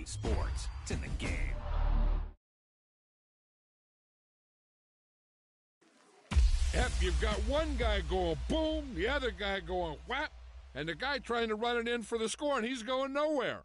Sports. It's in the game. Yep, you've got one guy going boom, the other guy going whap, and the guy trying to run it in for the score, and he's going nowhere.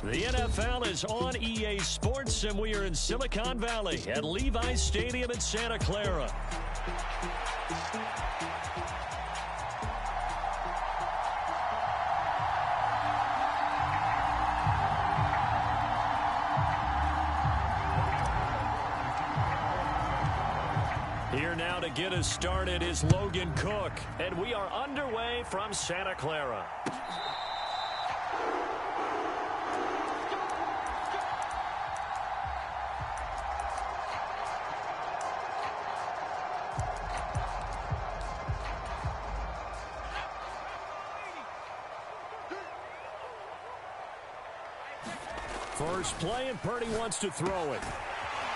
The NFL is on EA Sports, and we are in Silicon Valley at Levi's Stadium in Santa Clara. Here now to get us started is Logan Cook, and we are underway from Santa Clara. First play, and Purdy wants to throw it.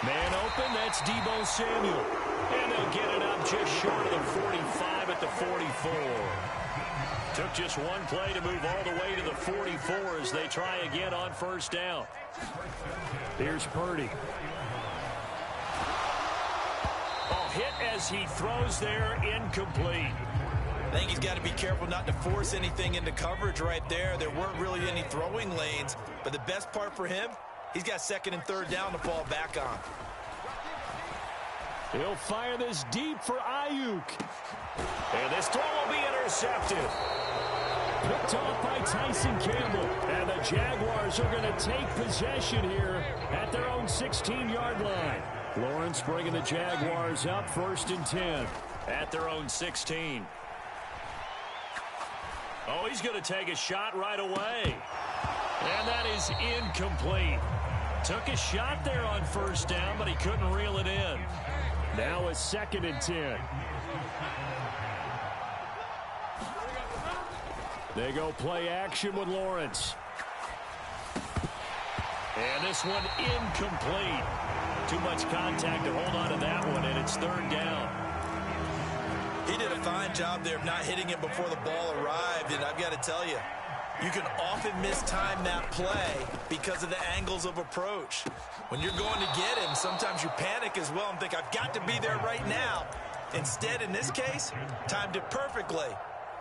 Man open, that's Deebo Samuel. And they'll get it up just short of the 45 at the 44. Took just one play to move all the way to the 44 as they try again on first down. Here's Purdy. Oh, hit as he throws there, incomplete. I think he's got to be careful not to force anything into coverage right there. There weren't really any throwing lanes, but the best part for him, he's got second and third down to fall back on. He'll fire this deep for Ayuk. And this throw will be intercepted. Picked off by Tyson Campbell. And the Jaguars are going to take possession here at their own 16-yard line. Lawrence bringing the Jaguars up 1st and 10 at their own 16. Oh, he's going to take a shot right away. And that is incomplete. Took a shot there on first down, but he couldn't reel it in. Now a 2nd and 10. They go play action with Lawrence. And this one incomplete. Too much contact to hold on to that one, and it's 3rd down. He did a fine job there of not hitting him before the ball arrived, and I've got to tell you, you can often mistime that play because of the angles of approach. When you're going to get him, sometimes you panic as well and think, I've got to be there right now. Instead, in this case, timed it perfectly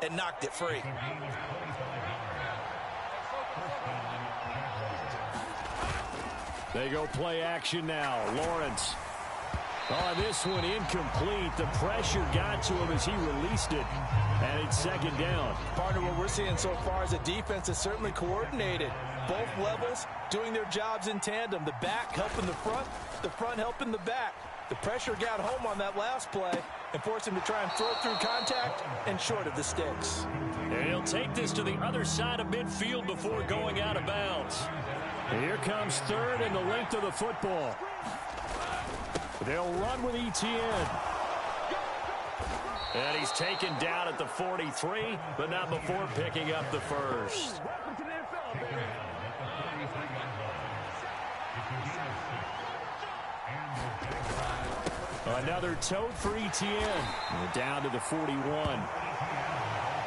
and knocked it free. They go play action now. Lawrence. Oh, this one incomplete. The pressure got to him as he released it. And it's 2nd down. Partner, what we're seeing so far is the defense is certainly coordinated. Both levels doing their jobs in tandem. The back helping the front helping the back. The pressure got home on that last play and forced him to try and throw through contact and short of the sticks. And he'll take this to the other side of midfield before going out of bounds. Here comes 3rd and the length of the football. They'll run with Etienne. And he's taken down at the 43, but not before picking up the first. Another tote for Etienne. Down to the 41.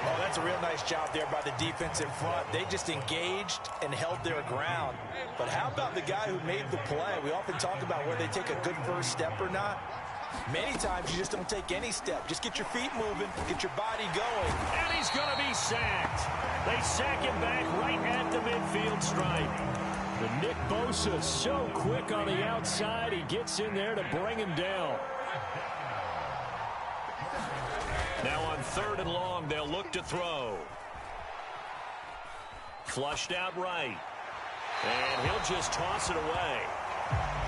Oh, that's a real nice job there by the defense in front. They just engaged and held their ground. But how about the guy who made the play? We often talk about whether they take a good first step or not. Many times you just don't take any step. Just get your feet moving, get your body going. And he's going to be sacked. They sack him back right at the midfield stripe. The Nick Bosa so quick on the outside. He gets in there to bring him down. Now on 3rd and long, they'll look to throw. Flushed out right. And he'll just toss it away.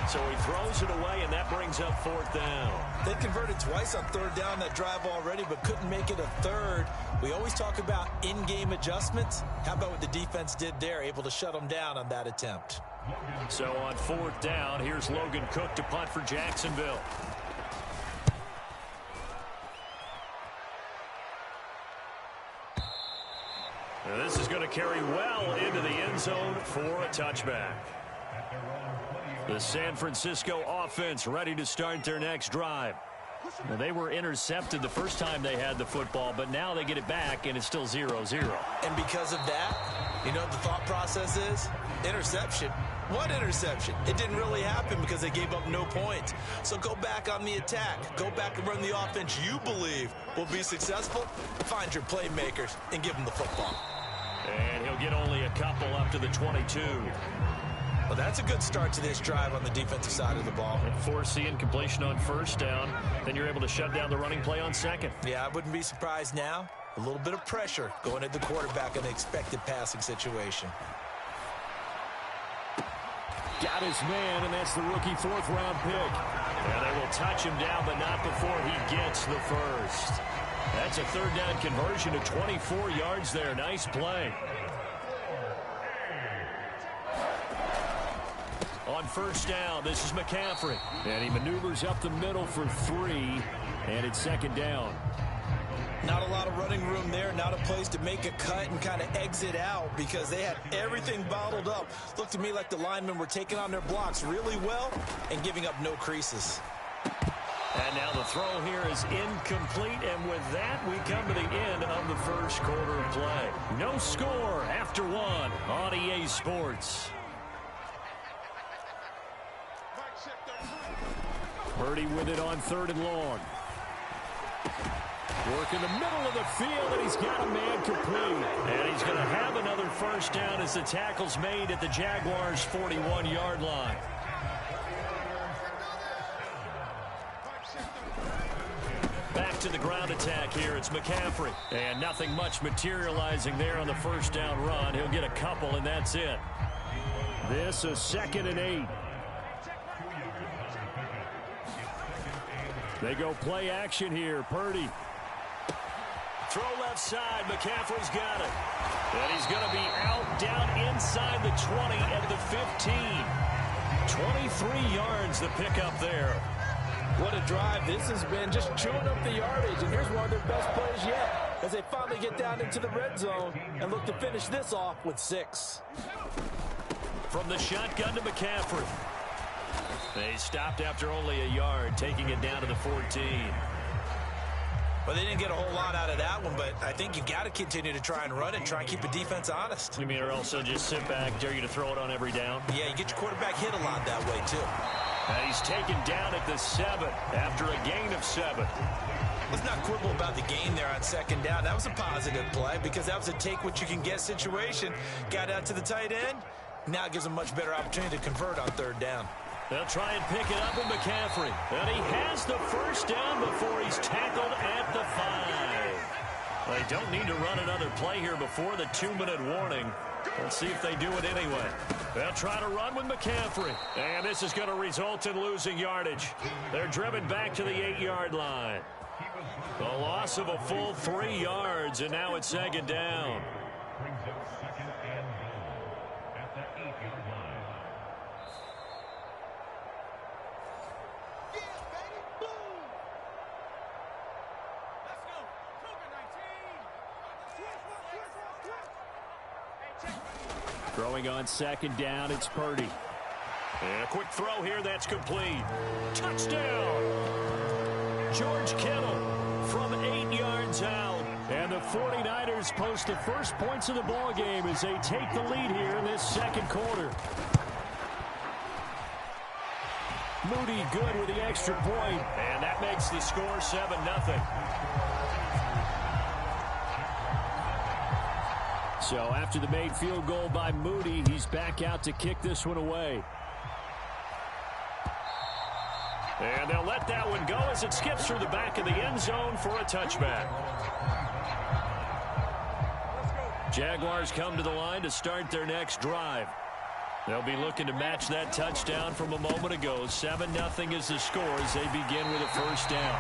So he throws it away, and that brings up 4th down. They converted twice on 3rd down that drive already, but couldn't make it a 3rd. We always talk about in-game adjustments. How about what the defense did there, able to shut them down on that attempt? So on 4th down, here's Logan Cook to punt for Jacksonville. Now this is going to carry well into the end zone for a touchback. The San Francisco offense ready to start their next drive. Now, they were intercepted the first time they had the football, but now they get it back, and it's still 0-0. And because of that, you know what the thought process is? Interception. What interception? It didn't really happen because they gave up no points. So go back on the attack. Go back and run the offense you believe will be successful. Find your playmakers and give them the football. And he'll get only a couple up to the 22. Well, that's a good start to this drive on the defensive side of the ball. Force the incompletion on 1st down. Then you're able to shut down the running play on 2nd. Yeah, I wouldn't be surprised now. A little bit of pressure going at the quarterback in the expected passing situation. Got his man, and that's the rookie 4th-round pick. And they will touch him down, but not before he gets the first. That's a 3rd down conversion to 24 yards there. Nice play. On 1st down, this is McCaffrey. And he maneuvers up the middle for 3, and it's 2nd down. Not a lot of running room there, not a place to make a cut and kind of exit out because they had everything bottled up. Looked to me like the linemen were taking on their blocks really well and giving up no creases. And now the throw here is incomplete, and with that, we come to the end of the first quarter of play. No score after one on EA Sports. Purdy with it on 3rd and long. Work in the middle of the field, and he's got a man complete. And he's going to have another first down as the tackle's made at the Jaguars' 41-yard line. Back to the ground attack here. It's McCaffrey. And nothing much materializing there on the first down run. He'll get a couple, and that's it. This is 2nd and 8. They go play action here. Purdy. Throw left side. McCaffrey's got it. And he's going to be out down inside the 20 at the 15. 23 yards the pickup there. What a drive this has been, just chewing up the yardage. And here's one of their best plays yet as they finally get down into the red zone and look to finish this off with 6. From the shotgun to McCaffrey. They stopped after only a yard, taking it down to the 14. Well, they didn't get a whole lot out of that one, but I think you've got to continue to try and run it, try and keep the defense honest. You mean, or also just sit back, dare you to throw it on every down? Yeah, you get your quarterback hit a lot that way, too. And he's taken down at the 7 after a gain of 7. Let's not quibble about the gain there on 2nd down. That was a positive play because that was a take-what-you-can-get situation. Got out to the tight end. Now it gives them a much better opportunity to convert on 3rd down. They'll try and pick it up with McCaffrey. And he has the first down before he's tackled at the 5. They don't need to run another play here before the 2-minute warning. Let's see if they do it anyway. They'll try to run with McCaffrey. And this is going to result in losing yardage. They're driven back to the 8-yard line. The loss of a full 3 yards, and now it's 2nd down. Throwing on 2nd down, it's Purdy. And a quick throw here, that's complete. Touchdown! George Kittle from 8 yards out. And the 49ers post the first points of the ball game as they take the lead here in this 2nd quarter. Moody good with the extra point. And that makes the score 7-0. So after the made field goal by Moody, he's back out to kick this one away. And they'll let that one go as it skips through the back of the end zone for a touchback. Jaguars come to the line to start their next drive. They'll be looking to match that touchdown from a moment ago. 7-0 is the score as they begin with a first down.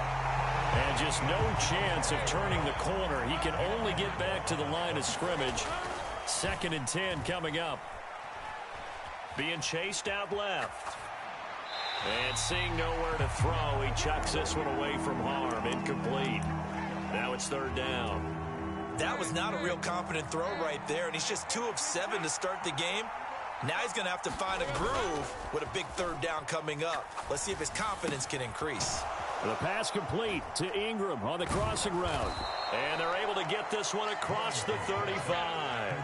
And just no chance of turning the corner. He can only get back to the line of scrimmage. 2nd and 10 coming up. Being chased out left. And seeing nowhere to throw, he chucks this one away from harm. Incomplete. Now it's 3rd down. That was not a real confident throw right there, and he's just 2 of 7 to start the game. Now he's going to have to find a groove with a big 3rd down coming up. Let's see if his confidence can increase. The pass complete to Ingram on the crossing route. And they're able to get this one across the 35.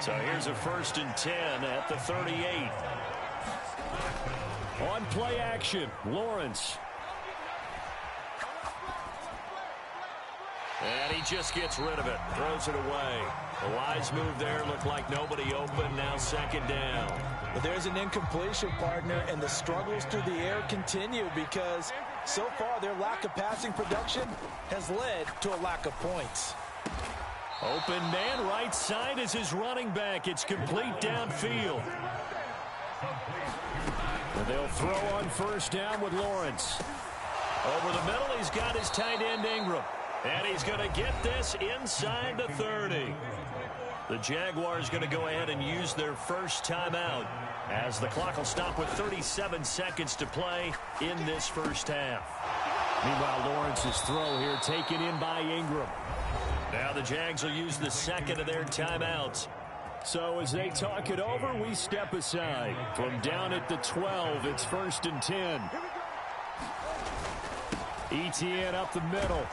So here's a 1st and 10 at the 38. On play action, Lawrence. And he just gets rid of it, throws it away. A wise move there, looked like nobody open, now 2nd down. But there's an incompletion, partner, and the struggles through the air continue because so far their lack of passing production has led to a lack of points. Open man right side is his running back. It's complete downfield. And they'll throw on 1st down with Lawrence. Over the middle, he's got his tight end Ingram. And he's going to get this inside the 30. The Jaguars going to go ahead and use their first timeout as the clock will stop with 37 seconds to play in this first half. Meanwhile, Lawrence's throw here taken in by Ingram. Now the Jags will use the 2nd of their timeouts. So as they talk it over, we step aside. From down at the 12, it's 1st and 10. Etienne up the middle.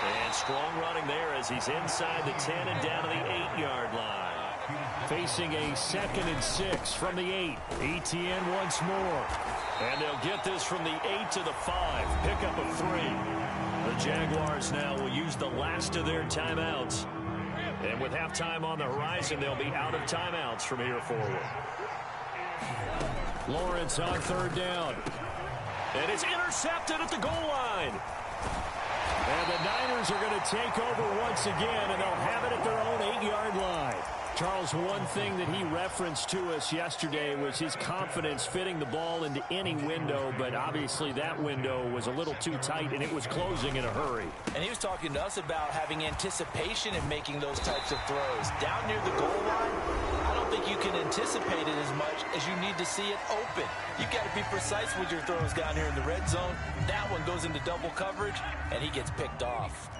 And strong running there as he's inside the 10 and down to the 8-yard line. Facing a 2nd and 6 from the 8. Etienne once more. And they'll get this from the 8 to the 5. Pickup of 3. The Jaguars now will use the last of their timeouts. And with halftime on the horizon, they'll be out of timeouts from here forward. Lawrence on 3rd down. And it's intercepted at the goal line. And the Niners are going to take over once again, and they'll have it at their own 8-yard line. Charles, one thing that he referenced to us yesterday was his confidence fitting the ball into any window, but obviously that window was a little too tight, and it was closing in a hurry. And he was talking to us about having anticipation in making those types of throws. Down near the goal line, I don't think you can anticipate it as much as you need to see it open. You've got to be precise with your throws down here in the red zone. That one goes into double coverage, and he gets picked off.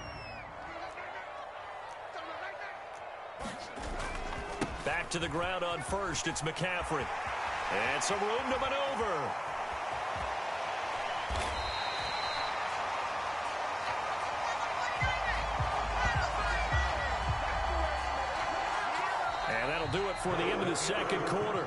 Back to the ground on first. It's McCaffrey. And some room to maneuver. And that'll do it for the end of the second quarter.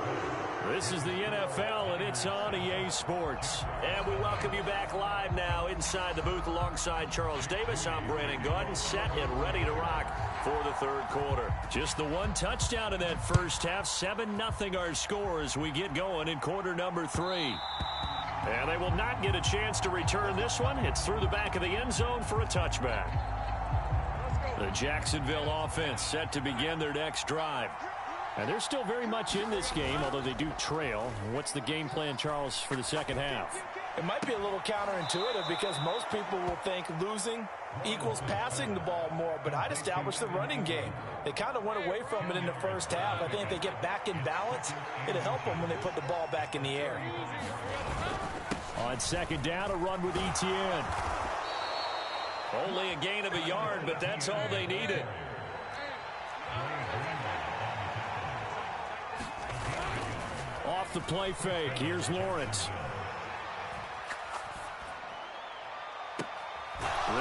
This is the NFL, and it's on EA Sports. And we welcome you back live now inside the booth alongside Charles Davis. I'm Brandon Gaudin, set and ready to rock for the third quarter. Just the one touchdown in that first half. 7-0 our score as we get going in quarter number 3. And they will not get a chance to return this one. It's through the back of the end zone for a touchback. The Jacksonville offense set to begin their next drive. And they're still very much in this game, although they do trail. What's the game plan, Charles, for the second half? It might be a little counterintuitive because most people will think losing equals passing the ball more, but I'd establish the running game. They kind of went away from it in the first half. I think they get back in balance. It'll help them when they put the ball back in the air. On second down, a run with Etienne. Only a gain of a yard, but that's all they needed. Off the play fake, here's Lawrence.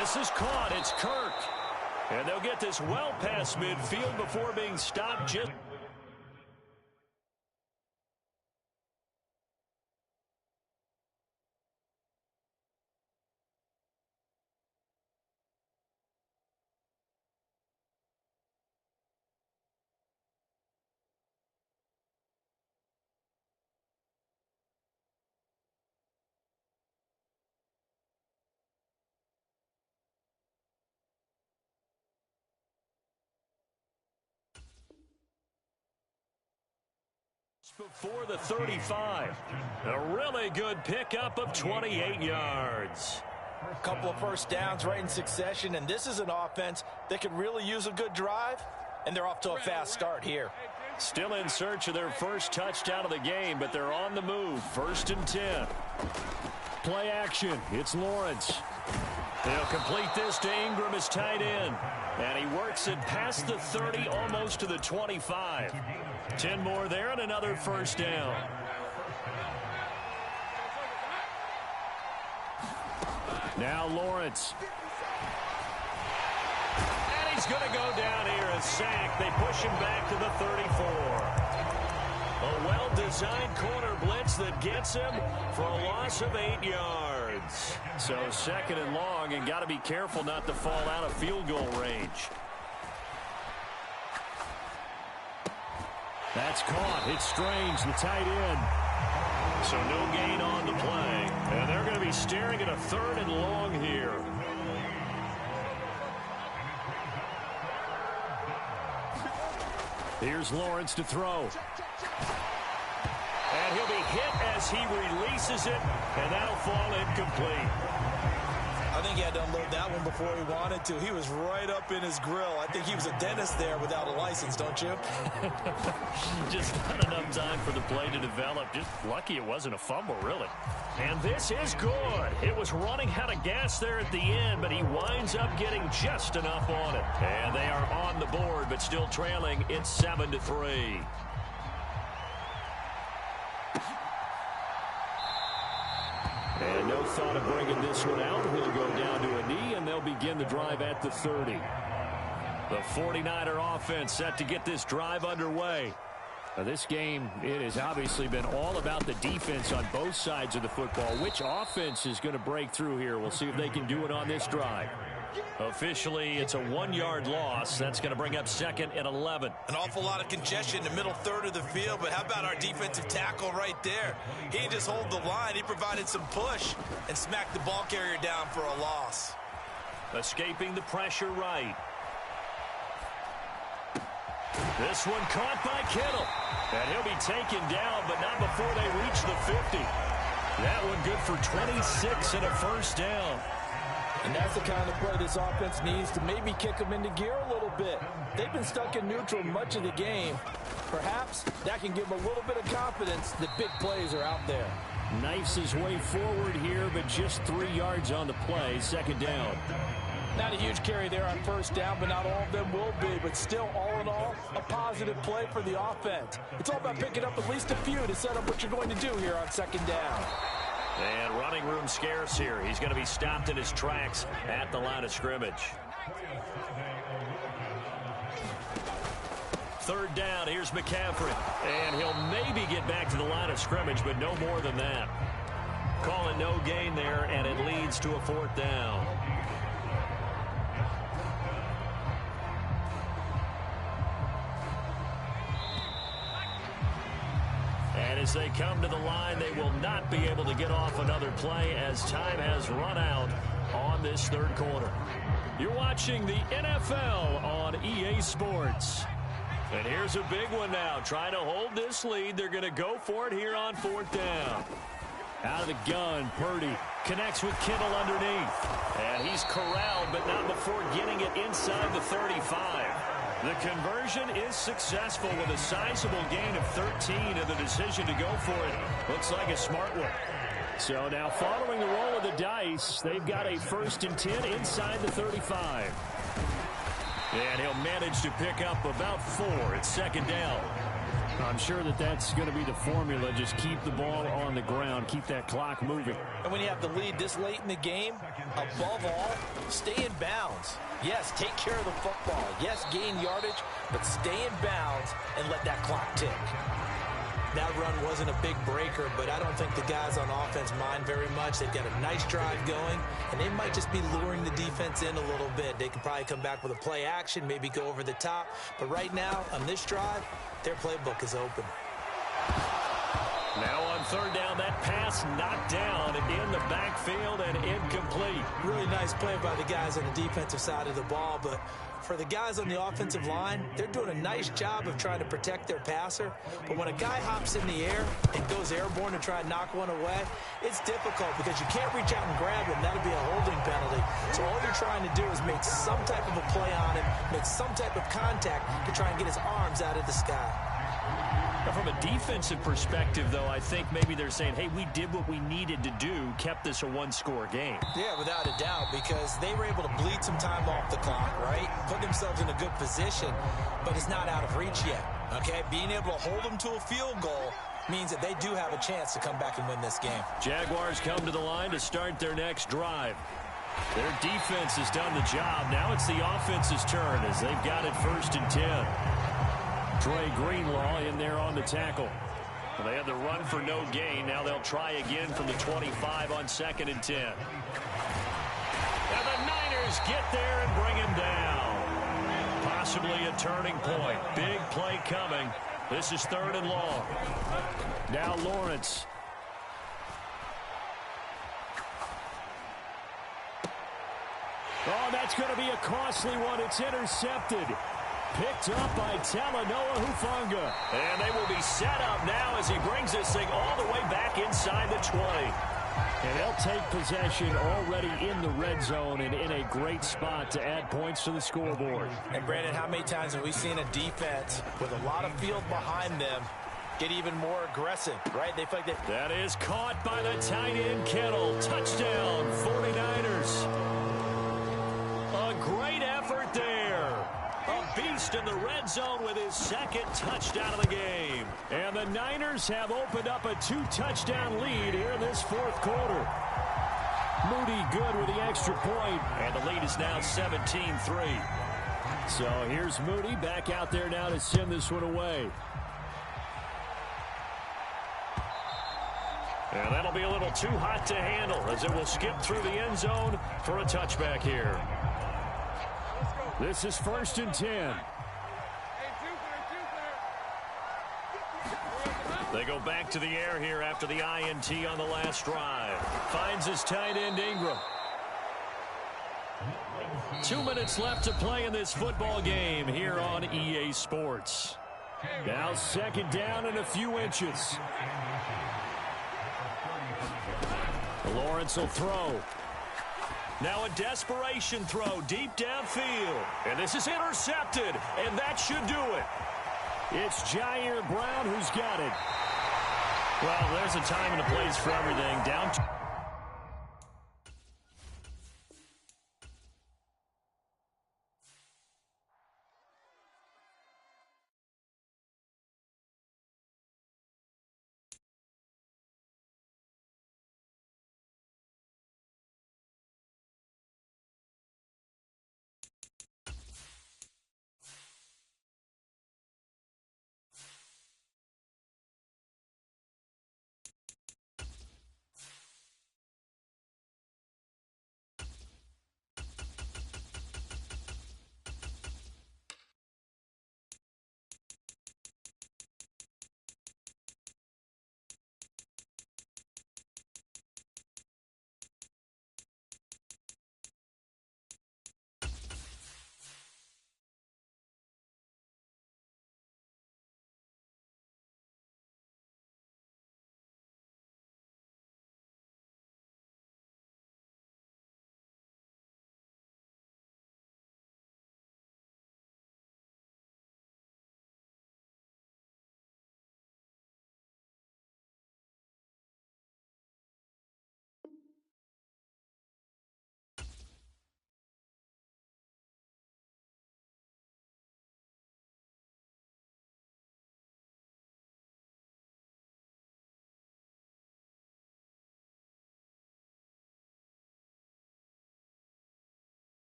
This is caught. It's Kirk. And they'll get this well past midfield before being stopped just... before the 35. A really good pickup of 28 yards. A couple of first downs right in succession, and this is an offense that could really use a good drive, and they're off to a fast start here. Still in search of their first touchdown of the game, but they're on the move. 1st and 10. Play action. It's Lawrence. They'll complete this to Ingram as tight end. And he works it past the 30, almost to the 25. 10 more there and another first down. Now Lawrence. And he's going to go down here, a sack. They push him back to the 34. A well-designed corner blitz that gets him for a loss of 8 yards. So 2nd and long, and got to be careful not to fall out of field goal range. That's caught. It's Strange, the tight end. So no gain on the play. And they're going to be staring at a 3rd and long here. Here's Lawrence to throw. And he'll be hit as he releases it, and that'll fall incomplete. I think he had to unload that one before he wanted to. He was right up in his grill. I think he was a dentist there without a license, don't you? Just not enough time for the play to develop. Just lucky it wasn't a fumble, really. And this is good. It was running out of gas there at the end, but he winds up getting just enough on it. And they are on the board, but still trailing. It's 7-3. And no thought of bringing this one out. He'll go down to a knee, and they'll begin the drive at the 30. The 49er offense set to get this drive underway. Now, this game, it has obviously been all about the defense on both sides of the football. Which offense is going to break through here? We'll see if they can do it on this drive. Officially, it's a 1-yard loss. That's going to bring up 2nd and 11. An awful lot of congestion in the middle third of the field, but how about our defensive tackle right there? He didn't just hold the line. He provided some push and smacked the ball carrier down for a loss. Escaping the pressure right. This one caught by Kittle. And he'll be taken down, but not before they reach the 50. That one good for 26 and a first down. And that's the kind of play this offense needs to maybe kick them into gear a little bit. They've been stuck in neutral much of the game. Perhaps that can give them a little bit of confidence that big plays are out there. Knifes his way forward here, but just 3 yards on the play. 2nd down. Not a huge carry there on first down, but not all of them will be. But still, all in all, a positive play for the offense. It's all about picking up at least a few to set up what you're going to do here on 2nd down. And running room scarce here. He's going to be stopped in his tracks at the line of scrimmage. 3rd down. Here's McCaffrey. And he'll maybe get back to the line of scrimmage, but no more than that. Call it no gain there, and it leads to a 4th down. And as they come to the line, they will not be able to get off another play as time has run out on this 3rd quarter. You're watching the NFL on EA Sports. And here's a big one now. Trying to hold this lead. They're going to go for it here on 4th down. Out of the gun, Purdy connects with Kittle underneath. And he's corralled, but not before getting it inside the 35. The conversion is successful with a sizable gain of 13, and the decision to go for it looks like a smart one. So now following the roll of the dice, they've got a 1st and 10 inside the 35. And he'll manage to pick up about 4 at 2nd down. I'm sure that that's going to be the formula. Just keep the ball on the ground. Keep that clock moving. And when you have the lead this late in the game, above all, stay in bounds. Yes, take care of the football. Yes, gain yardage, but stay in bounds and let that clock tick. That run wasn't a big breaker, but I don't think the guys on offense mind very much. They've got a nice drive going, and they might just be luring the defense in a little bit. They can probably come back with a play action, maybe go over the top. But right now, on this drive, their playbook is open. Now on 3rd down, that pass knocked down in the backfield and incomplete. Really nice play by the guys on the defensive side of the ball, but for the guys on the offensive line, they're doing a nice job of trying to protect their passer. But when a guy hops in the air and goes airborne to try and knock one away, it's difficult because you can't reach out and grab him. That'll be a holding penalty. So all you're trying to do is make some type of a play on him, make some type of contact to try and get his arms out of the sky. Now, from a defensive perspective, though, I think maybe they're saying, hey, we did what we needed to do, kept this a 1-score game. Yeah, without a doubt, because they were able to bleed some time off the clock, right? Put themselves in a good position, but it's not out of reach yet, okay? Being able to hold them to a field goal means that they do have a chance to come back and win this game. Jaguars come to the line to start their next drive. Their defense has done the job. Now it's the offense's turn as they've got it 1st and 10. Trey Greenlaw in there on the tackle. Well, they had the run for no gain. Now they'll try again from the 25 on 2nd and 10. And the Niners get there and bring him down. Possibly a turning point. Big play coming. This is 3rd and long. Now Lawrence. Oh, that's going to be a costly one. It's intercepted. Picked up by Talanoa Hufanga. And they will be set up now as he brings this thing all the way back inside the 20. And they'll take possession already in the red zone and in a great spot to add points to the scoreboard. And Brandon, how many times have we seen a defense with a lot of field behind them get even more aggressive, right? They feel like that is caught by the tight end Kittle. Touchdown, 49ers. A great effort there. A beast in the red zone with his 2nd touchdown of the game. And the Niners have opened up a 2-touchdown lead here in this 4th quarter. Moody good with the extra point. And the lead is now 17-3. So here's Moody back out there now to send this one away. And that'll be a little too hot to handle as it will skip through the end zone for a touchback here. This is 1st and 10. They go back to the air here after the INT on the last drive. Finds his tight end Ingram. 2 minutes left to play in this football game here on EA Sports. Now 2nd down and a few inches. Lawrence will throw. Now a desperation throw deep downfield. And this is intercepted, and that should do it. It's Jair Brown who's got it. Well, there's a time and a place for everything. Down to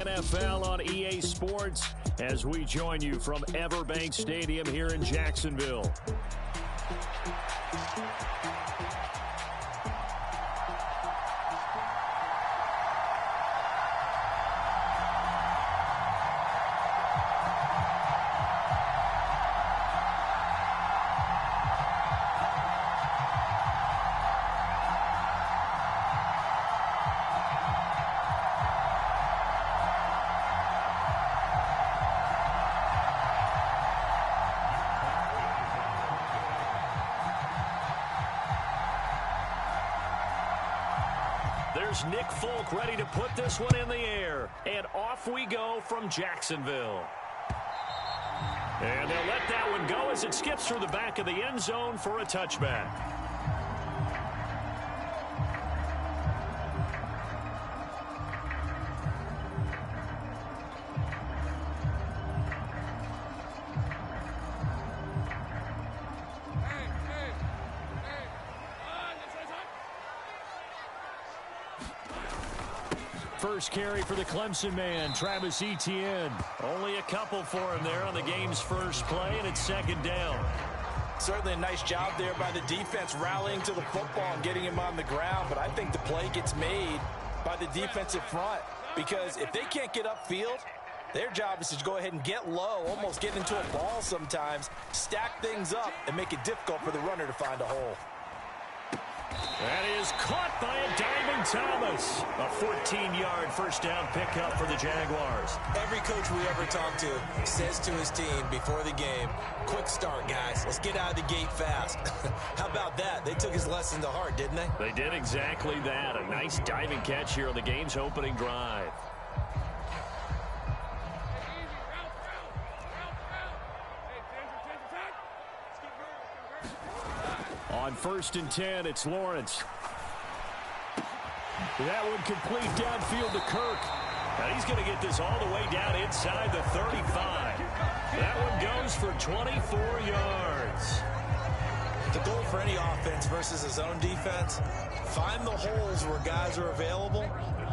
NFL on EA Sports as we join you from Everbank Stadium here in Jacksonville. There's Nick Folk ready to put this one in the air. And off we go from Jacksonville. And they'll let that one go as it skips through the back of the end zone for a touchback. First carry for the Clemson man, Travis Etienne. Only a couple for him there on the game's first play, and it's 2nd down. Certainly a nice job there by the defense rallying to the football and getting him on the ground, but I think the play gets made by the defensive front because if they can't get upfield, their job is to go ahead and get low, almost get into a ball sometimes, stack things up, and make it difficult for the runner to find a hole. That is caught by a diving Thomas. A 14-yard first down pickup for the Jaguars. Every coach we ever talk to says to his team before the game, quick start, guys. Let's get out of the gate fast. How about that? They took his lesson to heart, didn't they? They did exactly that. A nice diving catch here on the game's opening drive. On 1st and 10, it's Lawrence. That one complete downfield to Kirk. Now he's going to get this all the way down inside the 35. That one goes for 24 yards. The goal for any offense versus his own defense, find the holes where guys are available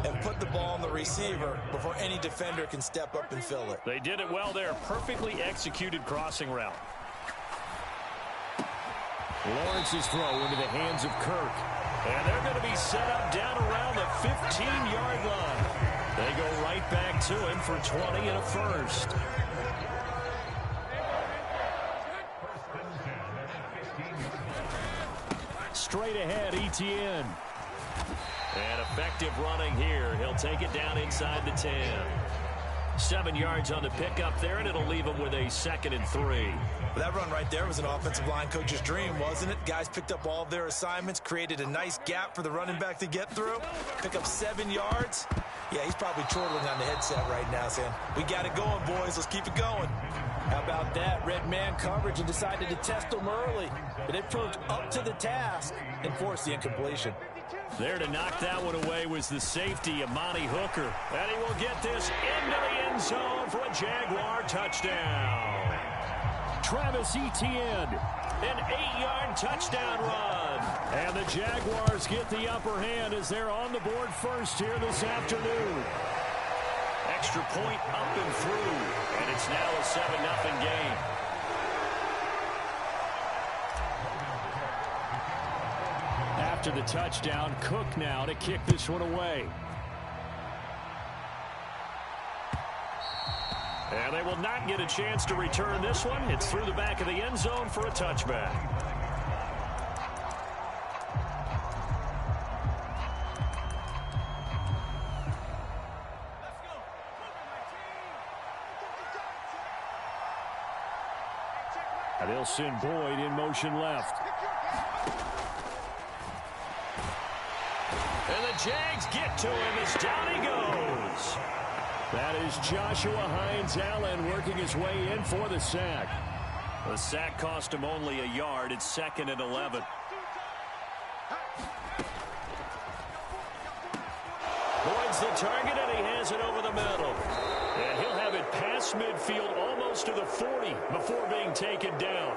and put the ball on the receiver before any defender can step up and fill it. They did it well there. Perfectly executed crossing route. Lawrence's throw into the hands of Kirk. And they're going to be set up down around the 15-yard line. They go right back to him for 20 and a first. Straight ahead, Etienne. And effective running here. He'll take it down inside the 10. 7 yards on the pickup there, and it'll leave him with a 2nd and 3. That run right there was an offensive line coach's dream, wasn't it? Guys picked up all of their assignments, created a nice gap for the running back to get through, pick up 7 yards. Yeah, he's probably chortling on the headset right now saying, we got it going, boys. Let's keep it going. How about that? Red man coverage and decided to test them early. But they proved up to the task and forced the incompletion. There to knock that one away was the safety, Amani Hooker. And he will get this into the end zone for a Jaguar touchdown. Travis Etienne, an 8-yard touchdown run. And the Jaguars get the upper hand as they're on the board first here this afternoon. Extra point up and through, and it's now a 7-0 game. After the touchdown, Cook now to kick this one away. And they will not get a chance to return this one. It's through the back of the end zone for a touchback. And they'll send Boyd in motion left. And the Jags get to him as down he goes. That is Joshua Hines-Allen working his way in for the sack. The sack cost him only a yard. It's 2nd and 11. Boyd's the target, and he has it over the middle. And he'll have it past midfield almost to the 40 before being taken down.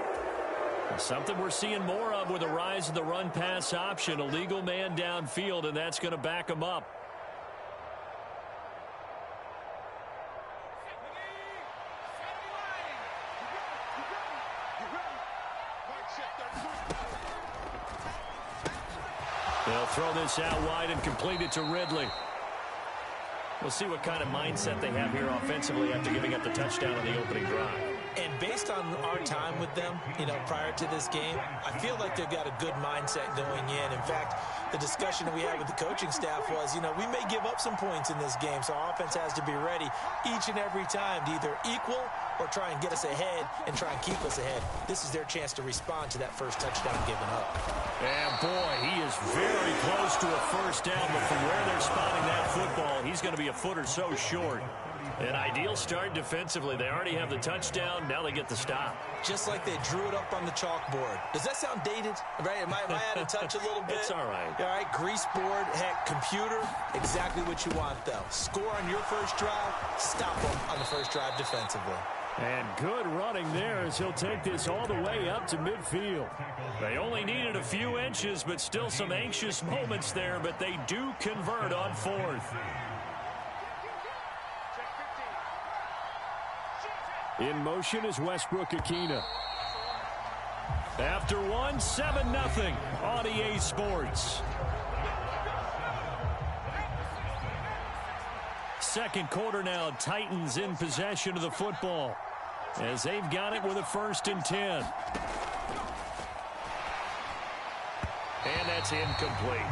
Something we're seeing more of with the rise of the run-pass option. A legal man downfield, and that's going to back him up. They'll throw this out wide and complete it to Ridley. We'll see what kind of mindset they have here offensively after giving up the touchdown on the opening drive. And based on our time with them, prior to this game, I feel like they've got a good mindset going in. In fact, the discussion that we had with the coaching staff was, we may give up some points in this game, so our offense has to be ready each and every time to either equal or try and get us ahead and try and keep us ahead. This is their chance to respond to that first touchdown given up. And boy, he is very close to a first down, but from where they're spotting that football, he's going to be a foot or so short. An ideal start defensively. They already have the touchdown. Now they get the stop. Just like they drew it up on the chalkboard. Does that sound dated? Right? Am I out of touch a little bit? It's all right. All right, grease board, heck, computer, exactly what you want, though. Score on your first drive, stop them on the first drive defensively. And good running there as he'll take this all the way up to midfield. They only needed a few inches, but still some anxious moments there, but they do convert on 4th. In motion is Westbrook-Akina. After one, 7-0 on EA Sports. Second quarter now, Titans in possession of the football as they've got it with a 1st and 10. And that's incomplete.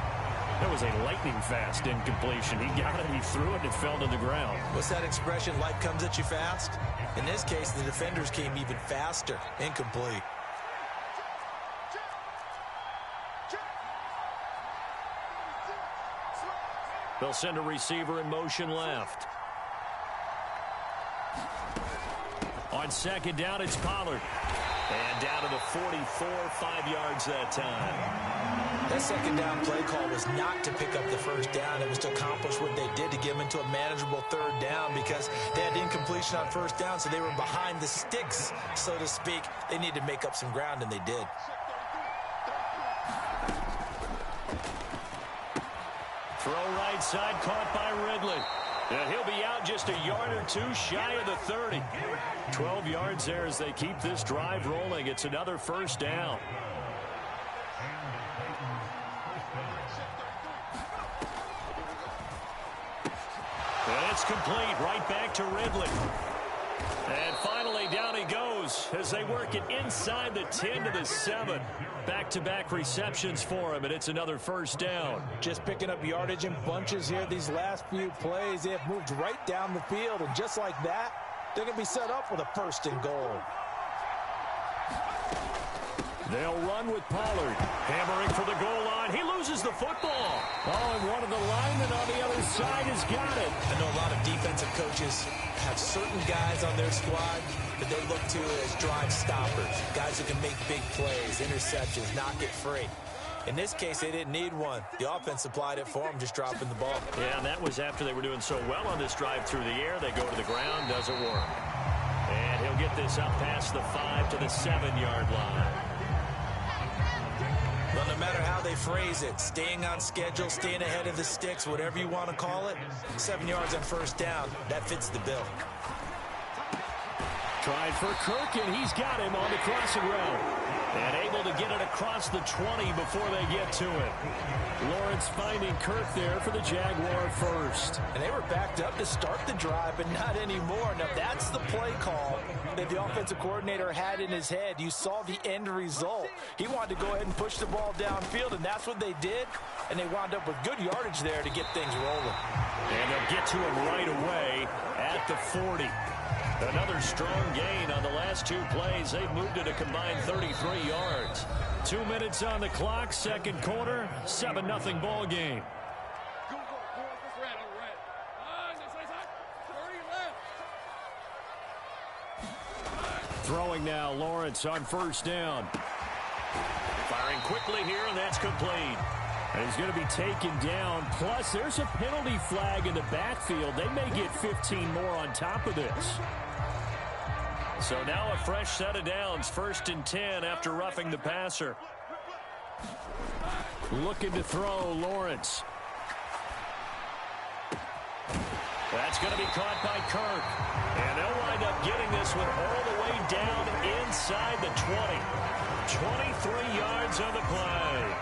That was a lightning-fast incompletion. He got it, he threw it, and it fell to the ground. What's that expression, life comes at you fast? In this case, the defenders came even faster. Incomplete. They'll send a receiver in motion left. On second down, it's Pollard. And down to the 44, 5 yards that time. That second down play call was not to pick up the first down. It was to accomplish what they did to get them into a manageable third down because they had incompletion on first down, so they were behind the sticks, so to speak. They needed to make up some ground, and they did. Throw right side, caught by Ridley. And he'll be out just a yard or two shy of the 30. 12 yards there as they keep this drive rolling. It's another first down. And it's complete right back to Ridley. And finally down he goes as they work it inside the 10 to the 7. Back-to-back receptions for him, and it's another first down. Just picking up yardage in bunches here these last few plays. They have moved right down the field, and just like that, they're going to be set up with a first and goal. They'll run with Pollard. Hammering for the goal line. He loses the football. Oh, and one of the linemen on the other side has got it. I know a lot of defensive coaches have certain guys on their squad that they look to as drive stoppers, guys who can make big plays, interceptions, knock it free. In this case, they didn't need one. The offense supplied it for them, just dropping the ball. Yeah, and that was after they were doing so well on this drive through the air. They go to the ground, doesn't work. And he'll get this up past the 5 to the 7-yard line. Well, no matter how they phrase it, staying on schedule, staying ahead of the sticks, whatever you want to call it, 7 yards on first down, that fits the bill. Tried for Kirk, and he's got him on the crossing route. And able to get it across the 20 before they get to it. Lawrence finding Kirk there for the Jaguar first. And they were backed up to start the drive, but not anymore. Now, that's the play call that the offensive coordinator had in his head. You saw the end result. He wanted to go ahead and push the ball downfield, and that's what they did. And they wound up with good yardage there to get things rolling. And they'll get to him right away at the 40. Another strong gain on the last two plays. They've moved it a combined 33 yards. 2 minutes on the clock, second quarter, 7-0 ball game. Throwing now, Lawrence on first down. Firing quickly here, and that's complete. And he's going to be taken down. Plus, there's a penalty flag in the backfield. They may get 15 more on top of this. So now a fresh set of downs, 1st and 10 after roughing the passer. Looking to throw, Lawrence. That's going to be caught by Kirk. And they'll wind up getting this one all the way down inside the 20. 23 yards on the play.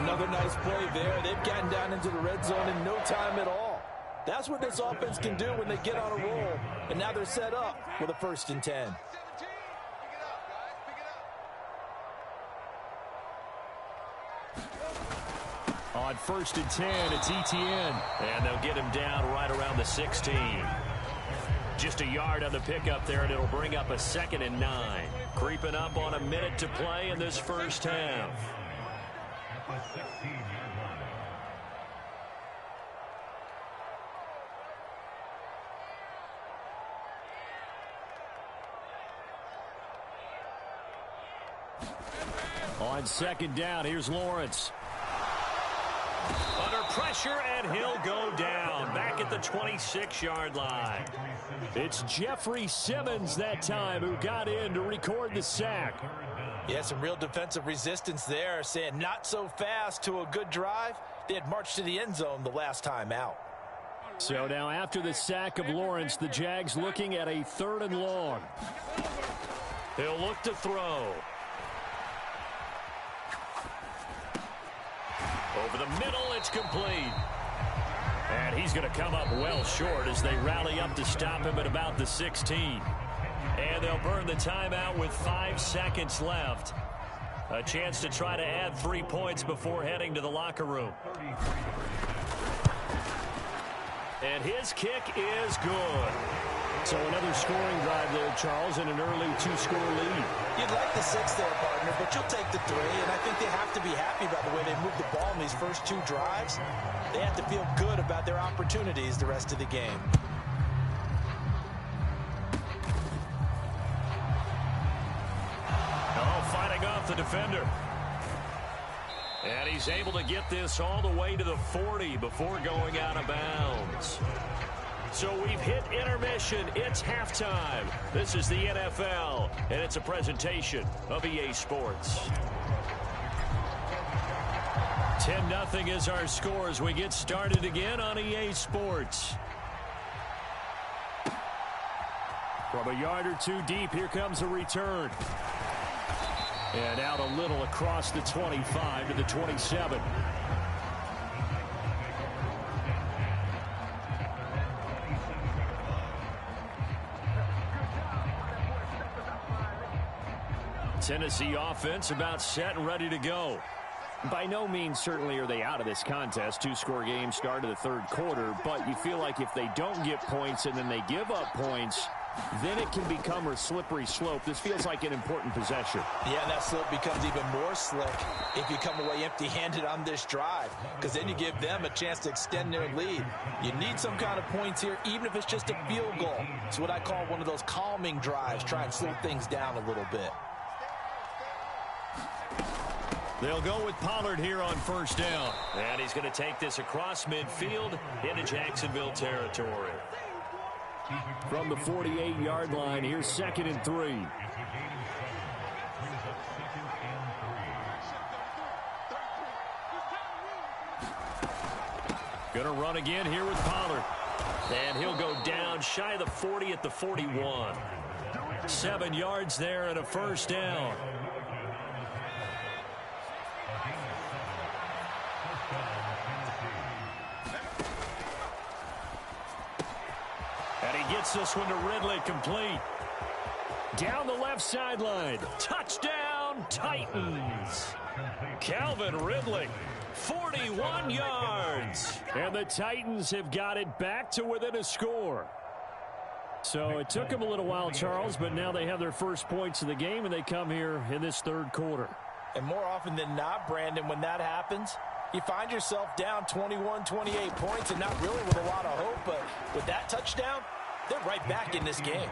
Another nice play there. They've gotten down into the red zone in no time at all. That's what this offense can do when they get on a roll. And now they're set up with a 1st and 10. On 1st and 10, it's Etienne. And they'll get him down right around the 16. Just a yard on the pickup there, and it'll bring up a 2nd and 9. Creeping up on a minute to play in this first half. On 2nd down, here's Lawrence. Under pressure, and he'll go down. Back at the 26-yard line. It's Jeffrey Simmons that time who got in to record the sack. Yeah, some real defensive resistance there, saying not so fast to a good drive. They had marched to the end zone the last time out. So now after the sack of Lawrence, the Jags looking at a 3rd and long. He'll look to throw. Over the middle, it's complete. And he's going to come up well short as they rally up to stop him at about the 16. And they'll burn the timeout with 5 seconds left. A chance to try to add 3 points before heading to the locker room. And his kick is good. So another scoring drive there, Charles, and an early 2-score lead. You'd like the 6 there, partner, but you'll take the 3, and I think they have to be happy about the way they moved the ball in these first 2 drives. They have to feel good about their opportunities the rest of the game. Oh, fighting off the defender. And he's able to get this all the way to the 40 before going out of bounds. So we've hit intermission. It's halftime. This is the NFL, and it's a presentation of EA Sports. 10-0 is our score as we get started again on EA Sports. From a yard or 2 deep, here comes a return. And out a little across the 25 to the 27. Tennessee offense about set and ready to go. By no means certainly are they out of this contest. 2-score game start of the 3rd quarter, but you feel like if they don't get points and then they give up points, then it can become a slippery slope. This feels like an important possession. Yeah, and that slope becomes even more slick if you come away empty-handed on this drive, because then you give them a chance to extend their lead. You need some kind of points here, even if it's just a field goal. It's what I call one of those calming drives. Try and slow things down a little bit. They'll go with Pollard here on first down. And he's going to take this across midfield into Jacksonville territory. From the 48-yard line, here's 2nd and 3. Going to run again here with Pollard. And he'll go down shy of the 40 at the 41. 7 yards there and a first down. Gets this one to Ridley, complete. Down the left sideline. Touchdown, Titans. Calvin Ridley, 41 yards. And the Titans have got it back to within a score. So it took them a little while, Charles, but now they have their first points of the game, and they come here in this 3rd quarter. And more often than not, Brandon, when that happens, you find yourself down 21, 28 points, and not really with a lot of hope, but with that touchdown, they're right back in this game.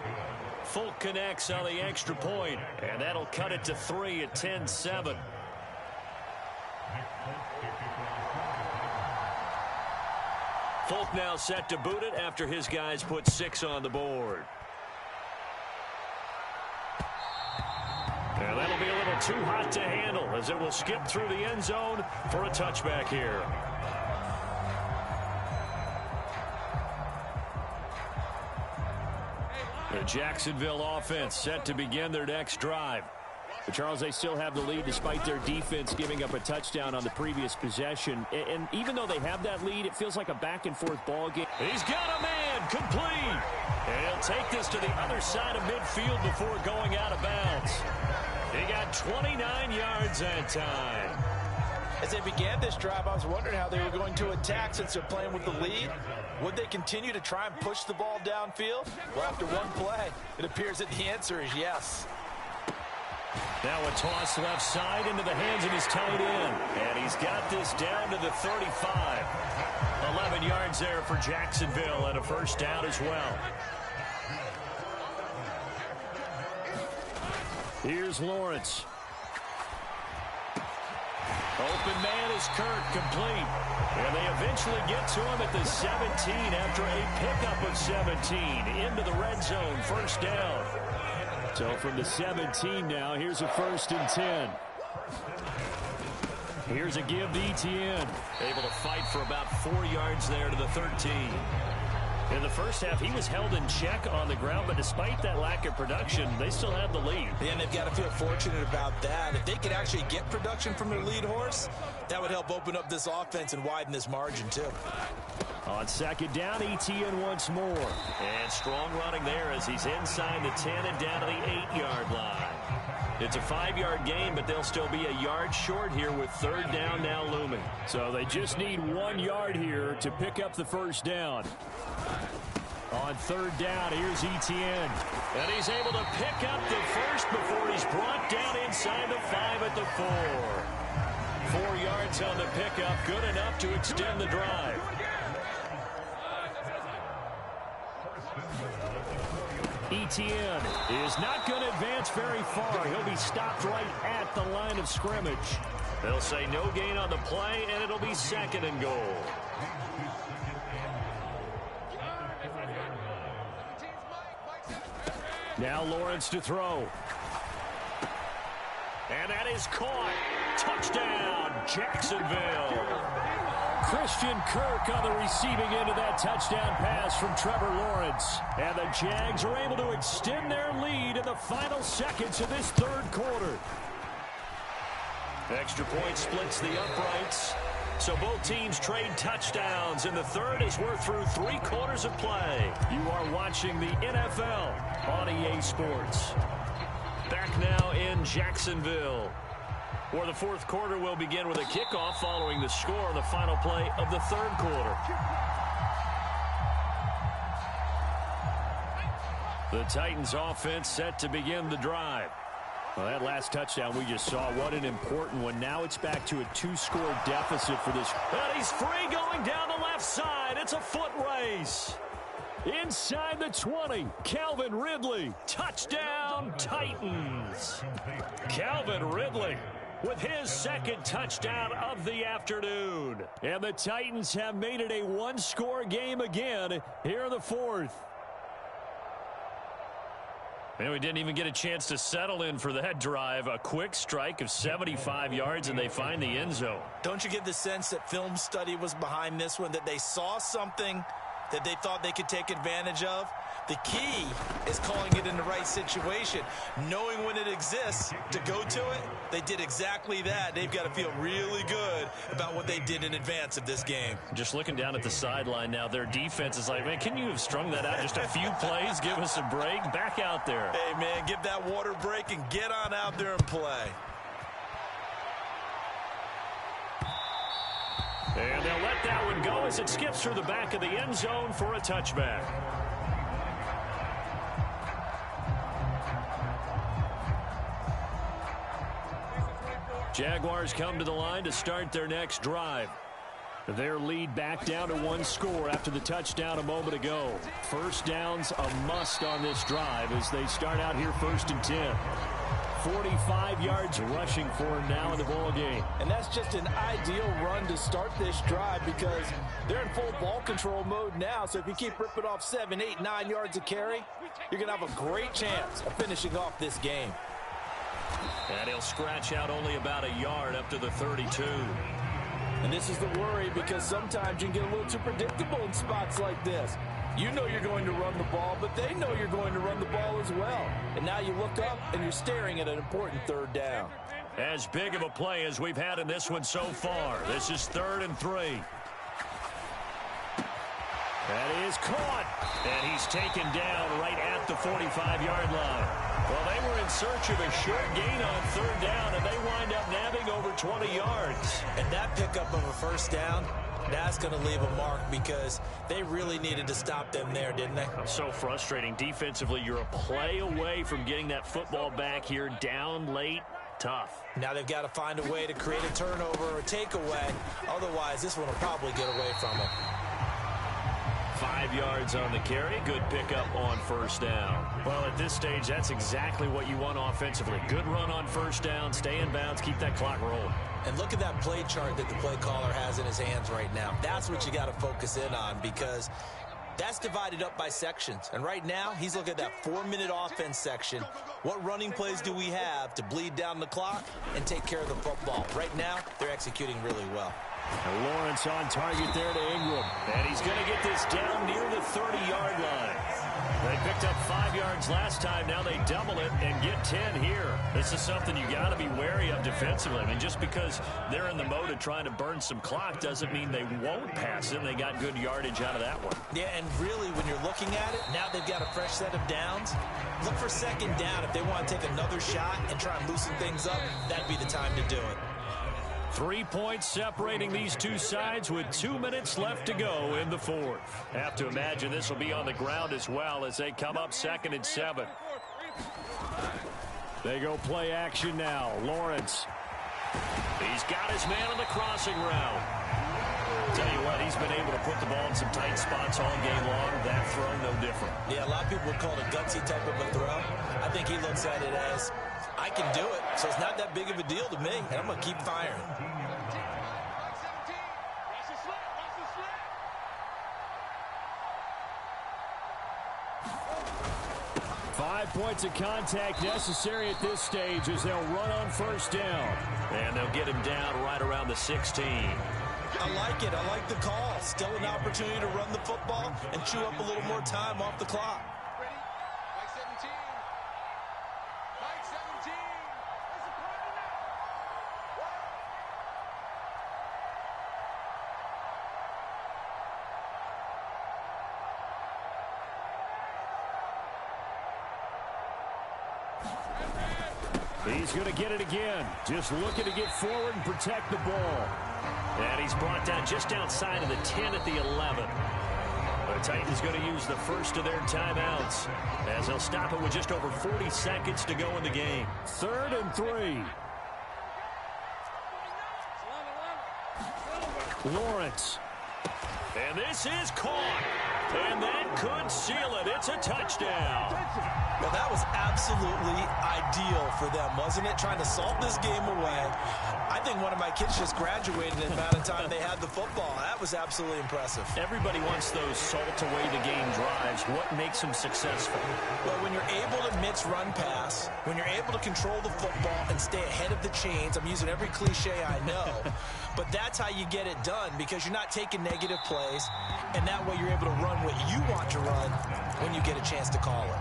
Folk connects on the extra point, and that'll cut it to 3 at 10-7. Folk now set to boot it after his guys put 6 on the board. And that'll be a little too hot to handle as it will skip through the end zone for a touchback here. The Jacksonville offense set to begin their next drive. But Charles, they still have the lead despite their defense giving up a touchdown on the previous possession. And even though they have that lead, it feels like a back-and-forth ball game. He's got a man, complete. And he'll take this to the other side of midfield before going out of bounds. He got 29 yards that time. As they began this drive, I was wondering how they were going to attack since they're playing with the lead. Would they continue to try and push the ball downfield? Well, after one play, it appears that the answer is yes. Now a toss left side into the hands of his tight end. And he's got this down to the 35. 11 yards there for Jacksonville and a first down as well. Here's Lawrence. Open man is Kirk, complete. And they eventually get to him at the 17 after a pickup of 17 into the red zone, first down. So from the 17 now, here's a 1st and 10. Here's a give to Etienne. Able to fight for about 4 yards there to the 13. In the first half, he was held in check on the ground, but despite that lack of production, they still have the lead. And they've got to feel fortunate about that. If they could actually get production from their lead horse, that would help open up this offense and widen this margin, too. On 2nd down, Etienne once more. And strong running there as he's inside the 10 and down to the 8-yard line. It's a 5-yard gain, but they'll still be a yard short here with third down now looming. So they just need 1 yard here to pick up the first down. On third down, here's Etienne. And he's able to pick up the first before he's brought down inside the 5 at the 4. 4 yards on the pickup, good enough to extend the drive. Etienne is not going to advance very far. He'll be stopped right at the line of scrimmage. They'll say no gain on the play, and it'll be 2nd and goal. Now Lawrence to throw. And that is caught. Touchdown, Jacksonville. Christian Kirk on the receiving end of that touchdown pass from Trevor Lawrence. And the Jags are able to extend their lead in the final seconds of this third quarter. Extra point splits the uprights. So both teams trade touchdowns in the third as we're through 3 quarters of play. You are watching the NFL on EA Sports. Back now in Jacksonville, where the fourth quarter will begin with a kickoff following the score on the final play of the third quarter. The Titans offense set to begin the drive. Well, that last touchdown we just saw, what an important one. Now it's back to a 2-score deficit for this. And he's free going down the left side. It's a foot race. Inside the 20, Calvin Ridley. Touchdown, Titans. Calvin Ridley with his 2nd touchdown of the afternoon. And the Titans have made it a 1-score game again here in the fourth. And we didn't even get a chance to settle in for that drive. A quick strike of 75 yards, and they find the end zone. Don't you get the sense that film study was behind this one, that they saw something that they thought they could take advantage of? The key is calling it in the right situation, knowing when it exists to go to it. They did exactly that. They've got to feel really good about what they did in advance of this game. Just looking down at the sideline now, their defense is like, man, can you have strung that out just a few plays? Give us a break. Back out there. Hey, man, give that water break and get on out there and play. And they'll let that one go as it skips through the back of the end zone for a touchback. Jaguars come to the line to start their next drive. Their lead back down to 1 score after the touchdown a moment ago. First down's a must on this drive as they start out here 1st and 10. 45 yards rushing for him now in the ball game. And that's just an ideal run to start this drive because they're in full ball control mode now. So if you keep ripping off 7, 8, 9 yards of carry, you're going to have a great chance of finishing off this game. And he'll scratch out only about a yard up to the 32. And this is the worry because sometimes you can get a little too predictable in spots like this. You know you're going to run the ball, but they know you're going to run the ball as well. And now you look up and you're staring at an important third down. As big of a play as we've had in this one so far. This is 3rd and 3. That is caught. And he's taken down right at the 45-yard line. Well, they were in search of a short gain on third down, and they wind up nabbing over 20 yards. And that pickup of a first down, that's going to leave a mark because they really needed to stop them there, didn't they? So frustrating. Defensively, you're a play away from getting that football back here down late. Tough. Now they've got to find a way to create a turnover or a takeaway. Otherwise, this one will probably get away from them. 5 yards on the carry. Good pickup on first down. Well, at this stage, that's exactly what you want offensively. Good run on first down. Stay in bounds. Keep that clock rolling. And look at that play chart that the play caller has in his hands right now. That's what you got to focus in on because that's divided up by sections. And right now, he's looking at that 4-minute offense section. What running plays do we have to bleed down the clock and take care of the football? Right now, they're executing really well. And Lawrence on target there to Ingram. And he's going to get this down near the 30-yard line. They picked up 5 yards last time. Now they double it and get 10 here. This is something you got to be wary of defensively. I mean, just because they're in the mode of trying to burn some clock doesn't mean they won't pass it. They got good yardage out of that one. Yeah, and really, when you're looking at it, now they've got a fresh set of downs. Look for second down. If they want to take another shot and try and loosen things up, that'd be the time to do it. 3 points separating these two sides with 2 minutes left to go in the fourth. Have to imagine this will be on the ground as well as they come up 2nd and 7. They go play action now. Lawrence. He's got his man on the crossing route. Tell you what, he's been able to put the ball in some tight spots all game long. That throw, no different. Yeah, a lot of people would call it a gutsy type of a throw. I think he looks at it as, I can do it, so it's not that big of a deal to me, and I'm going to keep firing. Five points of contact necessary at this stage as they'll run on first down. And they'll get him down right around the 16. I like it. I like the call. Still an opportunity to run the football and chew up a little more time off the clock. He's going to get it again. Just looking to get forward and protect the ball. And he's brought down just outside of the 10 at the 11. The Titans going to use the first of their timeouts as they'll stop it with just over 40 seconds to go in the game. 3rd and 3. Lawrence. And this is caught. And that could seal it. It's a touchdown. Well, that was absolutely ideal for them, wasn't it? Trying to salt this game away. I think one of my kids just graduated in the amount of time they had the football. That was absolutely impressive. Everybody wants those salt-away-the-game drives. What makes them successful? Well, when you're able to mix run-pass, when you're able to control the football and stay ahead of the chains, I'm using every cliche I know, but that's how you get it done because you're not taking negative plays, and that way you're able to run what you want to run when you get a chance to call it.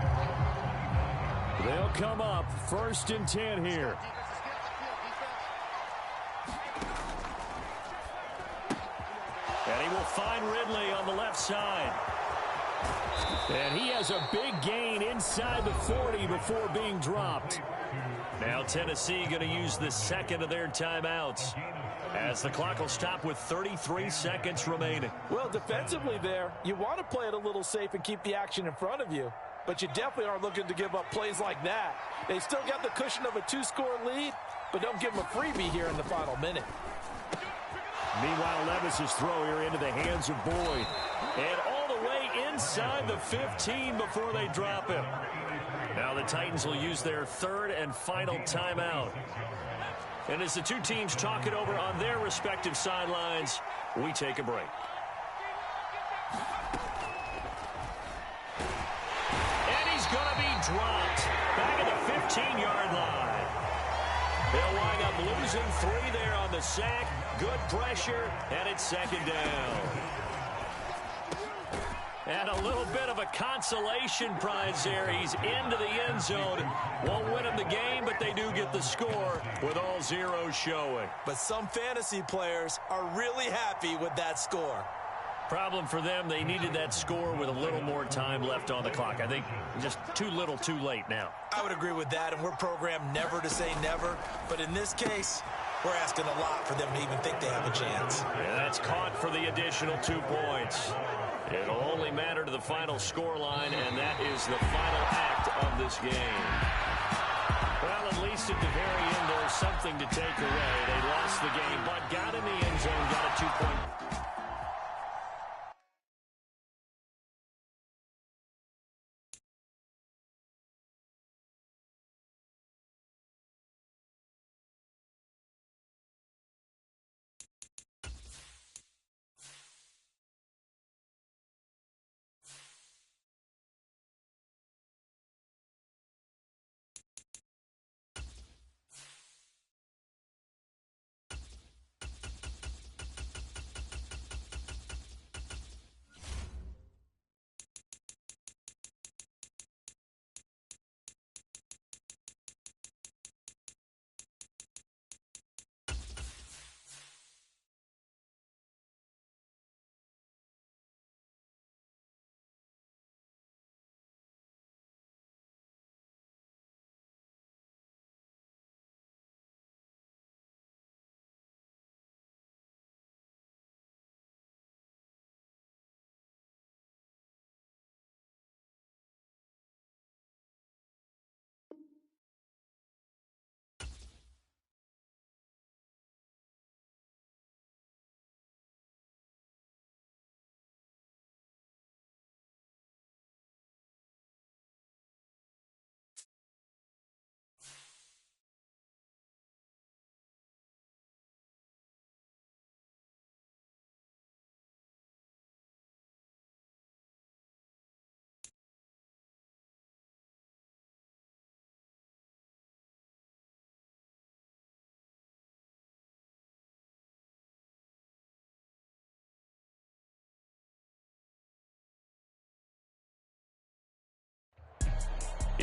They'll come up 1st and 10 here. And he will find Ridley on the left side. And he has a big gain inside the 40 before being dropped. Now Tennessee going to use the second of their timeouts as the clock will stop with 33 seconds remaining. Well, defensively there, you want to play it a little safe and keep the action in front of you, but you definitely aren't looking to give up plays like that. They still got the cushion of a 2-score lead, but don't give them a freebie here in the final minute. Meanwhile, Levis's throw here into the hands of Boyd. And all the way inside the 15 before they drop him. Now the Titans will use their 3rd and final timeout. And as the two teams talk it over on their respective sidelines, we take a break. And he's going to be dropped back at the 15-yard line. They'll wind up losing 3 there on the sack. Good pressure, and it's 2nd down. And a little bit of a consolation prize there. He's into the end zone. Won't win him the game, but they do get the score with all zeros showing. But some fantasy players are really happy with that score. Problem for them, they needed that score with a little more time left on the clock. I think just too little too late now. I would agree with that, and we're programmed never to say never. But in this case, we're asking a lot for them to even think they have a chance. And that's caught for the additional 2 points. It'll only matter to the final scoreline, and that is the final act of this game. Well, at least at the very end, there's something to take away. They lost the game, but got in the end zone, got a 2-point.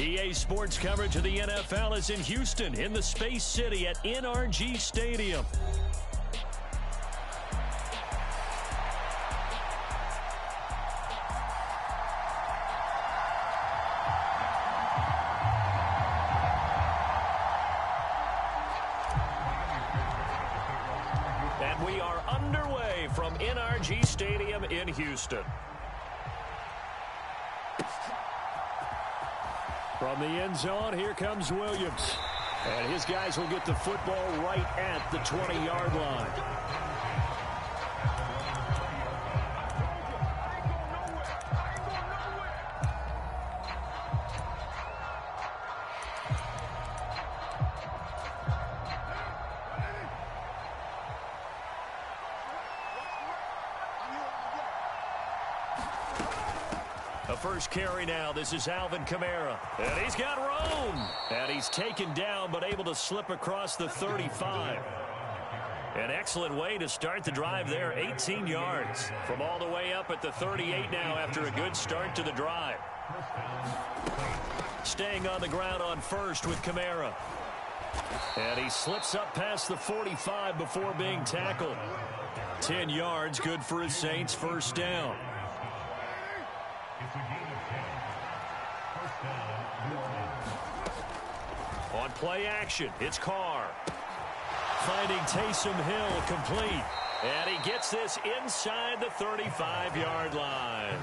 EA Sports coverage of the NFL is in Houston, in the Space City at NRG Stadium. And we are underway from NRG Stadium in Houston. From the end zone, here comes Williams. And his guys will get the football right at the 20-yard line. The first carry now. This is Alvin Kamara. And he's got room. And he's taken down but able to slip across the 35. An excellent way to start the drive there. 18 yards from all the way up at the 38 now after a good start to the drive. Staying on the ground on first with Kamara. And he slips up past the 45 before being tackled. 10 yards, good for his Saints. First down. On play action, it's Carr. Finding Taysom Hill complete. And he gets this inside the 35-yard line.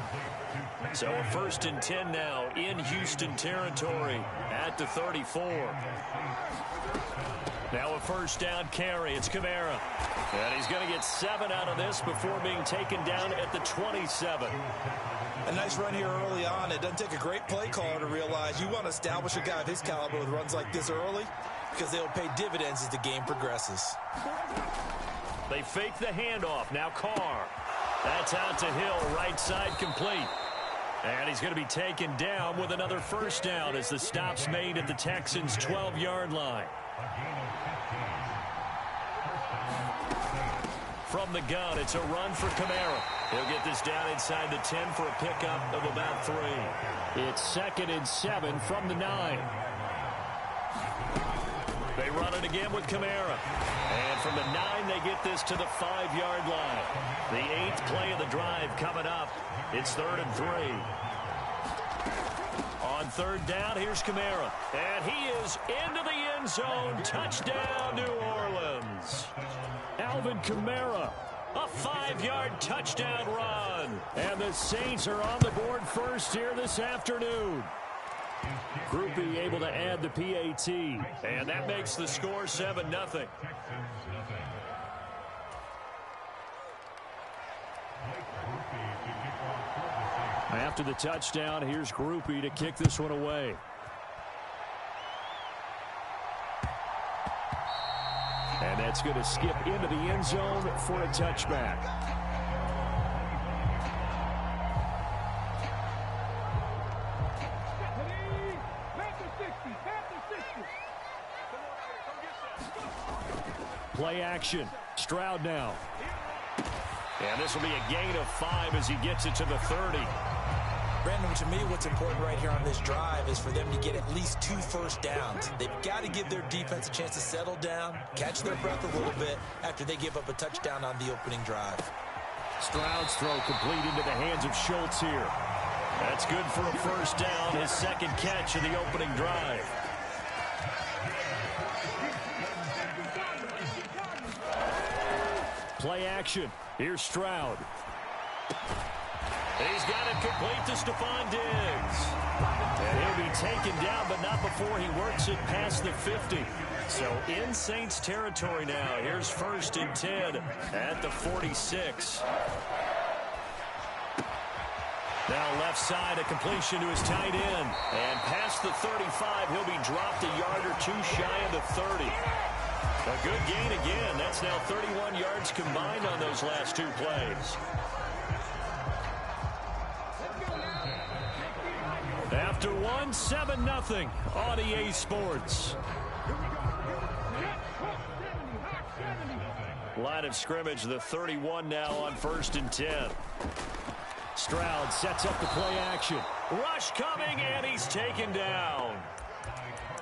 So a 1st and 10 now in Houston territory at the 34. Now a first down carry. It's Kamara. And he's going to get 7 out of this before being taken down at the 27. A nice run here early on. It doesn't take a great play caller to realize you want to establish a guy of his caliber with runs like this early because they'll pay dividends as the game progresses. They fake the handoff. Now Carr. That's out to Hill. Right side complete. And he's going to be taken down with another first down as the stop's made at the Texans' 12-yard line. From the gun, it's a run for Kamara. He'll get this down inside the 10 for a pickup of about 3. It's 2nd and 7 from the 9. They run it again with Kamara. And from the 9, they get this to the 5-yard line. The 8th play of the drive coming up. It's 3rd and 3. On 3rd down, here's Kamara. And he is into the end zone. Touchdown, New Orleans. Alvin Kamara, a 5-yard touchdown run. And the Saints are on the board first here this afternoon. Groupie able to add the PAT. And that makes the score 7-0. After the touchdown, here's Groupie to kick this one away. And that's going to skip into the end zone for a touchback. Play action. Stroud now. And this will be a gain of 5 as he gets it to the 30. Brandon, to me, what's important right here on this drive is for them to get at least 2 first downs. They've got to give their defense a chance to settle down, catch their breath a little bit after they give up a touchdown on the opening drive. Stroud's throw complete into the hands of Schultz here. That's good for a first down, his 2nd catch of the opening drive. Play action. Here's Stroud. He's got it complete to Stephon Diggs. And he'll be taken down, but not before he works it past the 50. So in Saints territory now. Here's 1st and 10 at the 46. Now left side, a completion to his tight end. And past the 35, he'll be dropped a yard or 2 shy of the 30. A good gain again. That's now 31 yards combined on those last 2 plays. After 1, 7-0 on EA Sports. Line of scrimmage, the 31 now on 1st and 10. Stroud sets up the play action. Rush coming, and he's taken down.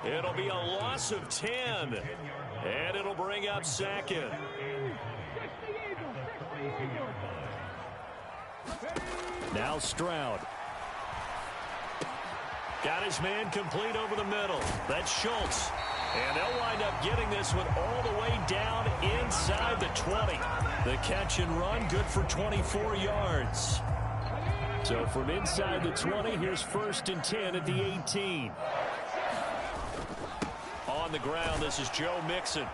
It'll be a loss of 10, and it'll bring up second. Now Stroud. Got his man complete over the middle. That's Schultz. And they'll wind up getting this one all the way down inside the 20. The catch and run, good for 24 yards. So from inside the 20, here's 1st and 10 at the 18. On the ground, this is Joe Mixon.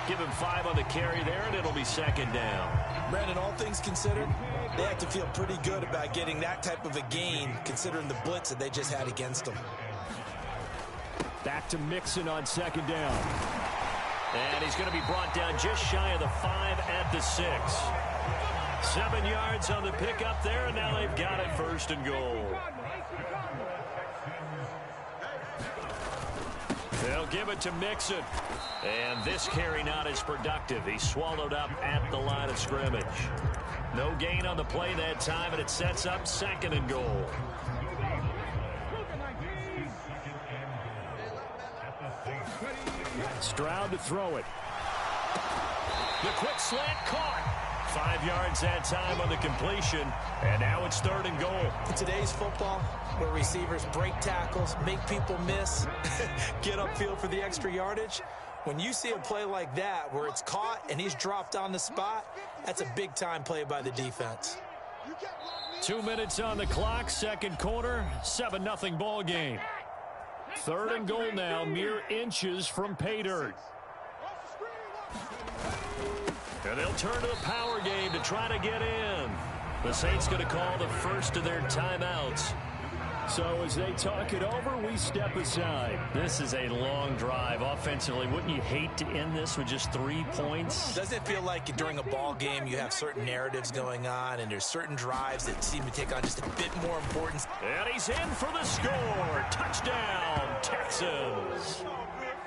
Give him 5 on the carry there, and it'll be 2nd down. Brandon, all things considered, they have to feel pretty good about getting that type of a gain, considering the blitz that they just had against them. Back to Mixon on 2nd down. And he's going to be brought down just shy of the 5 at the 6. 7 yards on the pickup there, and now they've got it 1st and goal. They'll give it to Mixon. And this carry not as productive. He's swallowed up at the line of scrimmage. No gain on the play that time, and it sets up 2nd and goal. Stroud to throw it. The quick slant caught. 5 yards that time on the completion, and now it's 3rd and goal. In today's football, where receivers break tackles, make people miss, get upfield for the extra yardage, when you see a play like that where it's caught and he's dropped on the spot, that's a big-time play by the defense. 2 minutes on the clock, 2nd quarter, 7-0 ball game. 3rd and goal now, mere inches from pay dirt. And they'll turn to the power game to try to get in. The Saints going to call the first of their timeouts. So as they talk it over, we step aside. This is a long drive offensively. Wouldn't you hate to end this with just 3 points? Doesn't it feel like during a ball game you have certain narratives going on and there's certain drives that seem to take on just a bit more importance? And he's in for the score. Touchdown, Texans.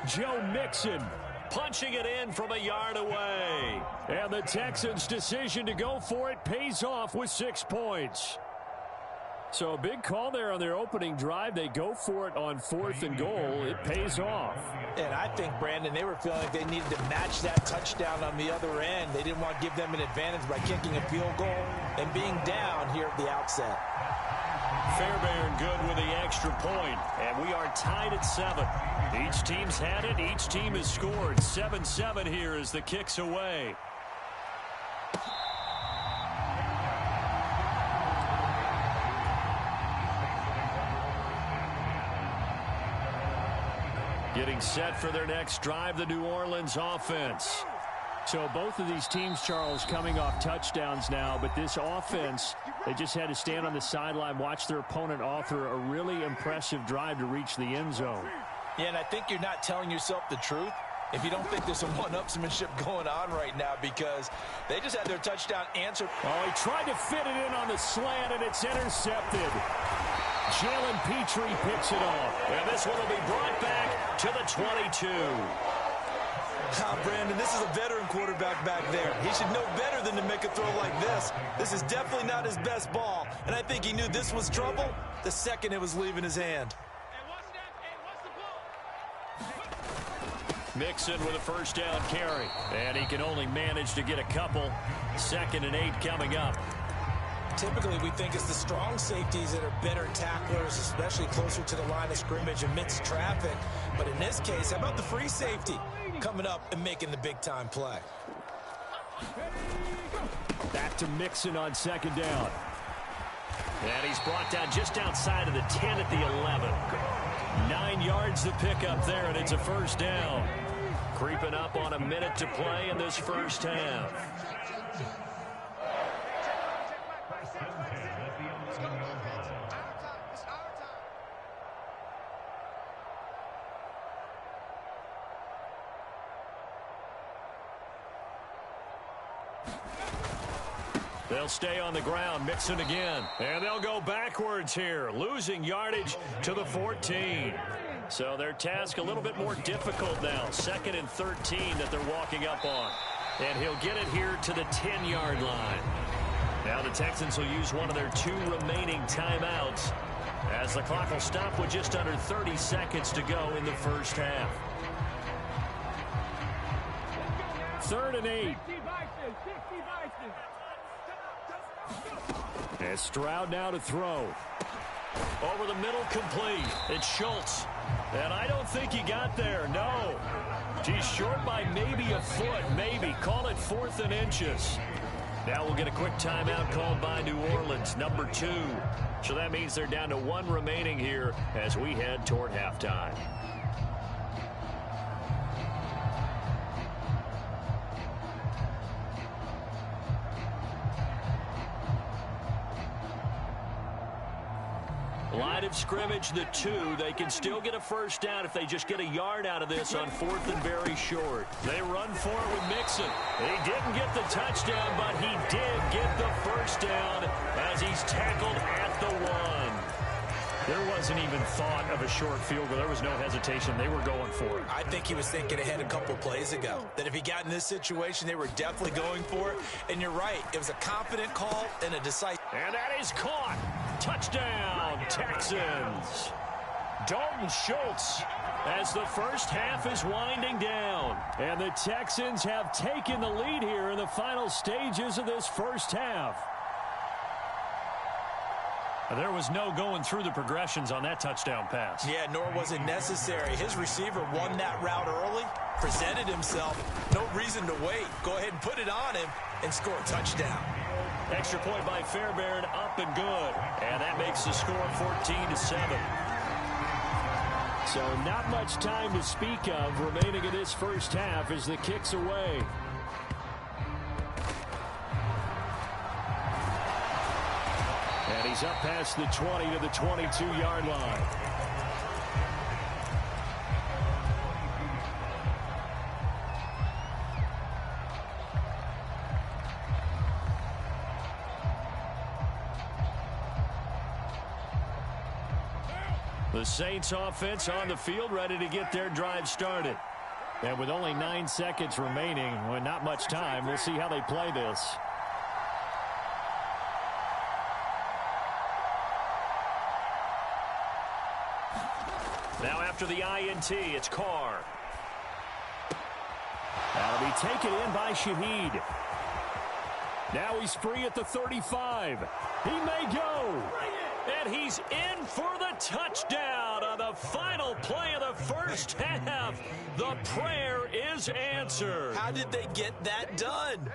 Joe Mixon punching it in from a yard away. And the Texans' decision to go for it pays off with 6 points. So a big call there on their opening drive. They go for it on 4th and goal. It pays off. And I think, Brandon, they were feeling like they needed to match that touchdown on the other end. They didn't want to give them an advantage by kicking a field goal and being down here at the outset. Fairbairn good with the extra point, and we are tied at 7. Each team's had it. Each team has scored. 7-7 here as the kick's away. Getting set for their next drive, the New Orleans offense. So both of these teams, Charles, coming off touchdowns now, but this offense, they just had to stand on the sideline, watch their opponent author a really impressive drive to reach the end zone. Yeah, and I think you're not telling yourself the truth if you don't think there's some one-upsmanship going on right now, because they just had their touchdown answered. Oh, he tried to fit it in on the slant, and it's intercepted. Jalen Petrie picks it off. And this one will be brought back to the 22. Brandon, this is a veteran quarterback back there. He should know better than to make a throw like this. This is definitely not his best ball, and I think he knew this was trouble the second it was leaving his hand. Mixon with a 1st down carry, and he can only manage to get a couple. 2nd and 8 coming up. Typically, we think it's the strong safeties that are better tacklers, especially closer to the line of scrimmage amidst traffic. But in this case, how about the free safety coming up and making the big-time play? Back to Mixon on 2nd down. And he's brought down just outside of the 10 at the 11. 9 yards to pick up there, and it's a 1st down. Creeping up on a minute to play in this first half. They'll stay on the ground. Mixon again. And they'll go backwards here, losing yardage to the 14. So their task a little bit more difficult now. 2nd and 13 that they're walking up on. And he'll get it here to the 10-yard line. Now the Texans will use one of their 2 remaining timeouts as the clock will stop with just under 30 seconds to go in the first half. 3rd and 8. And Stroud now to throw. Over the middle, complete. It's Schultz. And I don't think he got there, no. He's short by maybe a foot, maybe. Call it 4th and inches. Now we'll get a quick timeout called by New Orleans, number 2. So that means they're down to 1 remaining here as we head toward halftime. Line of scrimmage, the 2. They can still get a first down if they just get a yard out of this on 4th and very short. They run for it with Mixon. He didn't get the touchdown, but he did get the first down as he's tackled at the 1. There wasn't even thought of a short field goal. There was no hesitation. They were going for it. I think he was thinking ahead a couple plays ago, that if he got in this situation, they were definitely going for it. And you're right. It was a confident call and a decisive. And that is caught. Touchdown, Texans. Dalton Schultz as the first half is winding down. And the Texans have taken the lead here in the final stages of this first half. There was no going through the progressions on that touchdown pass. Yeah, nor was it necessary. His receiver won that route early, presented himself. No reason to wait. Go ahead and put it on him and score a touchdown. Extra point by Fairbairn, up and good. And that makes the score 14-7. So not much time to speak of remaining in this first half as the kick's away. And he's up past the 20 to the 22-yard line. The Saints offense on the field, ready to get their drive started. And with only 9 seconds remaining, with not much time, we'll see how they play this. Now after the INT, it's Carr. That'll be taken in by Shaheed. Now he's free at the 35. He may go. And he's in for the touchdown on the final play of the first half. The prayer is answered. How did they get that done?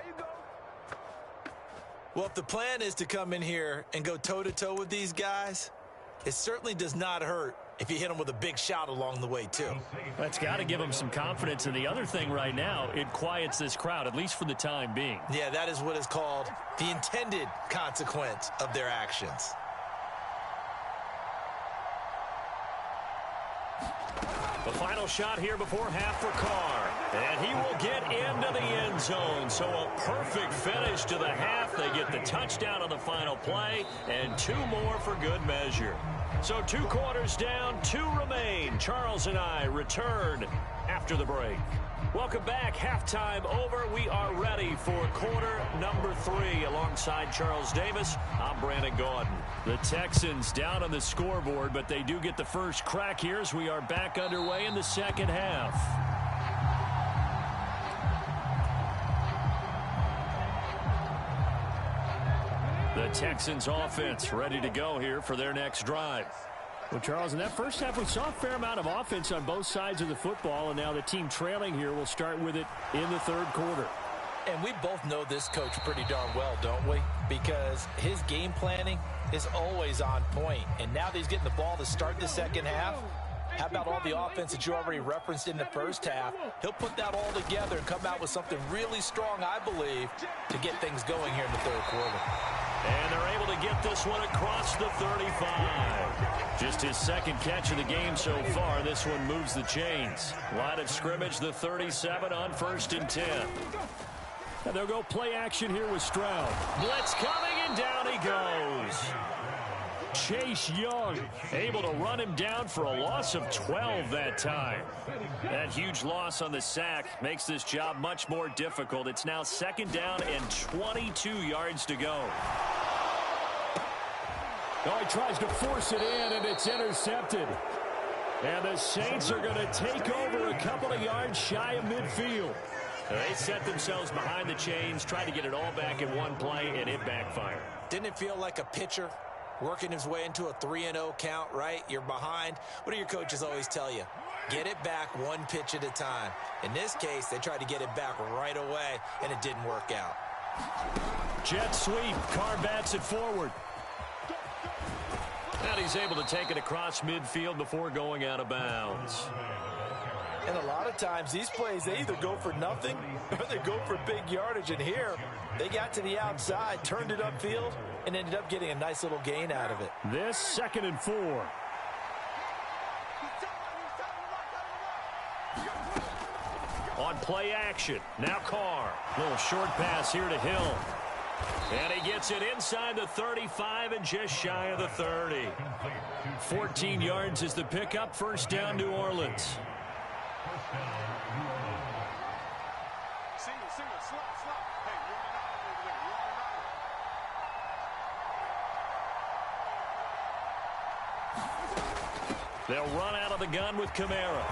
Well, if the plan is to come in here and go toe-to-toe with these guys, it certainly does not hurt if you hit them with a big shot along the way, too. That's got to give them some confidence. And the other thing right now, it quiets this crowd, at least for the time being. Yeah, that is what is called the intended consequence of their actions. The final shot here before half for Carr. And he will get into the end zone. So a perfect finish to the half. They get the touchdown on the final play. And 2 more for good measure. So 2 quarters down, 2 remain. Charles and I return after the break. Welcome back. Halftime over. We are ready for quarter number 3. Alongside Charles Davis, I'm Brandon Gaudin. The Texans down on the scoreboard, but they do get the first crack here as we are back underway in the second half. The Texans offense ready to go here for their next drive. Well, Charles, in that first half, we saw a fair amount of offense on both sides of the football, and now the team trailing here will start with it in the third quarter. And we both know this coach pretty darn well, don't we? Because his game planning is always on point. And now that he's getting the ball to start the second half, how about all the offense that you already referenced in the first half? He'll put that all together and come out with something really strong, I believe, to get things going here in the third quarter. And they're able to get this one across the 35. Just his second catch of the game so far. This one moves the chains. Line of scrimmage, the 37 on 1st and 10. And they'll go play action here with Stroud. Blitz coming, and down he goes. Chase Young able to run him down for a loss of 12 that time. That huge loss on the sack makes this job much more difficult. It's now 2nd down and 22 yards to go. Oh, he tries to force it in, and it's intercepted. And the Saints are going to take over a couple of yards shy of midfield. They set themselves behind the chains, tried to get it all back in one play, and it backfired. Didn't it feel like a pitcher working his way into a 3-0 count, right? You're behind. What do your coaches always tell you? Get it back one pitch at a time. In this case, they tried to get it back right away, and it didn't work out. Jet sweep. Carr bats it forward. And he's able to take it across midfield before going out of bounds. And a lot of times, these plays, they either go for nothing or they go for big yardage. And here, they got to the outside, turned it upfield, and ended up getting a nice little gain out of it. This 2nd and 4. On play action. Now Carr. Little short pass here to Hill. And he gets it inside the 35 and just shy of the 30. 14 yards is the pickup. 1st down, New Orleans. They'll run out of the gun with Kamara.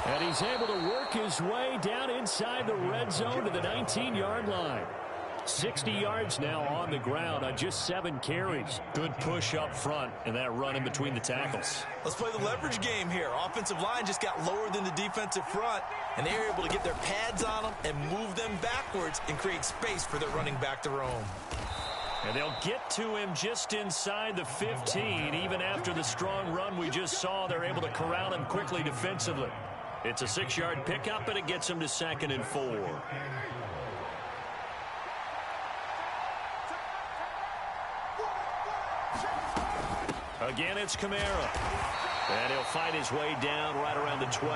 And he's able to work his way down inside the red zone to the 19-yard line. 60 yards now on the ground on just 7 carries. Good push up front and that run in between the tackles. Let's play the leverage game here. Offensive line just got lower than the defensive front, and they were able to get their pads on them and move them backwards and create space for their running back to roam. And they'll get to him just inside the 15. Even after the strong run we just saw, they're able to corral him quickly defensively. It's a 6-yard pickup, and it gets him to 2nd and 4. Again, it's Kamara. And he'll fight his way down right around the 12.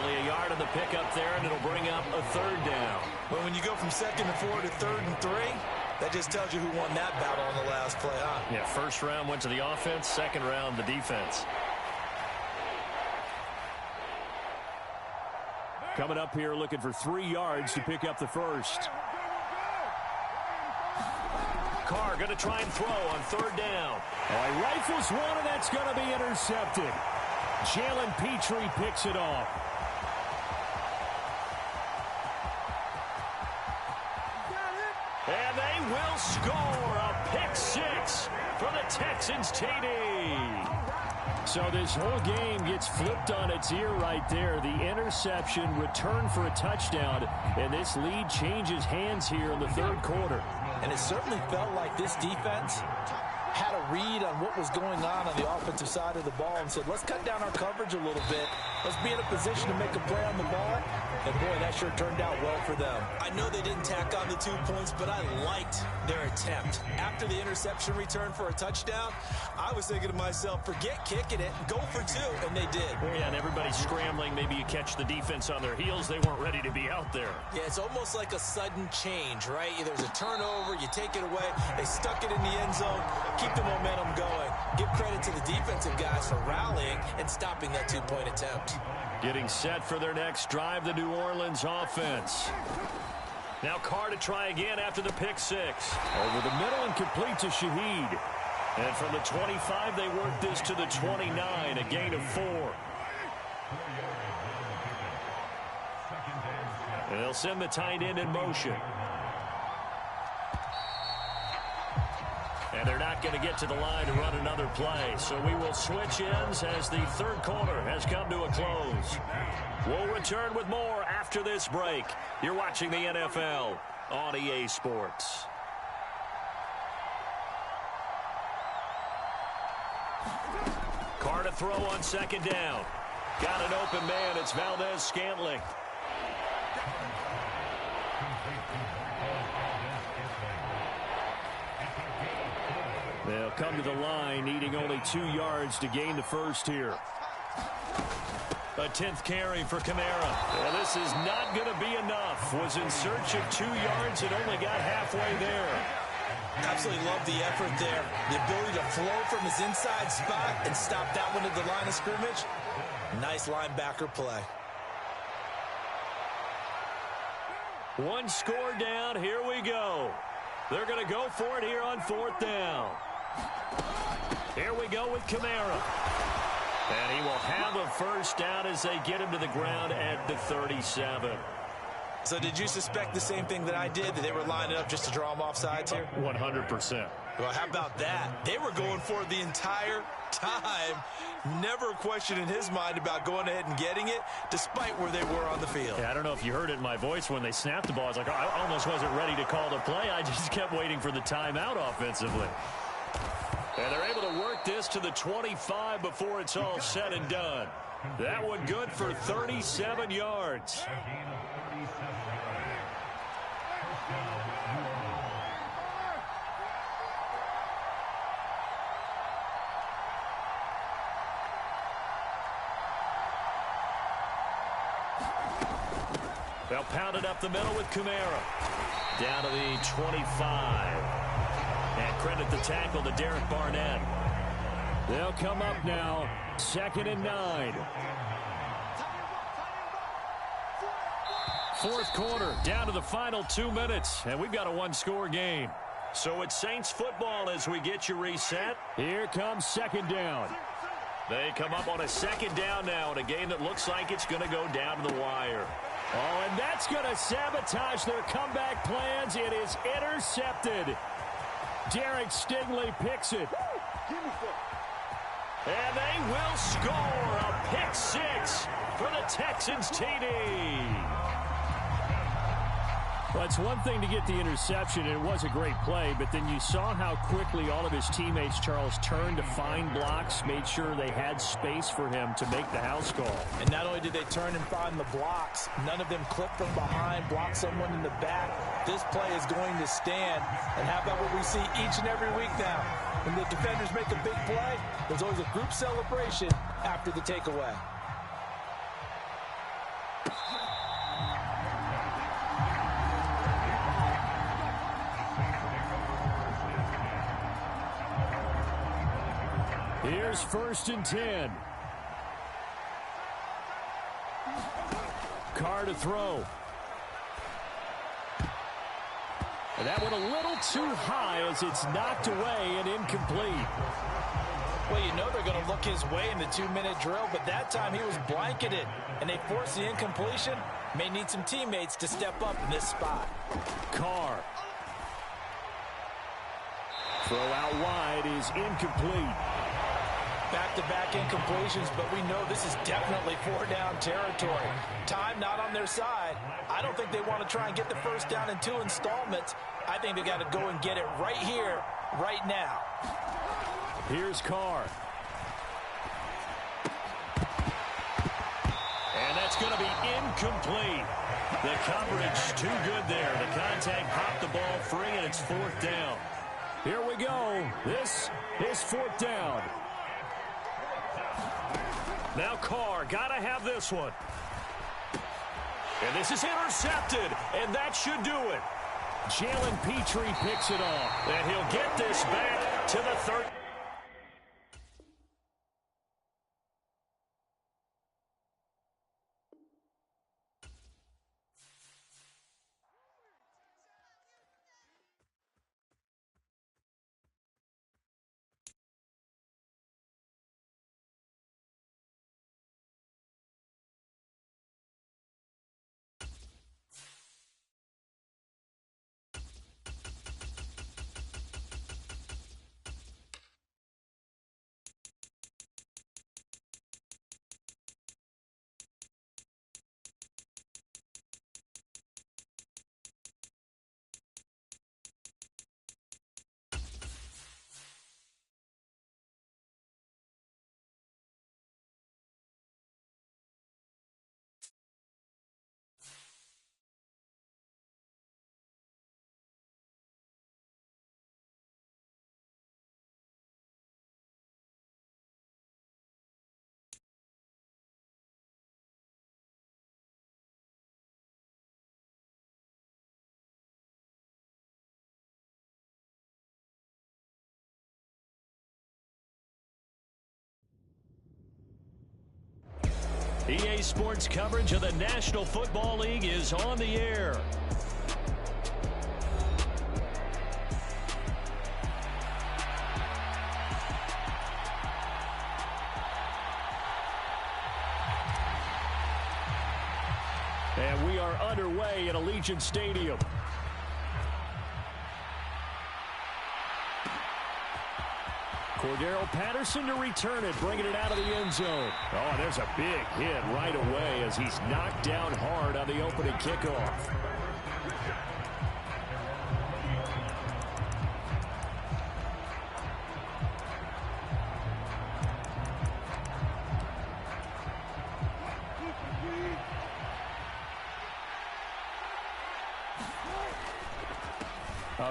Only a yard on the pickup there, and it'll bring up a 3rd down. Well, when you go from 2nd and 4 to 3rd and 3, that just tells you who won that battle on the last play, huh? Yeah, 1st round went to the offense, 2nd round the defense. Coming up here looking for 3 yards to pick up the 1st. Carr going to try and throw on 3rd down. Oh, he rifles one, and that's going to be intercepted. Jalen Petrie picks it off. And they will score a pick 6 for the Texans, TD. So this whole game gets flipped on its ear right there. The interception, return for a touchdown, and this lead changes hands here in the 3rd quarter. And it certainly felt like this defense had a read on what was going on the offensive side of the ball and said, let's cut down our coverage a little bit. Let's be in a position to make a play on the ball. And, boy, that sure turned out well for them. I know they didn't tack on the 2 points, but I liked their attempt. After the interception return for a touchdown, I was thinking to myself, forget kicking it, go for 2, and they did. Yeah, and everybody's scrambling. Maybe you catch the defense on their heels. They weren't ready to be out there. Yeah, it's almost like a sudden change, right? There's a turnover, you take it away, they stuck it in the end zone, keep the momentum going. Give credit to the defensive guys for rallying and stopping that 2-point attempt. Getting set for their next drive, the New Orleans offense. Now Carr to try again after the pick 6. Over the middle and complete to Shaheed. And from the 25, they work this to the 29, a gain of 4. And they'll send the tight end in motion. And they're not going to get to the line to run another play. So we will switch ends as the 3rd quarter has come to a close. We'll return with more after this break. You're watching the NFL on EA Sports. Carr to throw on 2nd down. Got an open man. It's Valdez-Scantling. They'll come to the line, needing only 2 yards to gain the 1st here. A 10th carry for Kamara. Well, this is not going to be enough. Was in search of 2 yards and only got halfway there. Absolutely love the effort there. The ability to flow from his inside spot and stop that one at the line of scrimmage. Nice linebacker play. One score down. Here we go. They're going to go for it here on 4th down. Here we go with Kamara. And he will have a first down as they get him to the ground at the 37. So did you suspect the same thing that I did, that they were lining up just to draw him off sides here? 100%. Well, how about that? They were going for it the entire time. Never a question in his mind about going ahead and getting it, despite where they were on the field. Yeah, I don't know if you heard it in my voice when they snapped the ball. I was like, I almost wasn't ready to call the play. I just kept waiting for the timeout offensively. And they're able to work this to the 25 before it's all said and done. That one good for 37 yards. They'll pound it up the middle with Kamara. Down to the 25. And credit the tackle to Derek Barnett. They'll come up now. 2nd and 9. 4th quarter, down to the final 2 minutes. And we've got a one-score game. So it's Saints football as we get you reset. Here comes 2nd down. They come up on a 2nd down now in a game that looks like it's going to go down to the wire. Oh, and that's going to sabotage their comeback plans. It is intercepted. Derek Stingley picks it. And they will score a pick 6 for the Texans TD. Well, it's one thing to get the interception, and it was a great play, but then you saw how quickly all of his teammates, Charles, turned to find blocks, made sure they had space for him to make the house call. And not only did they turn and find the blocks, none of them clipped from behind, blocked someone in the back. This play is going to stand. And how about what we see each and every week now? When the defenders make a big play, there's always a group celebration after the takeaway. Here's 1st and 10. Carr to throw. And that one a little too high as it's knocked away and incomplete. Well, you know they're going to look his way in the 2-minute drill, but that time he was blanketed, and they forced the incompletion. May need some teammates to step up in this spot. Carr. Throw out wide is incomplete. Back-to-back incompletions, but we know this is definitely 4-down territory. Time not on their side. I don't think they want to try and get the first down in 2 installments. I think they got to go and get it right here, right now. Here's Carr. And that's going to be incomplete. The coverage too good there. The contact popped the ball free, and it's 4th down. Here we go. This is 4th down. Now Carr, got to have this one. And this is intercepted, and that should do it. Jalen Petrie picks it off, and he'll get this back to the 30. EA Sports coverage of the National Football League is on the air. And we are underway at Allegiant Stadium. Cordero Patterson to return it, bringing it out of the end zone. Oh, there's a big hit right away as he's knocked down hard on the opening kickoff.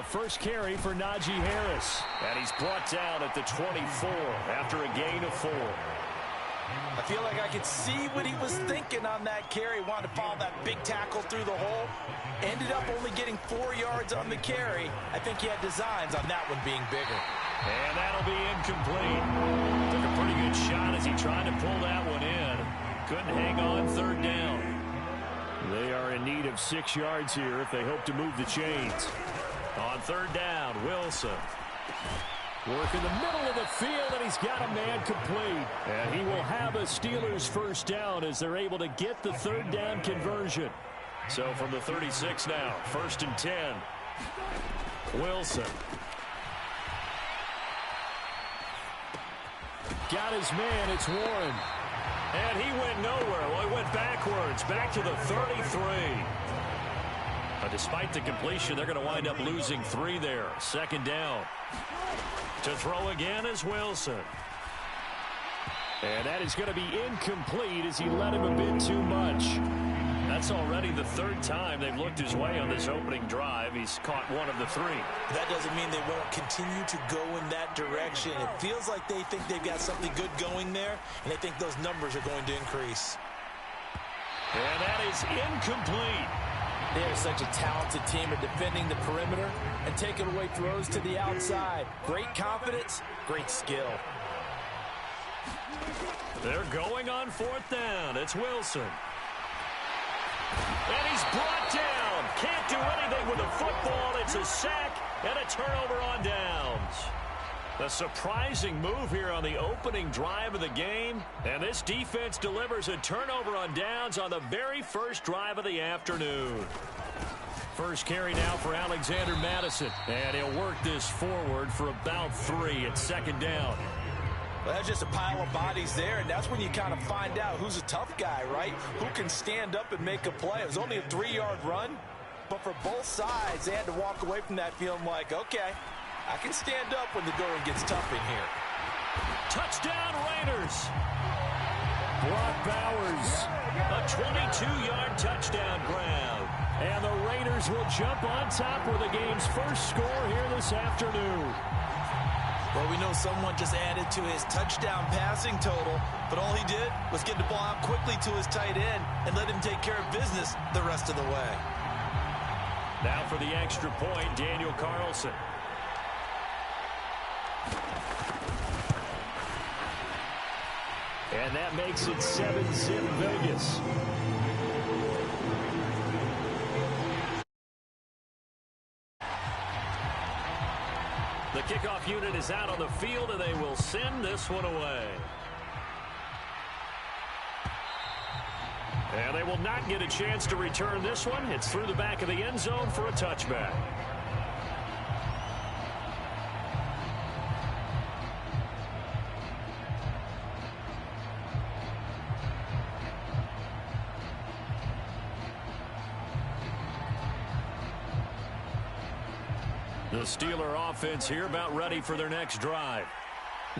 First carry for Najee Harris. And he's brought down at the 24 after a gain of 4. I feel like I could see what he was thinking on that carry. Wanted to follow that big tackle through the hole. Ended up only getting 4 yards on the carry. I think he had designs on that one being bigger. And that'll be incomplete. Took a pretty good shot as he tried to pull that one in. Couldn't hang on third down. They are in need of 6 yards here if they hope to move the chains. On third down, Wilson. Work in the middle of the field, and he's got a man complete. And he will have a Steelers first down as they're able to get the third down conversion. So from the 36 now, 1st and 10. Wilson. Got his man, it's Warren. And he went nowhere. Well, he went backwards, back to the 33. Despite the completion, they're going to wind up losing 3 there. 2nd down. To throw again is Wilson. And that is going to be incomplete as he let him a bit too much. That's already the 3rd time they've looked his way on this opening drive. He's caught 1 of the 3. That doesn't mean they won't continue to go in that direction. It feels like they think they've got something good going there, and they think those numbers are going to increase. And that is incomplete. They are such a talented team at defending the perimeter and taking away throws to the outside. Great confidence, great skill. They're going on 4th down. It's Wilson. And he's brought down. Can't do anything with the football. It's a sack and a turnover on downs. A surprising move here on the opening drive of the game. And this defense delivers a turnover on downs on the very first drive of the afternoon. First carry now for Alexander Madison. And he'll work this forward for about 3 at 2nd down. Well, that's just a pile of bodies there, and that's when you kind of find out who's a tough guy, right? Who can stand up and make a play. It was only a 3-yard run, but for both sides, they had to walk away from that feeling like, okay, I can stand up when the going gets tough in here. Touchdown, Raiders. Brock Bowers, a 22-yard touchdown grab. And the Raiders will jump on top with the game's first score here this afternoon. Well, we know someone just added to his touchdown passing total, but all he did was get the ball out quickly to his tight end and let him take care of business the rest of the way. Now for the extra point, Daniel Carlson. And that makes it 7-zip Vegas. The kickoff unit is out on the field, and they will send this one away. And they will not get a chance to return this one. It's through the back of the end zone for a touchback. The Steeler offense here about ready for their next drive.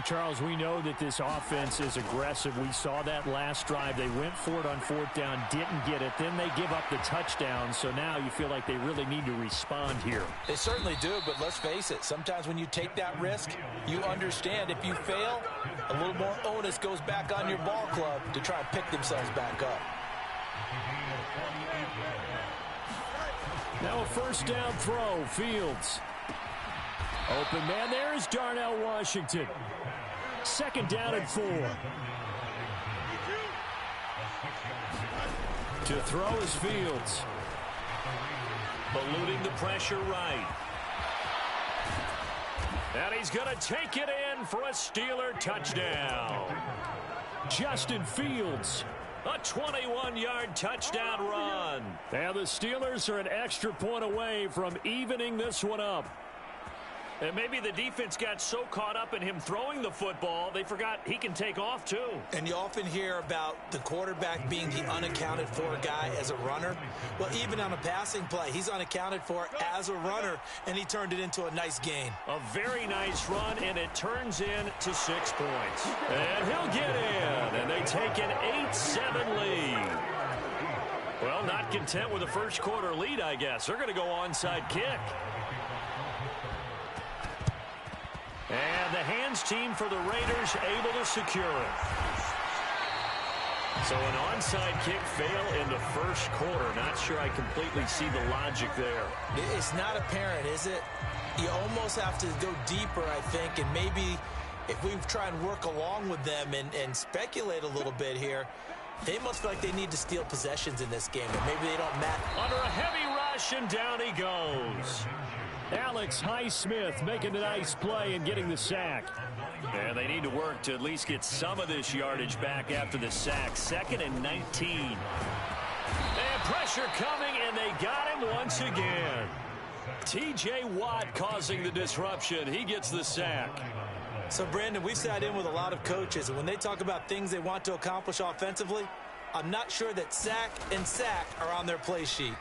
Charles, we know that this offense is aggressive. We saw that last drive. They went for it on 4th down, didn't get it. Then they give up the touchdown. So now you feel like they really need to respond here. They certainly do, but let's face it. Sometimes when you take that risk, you understand if you fail, a little more onus goes back on your ball club to try and pick themselves back up. Now a first down throw, Fields. Open man there is Darnell Washington. 2nd down and 4. To throw is Fields. Eluding the pressure right. And he's going to take it in for a Steeler touchdown. Justin Fields. A 21-yard touchdown run. And the Steelers are an extra point away from evening this one up. And maybe the defense got so caught up in him throwing the football, they forgot he can take off too. And you often hear about the quarterback being the unaccounted for guy as a runner. Well, even on a passing play, he's unaccounted for as a runner, and he turned it into a nice gain. A very nice run, and it turns into 6 points. And he'll get in, and they take an 8-7 lead. Well, not content with a first quarter lead, I guess. They're going to go onside kick. And the hands team for the Raiders able to secure it. So an onside kick fail in the first quarter. Not sure I completely see the logic there. It's not apparent, is it? You almost have to go deeper, I think, and maybe if we try and work along with them and speculate a little bit here, they must feel like they need to steal possessions in this game, and maybe they don't match. Under a heavy rush, and down he goes. Alex Highsmith making a nice play and getting the sack. And they need to work to at least get some of this yardage back after the sack. 2nd and 19. And pressure coming, and they got him once again. T.J. Watt causing the disruption. He gets the sack. So, Brandon, we've sat in with a lot of coaches, and when they talk about things they want to accomplish offensively, I'm not sure that sack and sack are on their play sheet.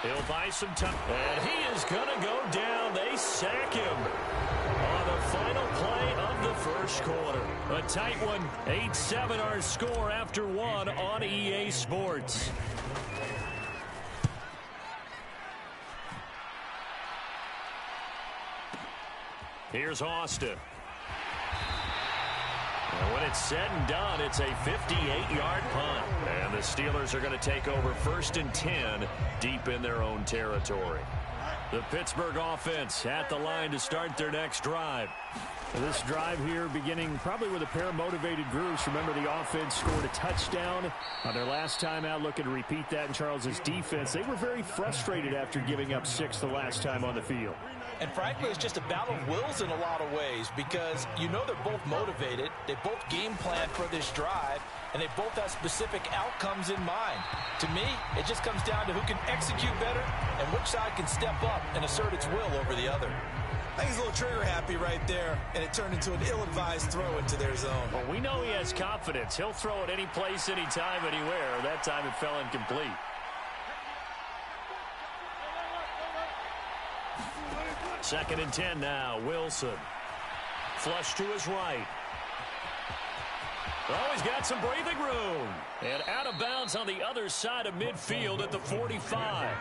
He'll buy some time. And he is going to go down. They sack him on the final play of the first quarter. A tight one. 8-7 our score after 1 on EA Sports. Here's Austin. And when it's said and done, it's a 58-yard punt. And the Steelers are going to take over 1st and 10 deep in their own territory. The Pittsburgh offense at the line to start their next drive. This drive here beginning probably with a pair of motivated groups. Remember, the offense scored a touchdown on their last time out. Looking to repeat that in Charles's defense. They were very frustrated after giving up 6 the last time on the field. And frankly, it's just a battle of wills in a lot of ways because you know they're both motivated. They both game plan for this drive, and they both have specific outcomes in mind. To me, it just comes down to who can execute better and which side can step up and assert its will over the other. I think he's a little trigger happy right there, and it turned into an ill-advised throw into their zone. Well, we know he has confidence. He'll throw it any place, anytime, anywhere. That time it fell incomplete. Second and 10 now. Wilson. Flush to his right. Oh, he's got some breathing room. And out of bounds on the other side of midfield at the 45.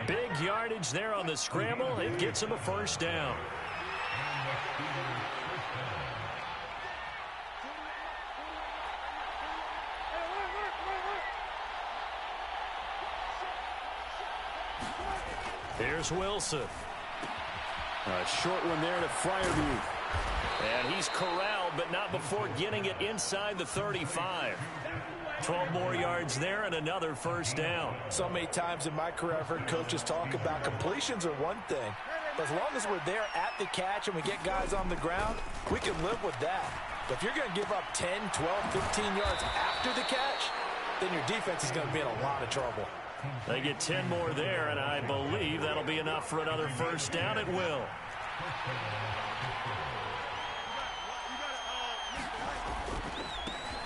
Big yardage there on the scramble. It gets him a first down. Here's Wilson. A short one there to Fryermuth. And he's corralled, but not before getting it inside the 35. 12 more yards there and another first down. So many times in my career I've heard coaches talk about completions are one thing. But as long as we're there at the catch and we get guys on the ground, we can live with that. But if you're going to give up 10, 12, 15 yards after the catch, then your defense is going to be in a lot of trouble. They get 10 more there, and I believe that'll be enough for another first down at will.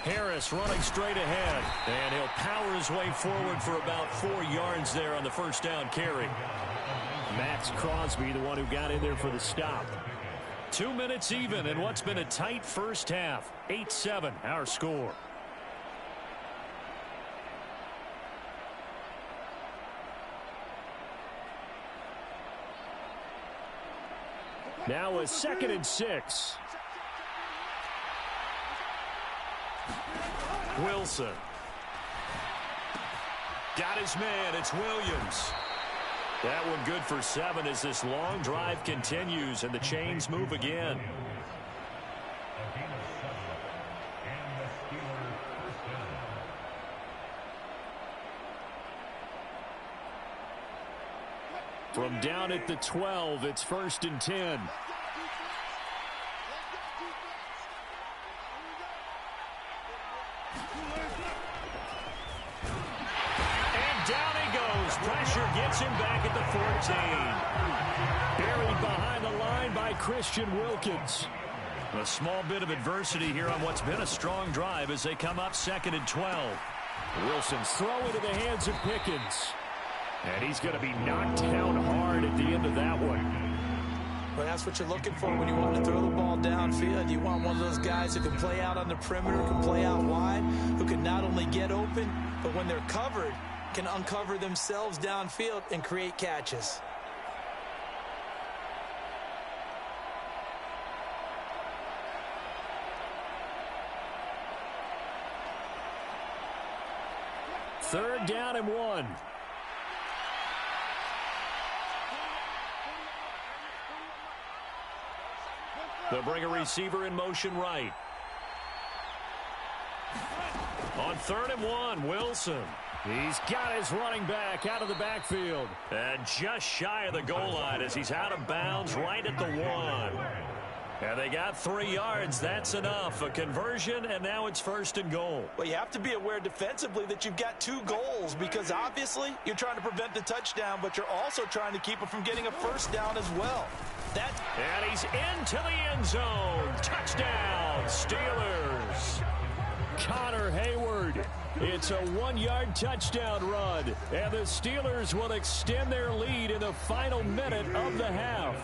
Harris running straight ahead, and he'll power his way forward for about 4 yards there on the first down carry. Max Crosby, the one who got in there for the stop. 2 minutes even in what's been a tight first half. 8-7 our score. Now a 2nd and 6. Wilson. Got his man. It's Williams. That one good for 7 as this long drive continues and the chains move again. From down at the 12, it's 1st and 10. And down he goes. Pressure gets him back at the 14. Buried behind the line by Christian Wilkins. A small bit of adversity here on what's been a strong drive as they come up 2nd and 12. Wilson's throw into the hands of Pickens. And he's going to be knocked down hard at the end of that one. Well, that's what you're looking for when you want to throw the ball downfield. You want one of those guys who can play out on the perimeter, can play out wide, who can not only get open, but when they're covered, can uncover themselves downfield and create catches. Third down and 1. They'll bring a receiver in motion right. On 3rd and 1, Wilson. He's got his running back out of the backfield. And just shy of the goal line as he's out of bounds right at the 1. And they got 3 yards. That's enough. A conversion, and now it's 1st and goal. Well, you have to be aware defensively that you've got 2 goals because obviously you're trying to prevent the touchdown, but you're also trying to keep it from getting a 1st down as well. And he's into the end zone. Touchdown, Steelers. Connor Hayward. It's a 1-yard touchdown run. And the Steelers will extend their lead in the final minute of the half.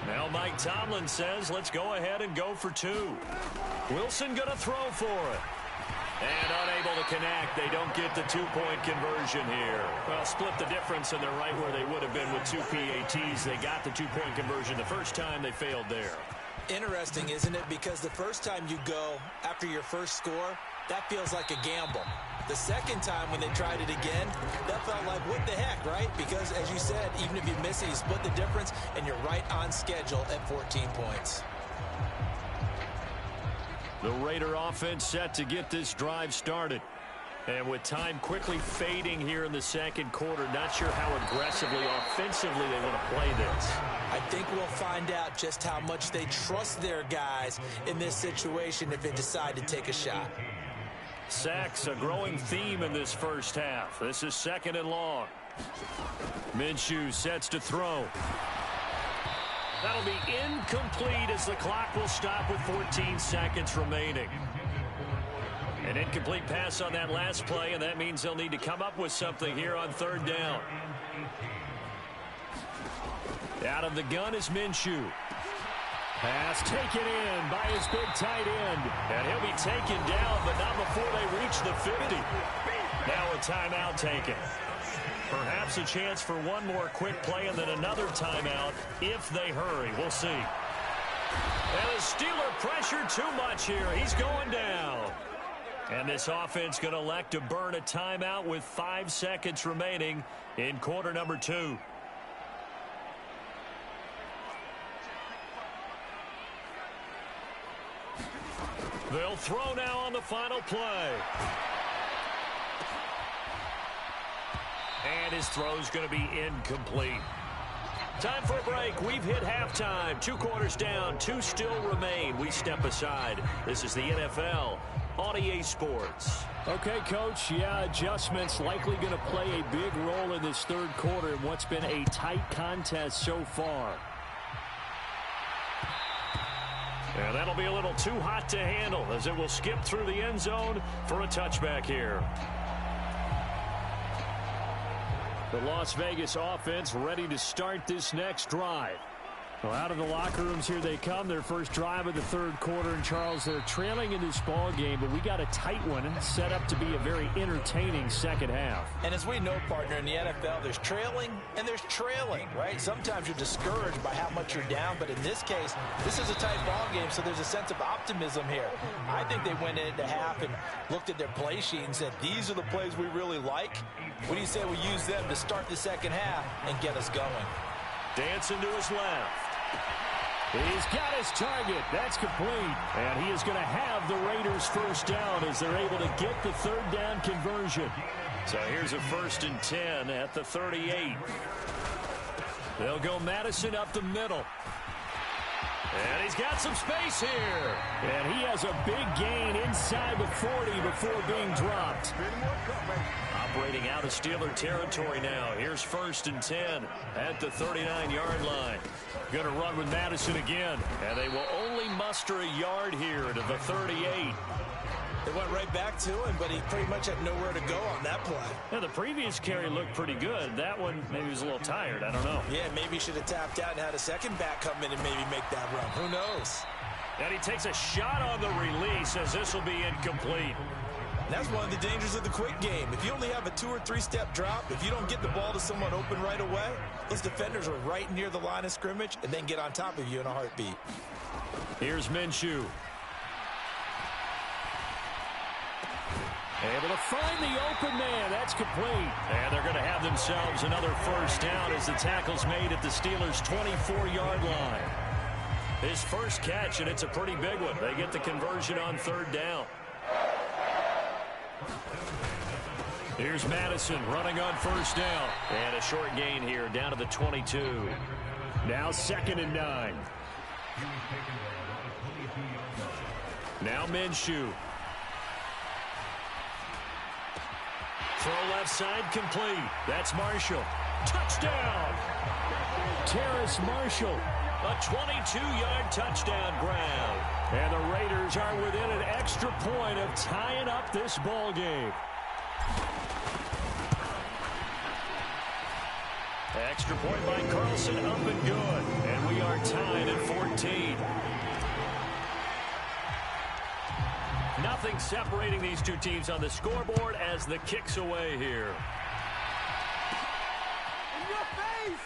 Now Mike Tomlin says, let's go ahead and go for 2. Wilson going to throw for it. And unable to connect. They don't get the 2-point conversion here. Well, split the difference, and they're right where they would have been with 2 PATs. They got the 2-point conversion the first time. They failed there. Interesting, isn't it? Because the first time you go after your first score, that feels like a gamble. The second time when they tried it again, that felt like, what the heck, right? Because, as you said, even if you miss it, you split the difference, and you're right on schedule at 14 points. The Raider offense set to get this drive started. And with time quickly fading here in the second quarter, not sure how aggressively, offensively they want to play this. I think we'll find out just how much they trust their guys in this situation if they decide to take a shot. Sacks, a growing theme in this first half. This is 2nd and long. Minshew sets to throw. That'll be incomplete as the clock will stop with 14 seconds remaining. An incomplete pass on that last play, and that means they'll need to come up with something here on 3rd down. Out of the gun is Minshew. Pass taken in by his big tight end. And he'll be taken down, but not before they reach the 50. Now a timeout taken. Perhaps a chance for one more quick play and then another timeout if they hurry. We'll see. And the Steeler pressure too much here. He's going down. And this offense going to elect to burn a timeout with 5 seconds remaining in quarter number 2. They'll throw now on the final play. And his throw's going to be incomplete. Time for a break. We've hit halftime. 2 quarters down. 2 still remain. We step aside. This is the NFL on EA Sports. Okay, Coach. Yeah, adjustments likely going to play a big role in this 3rd quarter in what's been a tight contest so far. And that'll be a little too hot to handle as it will skip through the end zone for a touchback here. The Las Vegas offense ready to start this next drive. Well, out of the locker rooms here they come. Their first drive of the 3rd quarter. And, Charles, they're trailing in this ball game, but we got a tight one set up to be a very entertaining second half. And as we know, partner, in the NFL, there's trailing and there's trailing, right? Sometimes you're discouraged by how much you're down, but in this case, this is a tight ball game, so there's a sense of optimism here. I think they went into half and looked at their play sheet and said, these are the plays we really like. What do you say we use them to start the second half and get us going? Dancing to his left. He's got his target. That's complete. And he is going to have the Raiders first down as they're able to get the 3rd down conversion. So here's a 1st and 10 at the 38. They'll go Madison up the middle. And he's got some space here. And he has a big gain inside the 40 before being dropped. Operating out of Steeler territory now. Here's 1st and 10 at the 39-yard line. Going to run with Madison again. And they will only muster a yard here to the 38. They went right back to him, but he pretty much had nowhere to go on that play. Yeah, the previous carry looked pretty good. That one, maybe he was a little tired. I don't know. Yeah, maybe he should have tapped out and had a second back come in and maybe make that run. Who knows? And he takes a shot on the release as this will be incomplete. And that's one of the dangers of the quick game. If you only have a 2- or 3-step drop, if you don't get the ball to someone open right away, those defenders are right near the line of scrimmage and then get on top of you in a heartbeat. Here's Minshew. Able to find the open man. That's complete. And they're going to have themselves another 1st down as the tackle's made at the Steelers' 24-yard line. His first catch, and it's a pretty big one. They get the conversion on 3rd down. Here's Madison running on 1st down. And a short gain here down to the 22. Now 2nd and 9. Now Minshew. Throw left side complete. That's Marshall. Touchdown! Terrace Marshall. A 22-yard touchdown grab. And the Raiders are within an extra point of tying up this ball game. Extra point by Carlson, up and good. And we are tied at 14. Nothing separating these two teams on the scoreboard as the kick's away here. In your face!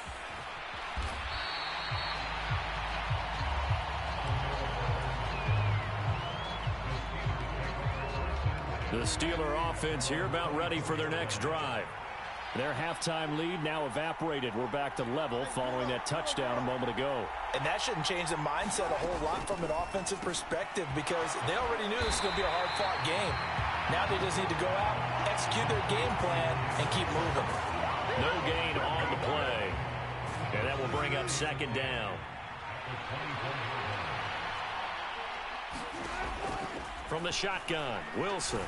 The Steeler offense here about ready for their next drive. Their halftime lead now evaporated. We're back to level following that touchdown a moment ago. And that shouldn't change the mindset a whole lot from an offensive perspective because they already knew this was going to be a hard-fought game. Now they just need to go out, execute their game plan, and keep moving. No gain on the play. And that will bring up 2nd down. From the shotgun, Wilson.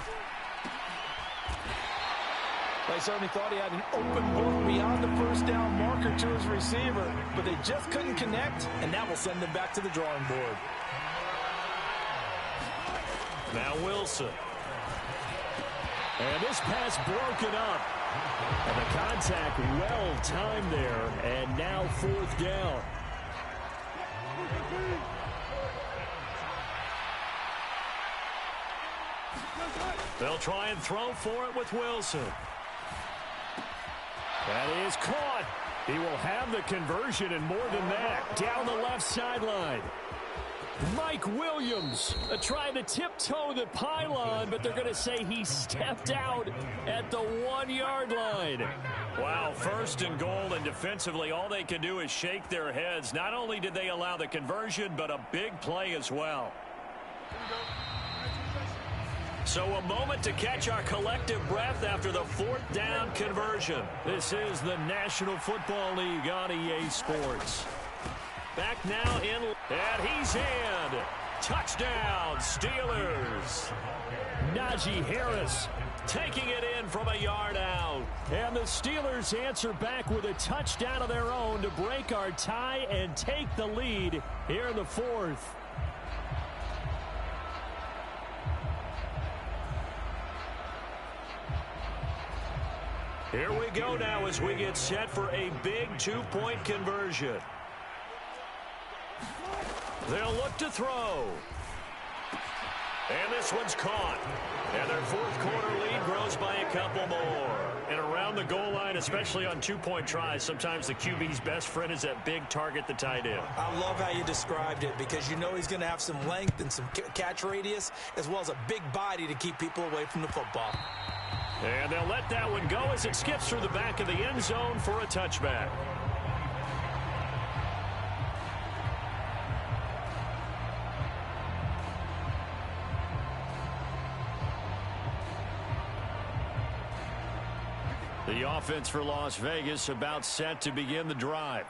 They certainly thought he had an open book beyond the 1st down marker to his receiver, but they just couldn't connect, and that will send them back to the drawing board. Now Wilson. And this pass broken up. And the contact well timed there, and now 4th down. They'll try and throw for it with Wilson. That is caught. He will have the conversion and more than that. Down the left sideline. Mike Williams trying to tiptoe the pylon, but they're going to say he stepped out at the 1-yard line. Wow, 1st and goal, and defensively all they can do is shake their heads. Not only did they allow the conversion, but a big play as well. So a moment to catch our collective breath after the 4th down conversion. This is the National Football League on EA Sports. Back now in, and he's in. Touchdown, Steelers. Najee Harris taking it in from a yard out. And the Steelers answer back with a touchdown of their own to break our tie and take the lead here in the 4th. Here we go now as we get set for a big 2-point conversion. They'll look to throw. And this one's caught. And their 4th quarter lead grows by a couple more. And around the goal line, especially on 2-point tries, sometimes the QB's best friend is that big target, the tight end. I love how you described it because you know he's going to have some length and some catch radius as well as a big body to keep people away from the football. And they'll let that one go as it skips through the back of the end zone for a touchback. The offense for Las Vegas about set to begin the drive.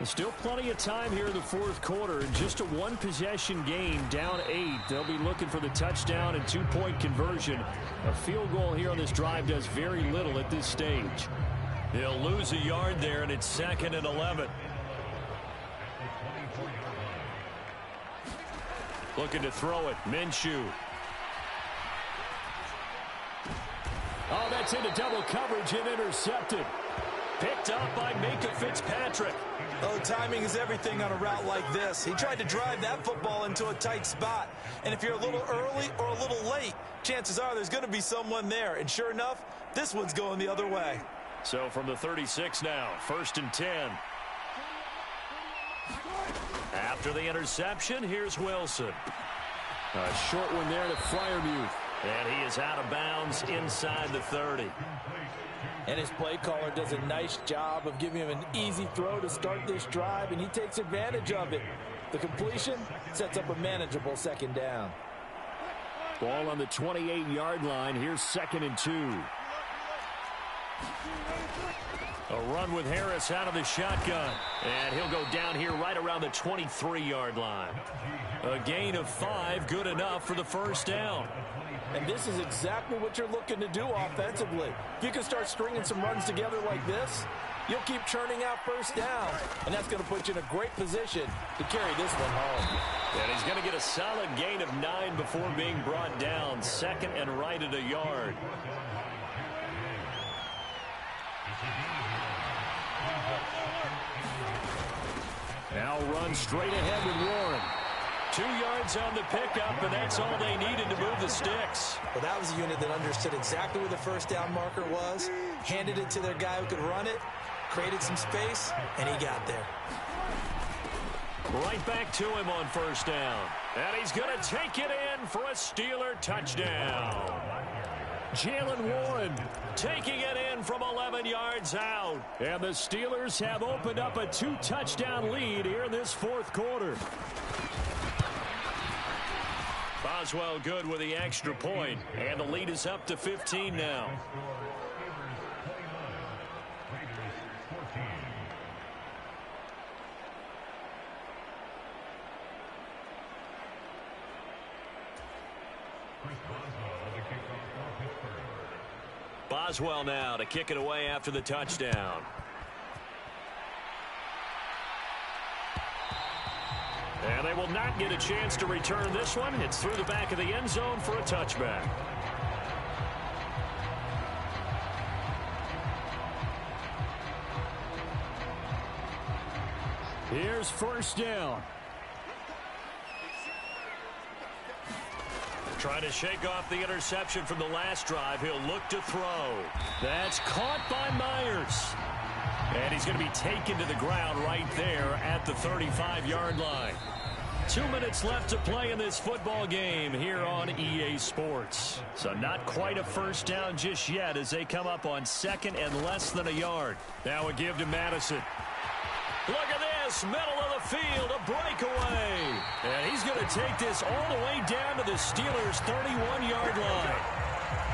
Still plenty of time here in the fourth quarter. And just a one-possession game, down 8. They'll be looking for the touchdown and two-point conversion. A field goal here on this drive does very little at this stage. He'll lose a yard there, and it's 2nd and 11. Looking to throw it. Minshew. Oh, that's into double coverage and intercepted. Picked up by Minka Fitzpatrick. Oh, timing is everything on a route like this. He tried to drive that football into a tight spot. And if you're a little early or a little late, chances are there's going to be someone there. And sure enough, this one's going the other way. So from the 36 now, 1st and 10. After the interception, here's Wilson. A short one there to Freiermuth. And he is out of bounds inside the 30. And his play caller does a nice job of giving him an easy throw to start this drive, and he takes advantage of it. The completion sets up a manageable 2nd down. Ball on the 28-yard line. Here's 2nd and 2. A run with Harris out of the shotgun. And he'll go down here right around the 23-yard line. A gain of 5, good enough for the 1st down. And this is exactly what you're looking to do offensively. If you can start stringing some runs together like this, you'll keep churning out 1st down. And that's going to put you in a great position to carry this one home. And he's going to get a solid gain of 9 before being brought down. 2nd and right at a yard. Now run straight ahead with Warren. 2 yards on the pickup, and that's all they needed to move the sticks. Well, that was a unit that understood exactly where the 1st down marker was, handed it to their guy who could run it, created some space, and he got there. Right back to him on 1st down. And he's going to take it in for a Steeler touchdown. Jalen Warren taking it in from 11 yards out. And the Steelers have opened up a 2-touchdown lead here in this fourth quarter. Boswell good with the extra point, and the lead is up to 15 now. Boswell now to kick it away after the touchdown. And they will not get a chance to return this one. It's through the back of the end zone for a touchback. Here's 1st down. Trying to shake off the interception from the last drive. He'll look to throw. That's caught by Myers. And he's going to be taken to the ground right there at the 35-yard line. 2 minutes left to play in this football game here on EA Sports. So not quite a 1st down just yet as they come up on 2nd and less than a yard. Now a give to Madison. Look at this, middle of the field, a breakaway. And he's going to take this all the way down to the Steelers' 31-yard line.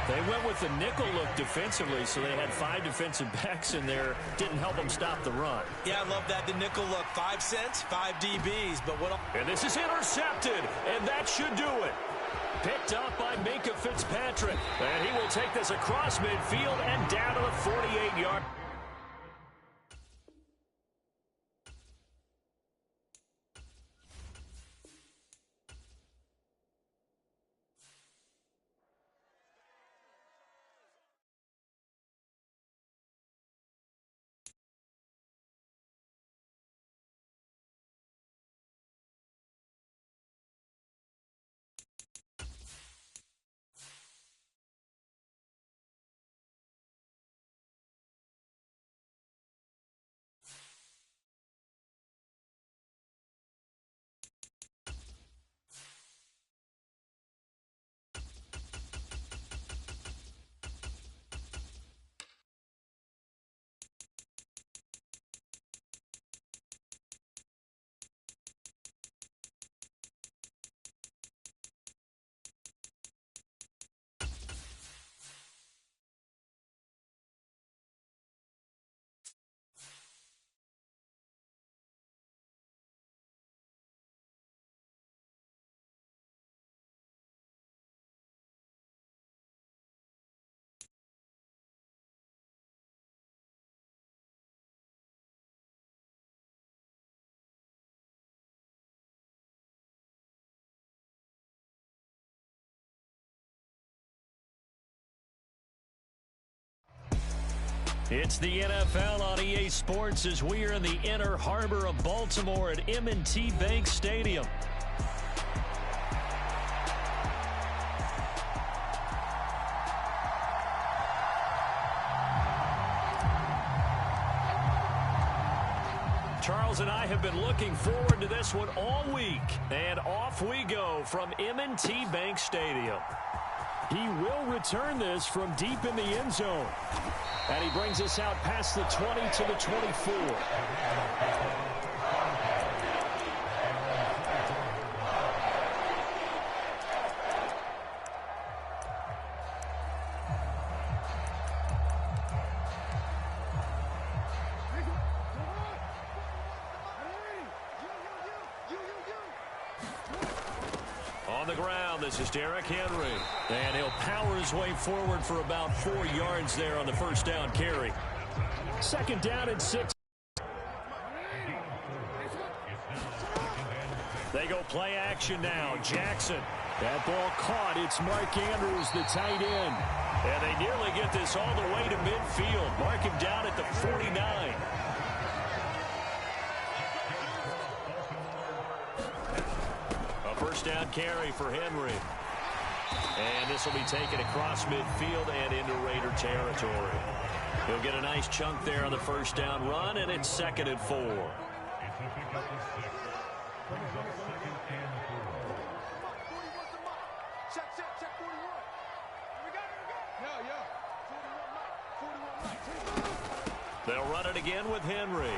They went with the nickel look defensively, so they had 5 defensive backs in there. Didn't help them stop the run. Yeah, I love that, the nickel look. 5 cents, 5 DBs. But what? And this is intercepted, and that should do it. Picked up by Minka Fitzpatrick. And he will take this across midfield and down to the 48-yard. It's the NFL on EA Sports as we are in the inner harbor of Baltimore at M&T Bank Stadium. Charles and I have been looking forward to this one all week. And off we go from M&T Bank Stadium. He will return this from deep in the end zone. And he brings us out past the 20 to the 24. On the ground, this is Derrick Henry. And he'll power his way forward for about 4 yards there on the first down carry. Second down and 6. They go play action now. Jackson. That ball caught. It's Mark Andrews, the tight end. And they nearly get this all the way to midfield. Mark him down at the 49. First down carry for Henry. And this will be taken across midfield and into Raider territory. He'll get a nice chunk there on the first down run, and it's 2nd and 4. They'll run it again with Henry.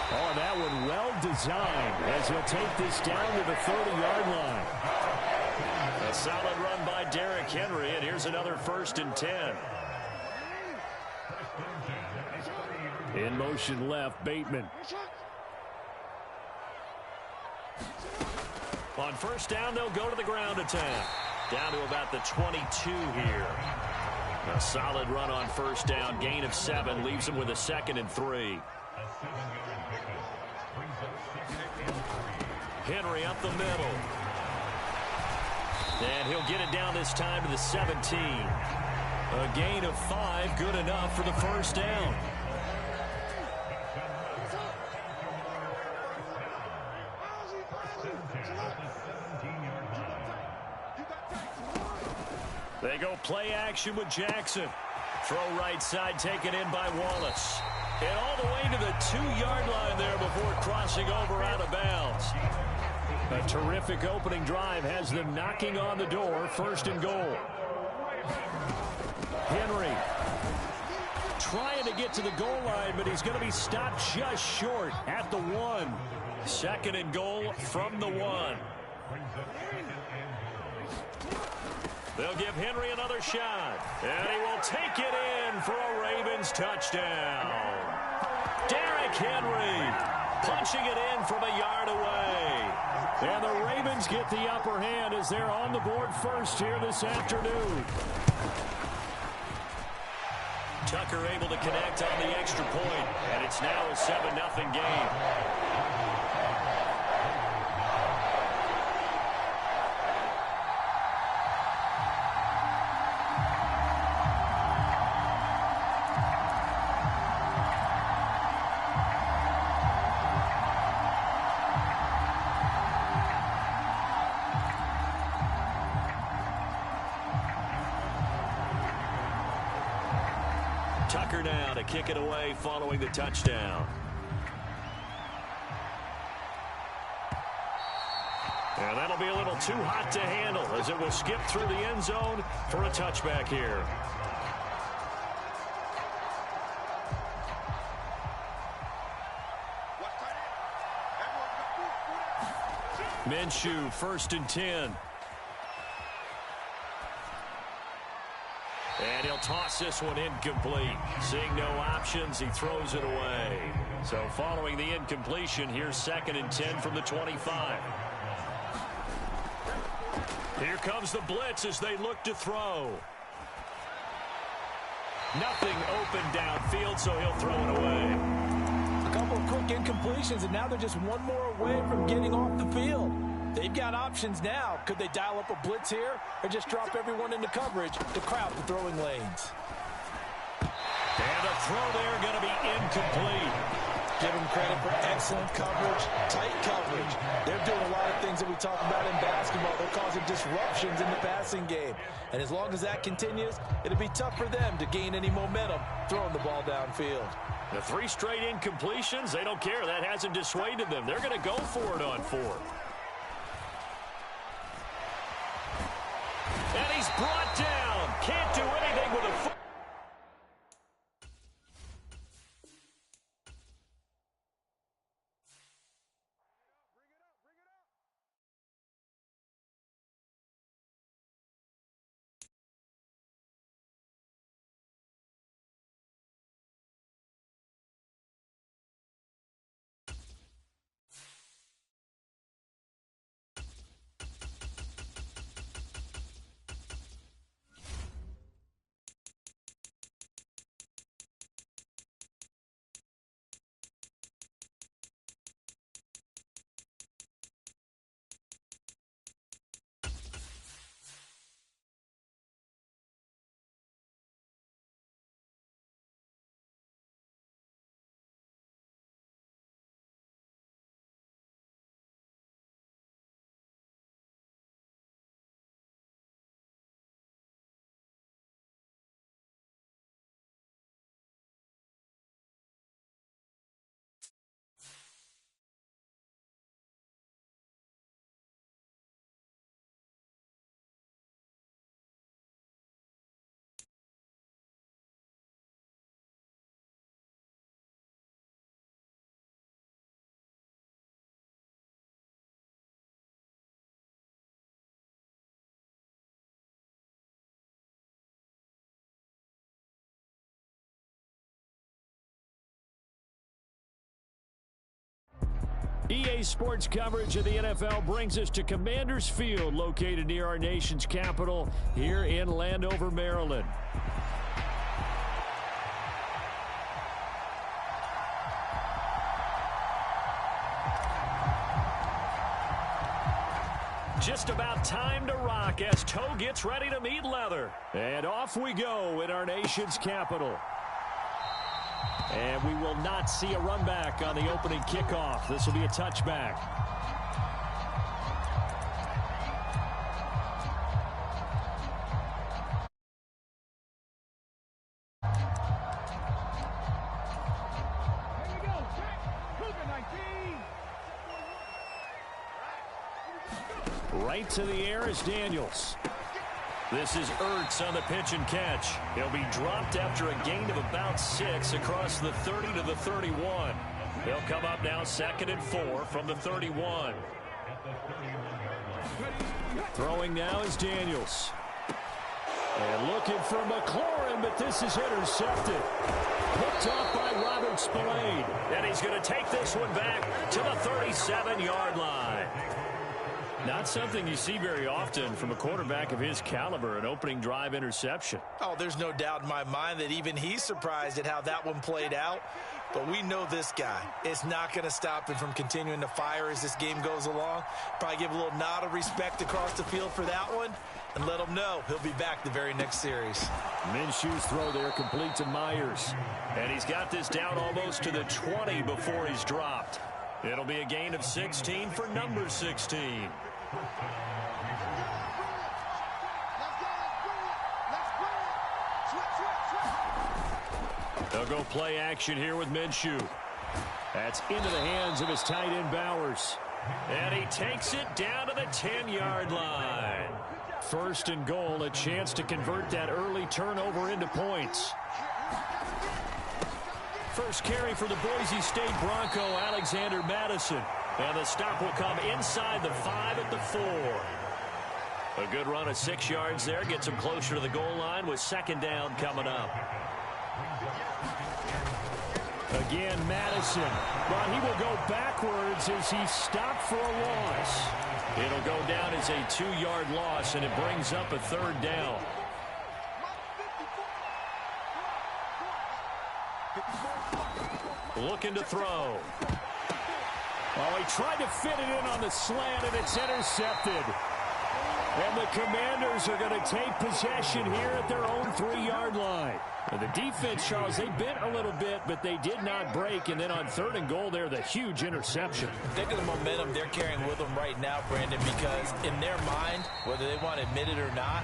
Oh, that one well designed as he'll take this down to the 30-yard line. A solid run by Derrick Henry, and here's another 1st and 10. In motion left, Bateman. On first down, they'll go to the ground attack. Down to about the 22 here. A solid run on first down. Gain of 7 leaves him with a 2nd and 3. Henry up the middle. And he'll get it down this time to the 17. A gain of 5, good enough for the first down. They go play action with Jackson. Throw right side taken in by Wallace. And all the way to the 2-yard line there before crossing over out of bounds. A terrific opening drive has them knocking on the door. 1st and goal. Henry trying to get to the goal line, but he's going to be stopped just short at the 1. 2nd and goal from the 1. They'll give Henry another shot. And he will take it in for a Ravens touchdown. Derrick Henry punching it in from a yard away. And the Ravens get the upper hand as they're on the board first here this afternoon. Tucker able to connect on the extra point, and it's now a 7-0 game. Tucker now to kick it away following the touchdown. And that'll be a little too hot to handle as it will skip through the end zone for a touchback here. Minshew, 1st and 10. And he'll toss this one incomplete. Seeing no options, he throws it away. So following the incompletion, here's 2nd and 10 from the 25. Here comes the blitz as they look to throw. Nothing open downfield, so he'll throw it away. A couple of quick incompletions, and now they're just one more away from getting off the field. They've got options now. Could they dial up a blitz here or just drop everyone into coverage to crowd the throwing lanes? the throw there going to be incomplete. Give them credit for excellent coverage, tight coverage. They're doing a lot of things that we talk about in basketball. They're causing disruptions in the passing game. And as long as that continues, it'll be tough for them to gain any momentum throwing the ball downfield. The 3 straight incompletions, they don't care. That hasn't dissuaded them. They're going to go for it on 4. And he's brought down. Can't do anything with a foot. EA Sports coverage of the NFL brings us to Commanders Field, located near our nation's capital here in Landover, Maryland. Just about time to rock as toe gets ready to meet leather. And off we go in our nation's capital. And we will not see a run back on the opening kickoff. This will be a touchback. Right to the air is Daniels. This is Ertz on the pitch and catch. He'll be dropped after a gain of about 6 across the 30 to the 31. They'll come up now 2nd and 4 from the 31. Throwing now is Daniels. And looking for McLaurin, but this is intercepted. Picked off by Robert Spillane. And he's going to take this one back to the 37-yard line. Not something you see very often from a quarterback of his caliber, an opening drive interception. Oh, there's no doubt in my mind that even he's surprised at how that one played out. But we know this guy. It's not going to stop him from continuing to fire as this game goes along. Probably give a little nod of respect across the field for that one and let him know he'll be back the very next series. Minshew's throw there complete to Myers. And he's got this down almost to the 20 before he's dropped. It'll be a gain of 16 for number 16. They'll go play action here with Minshew. That's into the hands of his tight end Bowers. And he takes it down to the 10-yard line. 1st and goal, a chance to convert that early turnover into points. First carry for the Boise State Bronco, Alexander Madison. And the stop will come inside the 5 at the 4. A good run of 6 yards there. Gets him closer to the goal line with 2nd down coming up. Again, Madison. But he will go backwards as he stopped for a loss. It'll go down as a 2-yard loss, and it brings up a 3rd down. Looking to throw. Oh, he tried to fit it in on the slant, and it's intercepted. And the Commanders are going to take possession here at their own 3-yard line. And the defense, Charles, they bent a little bit, but they did not break. And then on 3rd and goal there, the huge interception. Think of the momentum they're carrying with them right now, Brandon, because in their mind, whether they want to admit it or not,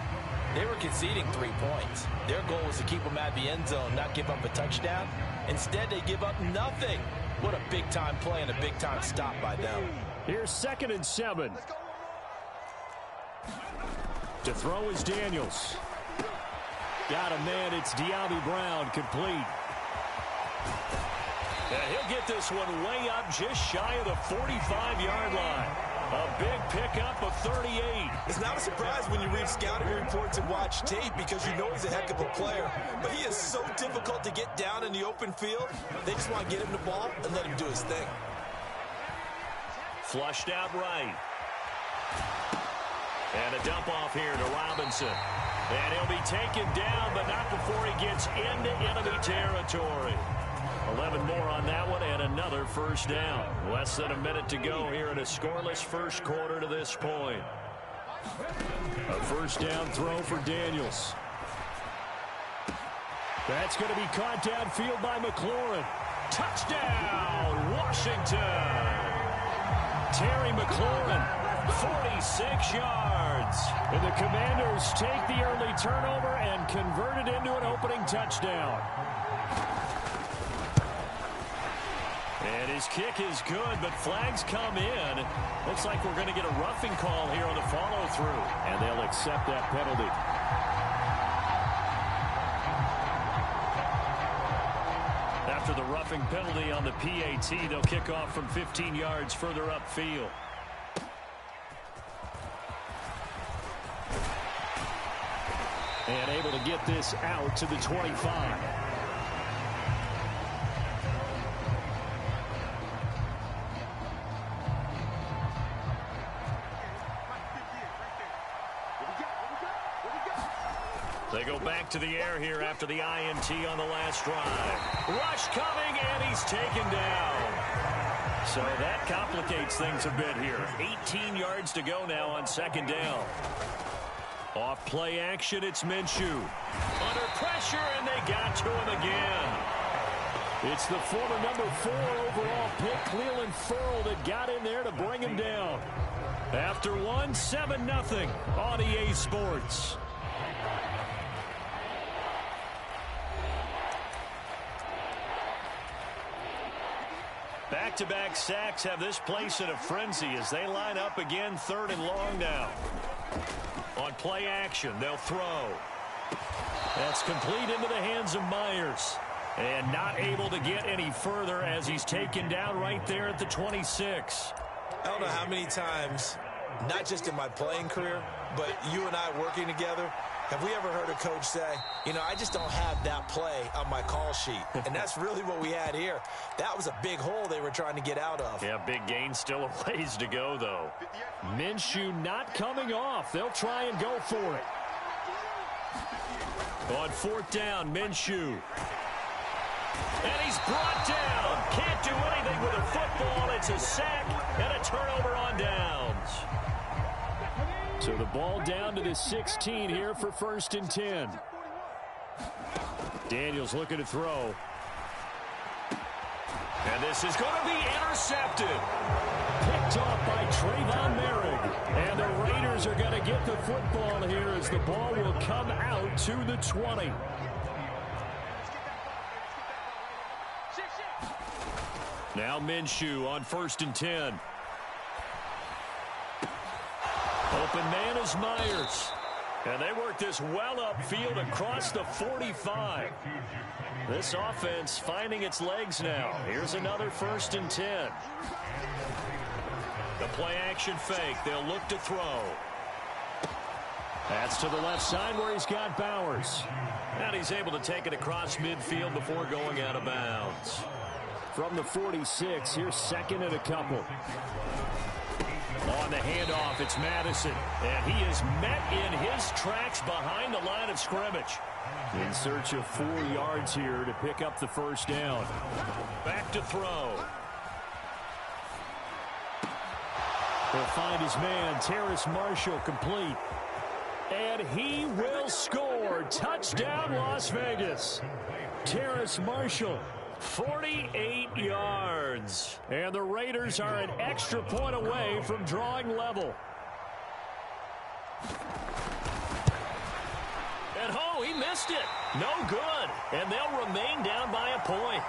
they were conceding 3 points. Their goal was to keep them at the end zone, not give up a touchdown. Instead, they give up nothing. What a big-time play and a big-time stop by them. Here's 2nd and 7. To throw is Daniels. Got a man. It's De'Ami Brown, complete. And he'll get this one way up just shy of the 45-yard line. A big pickup of 38. It's not a surprise when you read scouting reports and watch tape because you know he's a heck of a player. But he is so difficult to get down in the open field. They just want to get him the ball and let him do his thing. Flushed out right. And a dump off here to Robinson. And he'll be taken down, but not before he gets into enemy territory. 11 more on that one, and another first down. Less than a minute to go here in a scoreless first quarter to this point. A first down throw for Daniels. That's going to be caught downfield by McLaurin. Touchdown, Washington. Terry McLaurin. 46 yards. And the Commanders take the early turnover and convert it into an opening touchdown. And his kick is good, but flags come in. Looks like we're going to get a roughing call here on the follow-through. And they'll accept that penalty. After the roughing penalty on the PAT, they'll kick off from 15 yards further upfield. And able to get this out to the 25. They go back to the air here after the INT on the last drive. Rush coming, and he's taken down. So that complicates things a bit here. 18 yards to go now on 2nd down. Off play action, it's Minshew. Under pressure, and they got to him again. It's the former number 4 overall pick, Cleveland Ferrell, that got in there to bring him down. After one, 7-0 on EA Sports. Back-to-back sacks have this place in a frenzy as they line up again 3rd and long now. On play action, they'll throw. That's complete into the hands of Myers. And not able to get any further as he's taken down right there at the 26. I don't know how many times, not just in my playing career, but you and I working together, have we ever heard a coach say, you know, I just don't have that play on my call sheet. And that's really what we had here. That was a big hole they were trying to get out of. Yeah, big gain, still a ways to go, though. Minshew not coming off. They'll try and go for it. On 4th down, Minshew. And he's brought down. Can't do anything with a football. It's a sack and a turnover on downs. So the ball down to the 16 here for 1st and 10. Daniels looking to throw. And this is going to be intercepted. Picked off by Trayvon Merrick. And the Raiders are going to get the football here as the ball will come out to the 20. Now Minshew on 1st and 10. Open man is Myers. And they work this well upfield across the 45. This offense finding its legs now. Here's another 1st and 10. The play action fake. They'll look to throw. That's to the left side where he's got Bowers. And he's able to take it across midfield before going out of bounds. From the 46, here's 2nd and a couple. On the handoff, it's Madison. And he is met in his tracks behind the line of scrimmage. In search of 4 yards here to pick up the 1st down. Back to throw. He'll find his man, Terrace Marshall, complete. And he will score. Touchdown, Las Vegas. Terrace Marshall, 48 yards. And the Raiders are an extra point away from drawing level. And he missed it. No good. And they'll remain down by a point.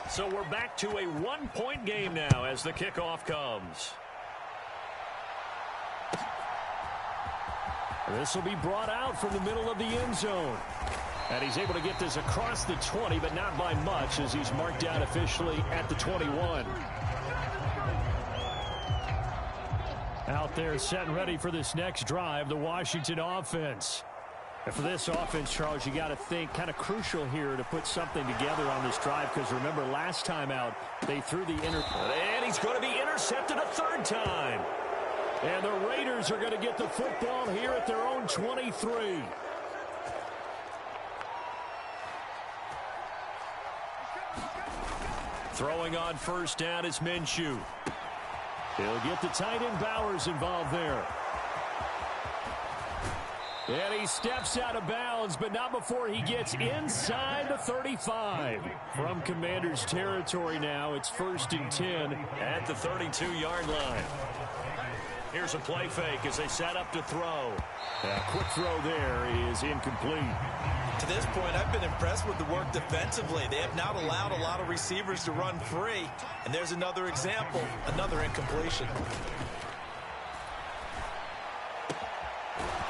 So we're back to a one-point game now as the kickoff comes. This will be brought out from the middle of the end zone. And he's able to get this across the 20, but not by much as he's marked down officially at the 21. Out there set and ready for this next drive, the Washington offense. And for this offense, Charles, you got to think kind of crucial here to put something together on this drive because remember last time out they threw the and he's going to be intercepted a third time. And the Raiders are going to get the football here at their own 23. Throwing on first down is Minshew. He'll get the tight end Bowers involved there. And he steps out of bounds, but not before he gets inside the 35. From Commander's territory now, it's 1st and 10 at the 32-yard line. Here's a play fake as they set up to throw. A quick throw there is incomplete. To this point, I've been impressed with the work defensively. They have not allowed a lot of receivers to run free. And there's another example, another incompletion.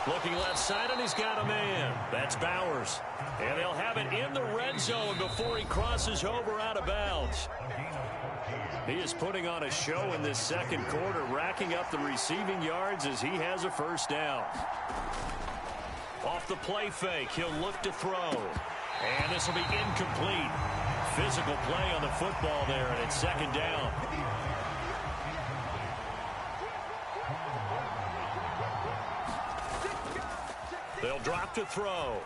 Looking left side, and he's got a man. That's Bowers. And they'll have it in the red zone before he crosses over out of bounds. He is putting on a show in this second quarter, racking up the receiving yards as he has a first down. Off the play fake, he'll look to throw. And this will be incomplete. Physical play on the football there, and it's second down. They'll drop to throw.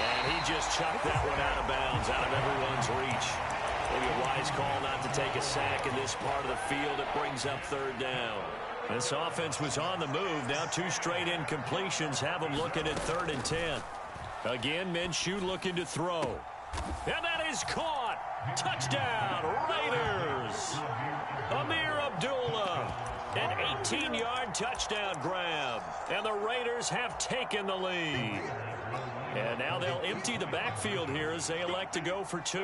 And he just chucked that one out of bounds, out of everyone's reach. Maybe a wise call not to take a sack in this part of the field. It brings up third down. This offense was on the move. Now 2 straight incompletions have them looking at 3rd and 10. Again, Minshew looking to throw. And that is caught. Touchdown, Raiders. Amir Abdullah. An 18-yard touchdown grab. And the Raiders have taken the lead. And now they'll empty the backfield here as they elect to go for 2.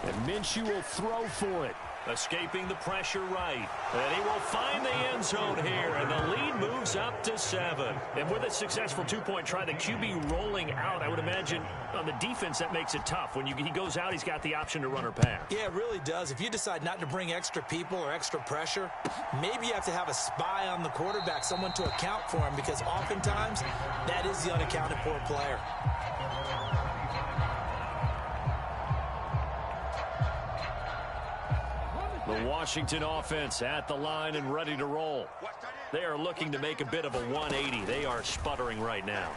And Minshew will throw for it. Escaping the pressure right. And he will find the end zone here. And the lead moves up to 7. And with a successful 2-point try, the QB rolling out, I would imagine on the defense that makes it tough. When he goes out, he's got the option to run or pass. Yeah, it really does. If you decide not to bring extra people or extra pressure, maybe you have to have a spy on the quarterback, someone to account for him, because oftentimes that is the unaccounted for player. The Washington offense at the line and ready to roll. They are looking to make a bit of a 180. They are sputtering right now.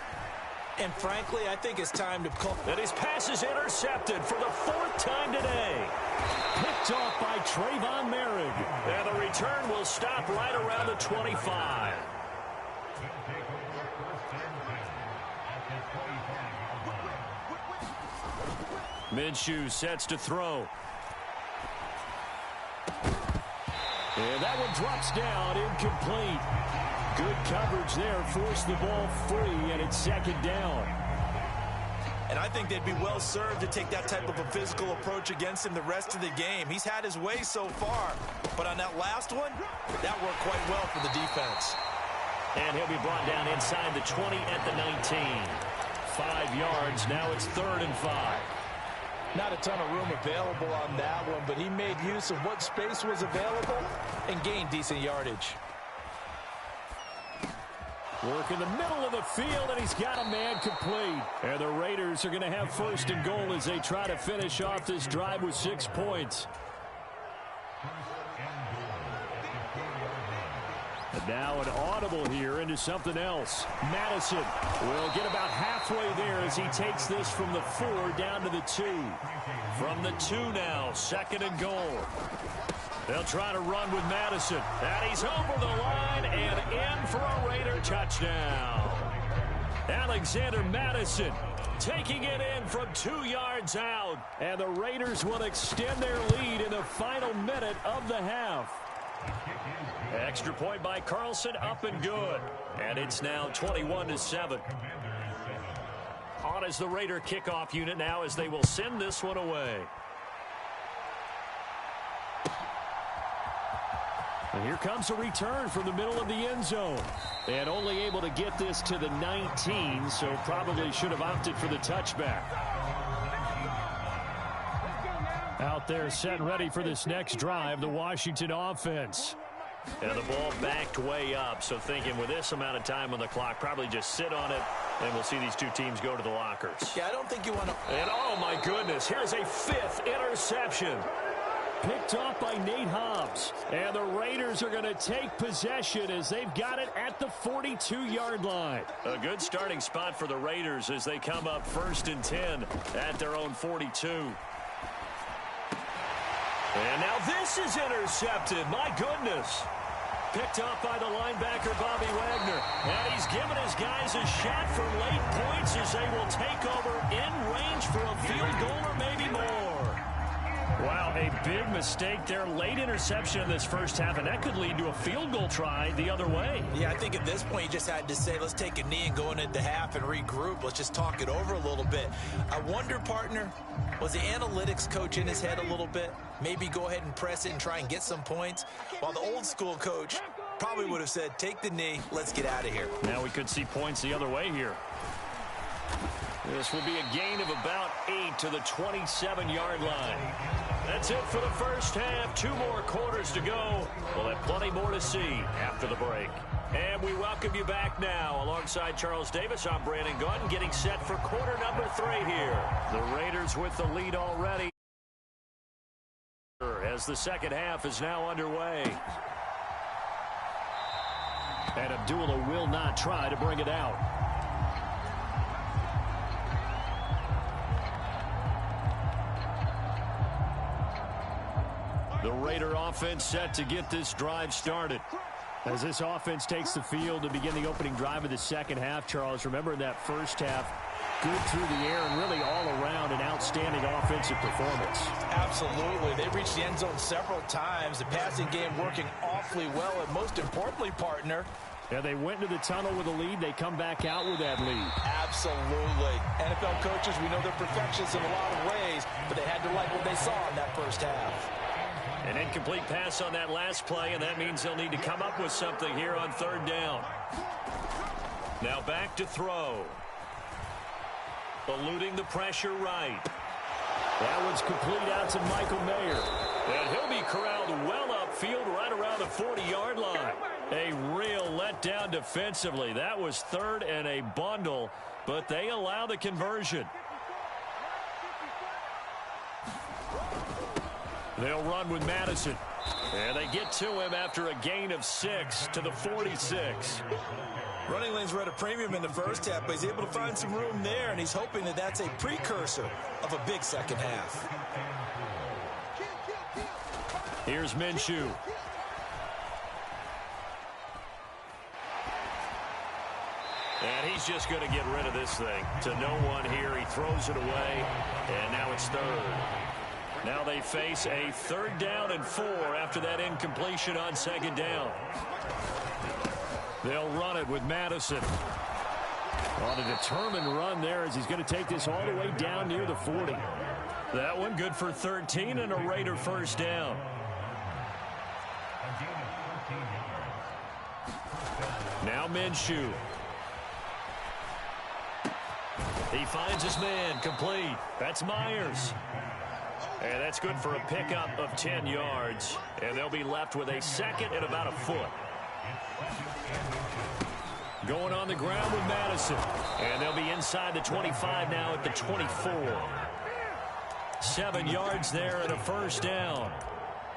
And frankly, I think it's time to call. And his pass is intercepted for the 4th time today. Picked off by Trayvon Merrick. And the return will stop right around the 25. Minshew sets to throw. And that one drops down, incomplete. Good coverage there, forced the ball free, and it's second down. And I think they'd be well served to take that type of a physical approach against him the rest of the game. He's had his way so far, but on that last one, that worked quite well for the defense. And he'll be brought down inside the 20 at the 19. 5 yards, now it's 3rd and 5. Not a ton of room available on that one, but he made use of what space was available and gained decent yardage. Work in the middle of the field, and he's got a man complete. And the Raiders are going to have 1st and goal as they try to finish off this drive with 6 points. Now an audible here into something else. Madison will get about halfway there as he takes this from the 4 down to the 2. From the 2 now, 2nd and goal. They'll try to run with Madison. And he's over the line and in for a Raider touchdown. Alexander Madison taking it in from 2 yards out. And the Raiders will extend their lead in the final minute of the half. Extra point by Carlson, up and good. And it's now 21-7. On as the Raider kickoff unit now as they will send this one away. And here comes a return from the middle of the end zone. And only able to get this to the 19, so probably should have opted for the touchback. Out there set and ready for this next drive, the Washington offense. And the ball backed way up, so thinking with this amount of time on the clock, probably just sit on it, and we'll see these two teams go to the lockers. Yeah, I don't think you want to... And oh my goodness, here's a 5th interception. Picked off by Nate Hobbs. And the Raiders are going to take possession as they've got it at the 42-yard line. A good starting spot for the Raiders as they come up 1st and 10 at their own 42. And now this is intercepted. My goodness. Picked off by the linebacker, Bobby Wagner. And he's given his guys a shot for late points as they will take over in range for a field goal or maybe more. Wow, a big mistake there. Late interception in this first half, and that could lead to a field goal try the other way. Yeah, I think at this point you just had to say, let's take a knee and go into half and regroup. Let's just talk it over a little bit. I wonder, partner, was the analytics coach in his head a little bit? Maybe go ahead and press it and try and get some points? While the old school coach probably would have said, take the knee, let's get out of here. Now we could see points the other way here. This will be a gain of about 8 to the 27-yard line. That's it for the first half. 2 more quarters to go. We'll have plenty more to see after the break. And we welcome you back now. Alongside Charles Davis, I'm Brandon Gautin, getting set for quarter number 3 here. The Raiders with the lead already as the second half is now underway. And Abdullah will not try to bring it out. The Raider offense set to get this drive started. As this offense takes the field to begin the opening drive of the second half, Charles, remember in that first half, good through the air and really all around an outstanding offensive performance. Absolutely. They reached the end zone several times. The passing game working awfully well, and most importantly, partner, yeah, they went into the tunnel with a lead. They come back out with that lead. Absolutely. NFL coaches, we know they're perfectionists in a lot of ways, but they had to like what they saw in that first half. An incomplete pass on that last play, and that means they'll need to come up with something here on 3rd down. Now back to throw. Eluding the pressure right. That one's complete out to Michael Mayer. And he'll be corralled well upfield right around the 40-yard line. A real letdown defensively. That was 3rd and a bundle, but they allow the conversion. They'll run with Madison. And they get to him after a gain of 6 to the 46. Running lanes were at a premium in the first half, but he's able to find some room there, and he's hoping that that's a precursor of a big second half. Here's Minshew. And he's just going to get rid of this thing. To no one here. He throws it away, and now it's 3rd. Now they face a 3rd down and 4 after that incompletion on 2nd down. They'll run it with Madison. On a determined run there as he's going to take this all the way down near the 40. That one good for 13 and a Raider first down. Now Minshew. He finds his man, complete. That's Myers. And that's good for a pickup of 10 yards. And they'll be left with a 2nd and about a foot. Going on the ground with Madison. And they'll be inside the 25 now at the 24. 7 yards there and a first down.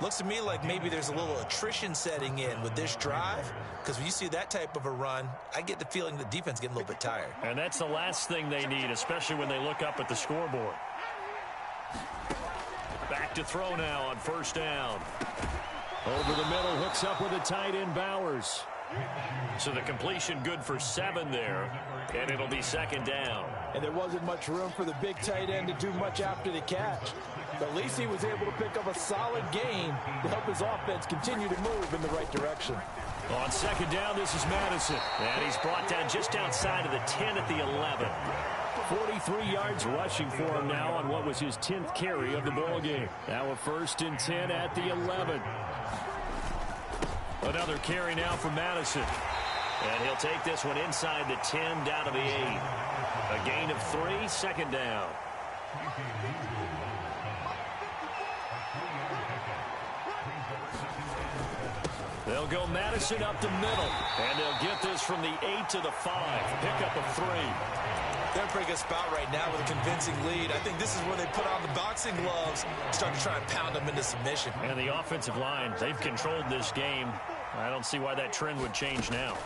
Looks to me like maybe there's a little attrition setting in with this drive, because when you see that type of a run, I get the feeling the defense getting a little bit tired. And that's the last thing they need, especially when they look up at the scoreboard. Back to throw now on first down. Over the middle, hooks up with a tight end, Bowers. So the completion good for 7 there, and it'll be second down. And there wasn't much room for the big tight end to do much after the catch. But at least he was able to pick up a solid gain to help his offense continue to move in the right direction. On second down, this is Madison. And he's brought down just outside of the 10 at the 11. 43 yards rushing for him now on what was his 10th carry of the ball game. Now a 1st and 10 at the 11. Another carry now for Madison. And he'll take this one inside the 10 down to the 8. A gain of 3, second down. They'll go Madison up the middle. And they'll get this from the 8 to the 5. Pick up a 3. They're in a pretty good spot right now with a convincing lead. I think this is where they put on the boxing gloves and start to try and pound them into submission. And the offensive line, they've controlled this game. I don't see why that trend would change now.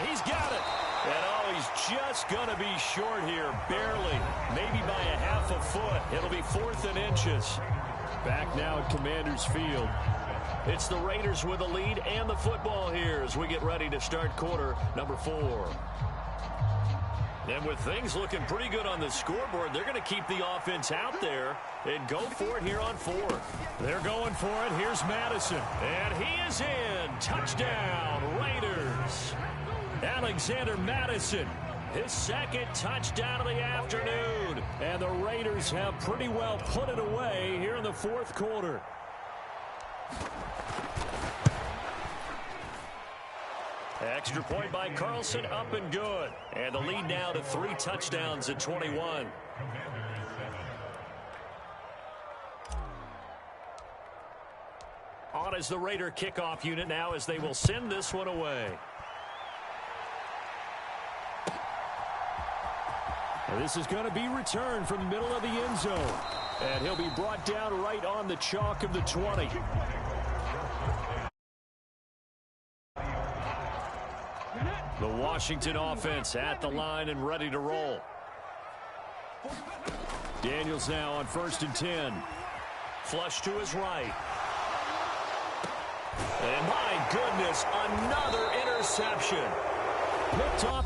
He's got it. And oh, he's just going to be short here, barely. Maybe by a half a foot. It'll be 4th and inches. Back now at Commander's Field. It's the Raiders with the lead and the football here as we get ready to start quarter number 4. And with things looking pretty good on the scoreboard, they're going to keep the offense out there and go for it here on 4th. They're going for it. Here's Madison. And he is in. Touchdown, Raiders. Alexander Madison, his 2nd touchdown of the afternoon. And the Raiders have pretty well put it away here in the 4th quarter. Extra point by Carlson, up and good. And the lead now to 3 touchdowns at 21. On is the Raider kickoff unit now as they will send this one away. And this is going to be returned from the middle of the end zone. And he'll be brought down right on the chalk of the 20. The Washington offense at the line and ready to roll. Daniels now on 1st and 10. Flush to his right. And my goodness, another interception. Picked off.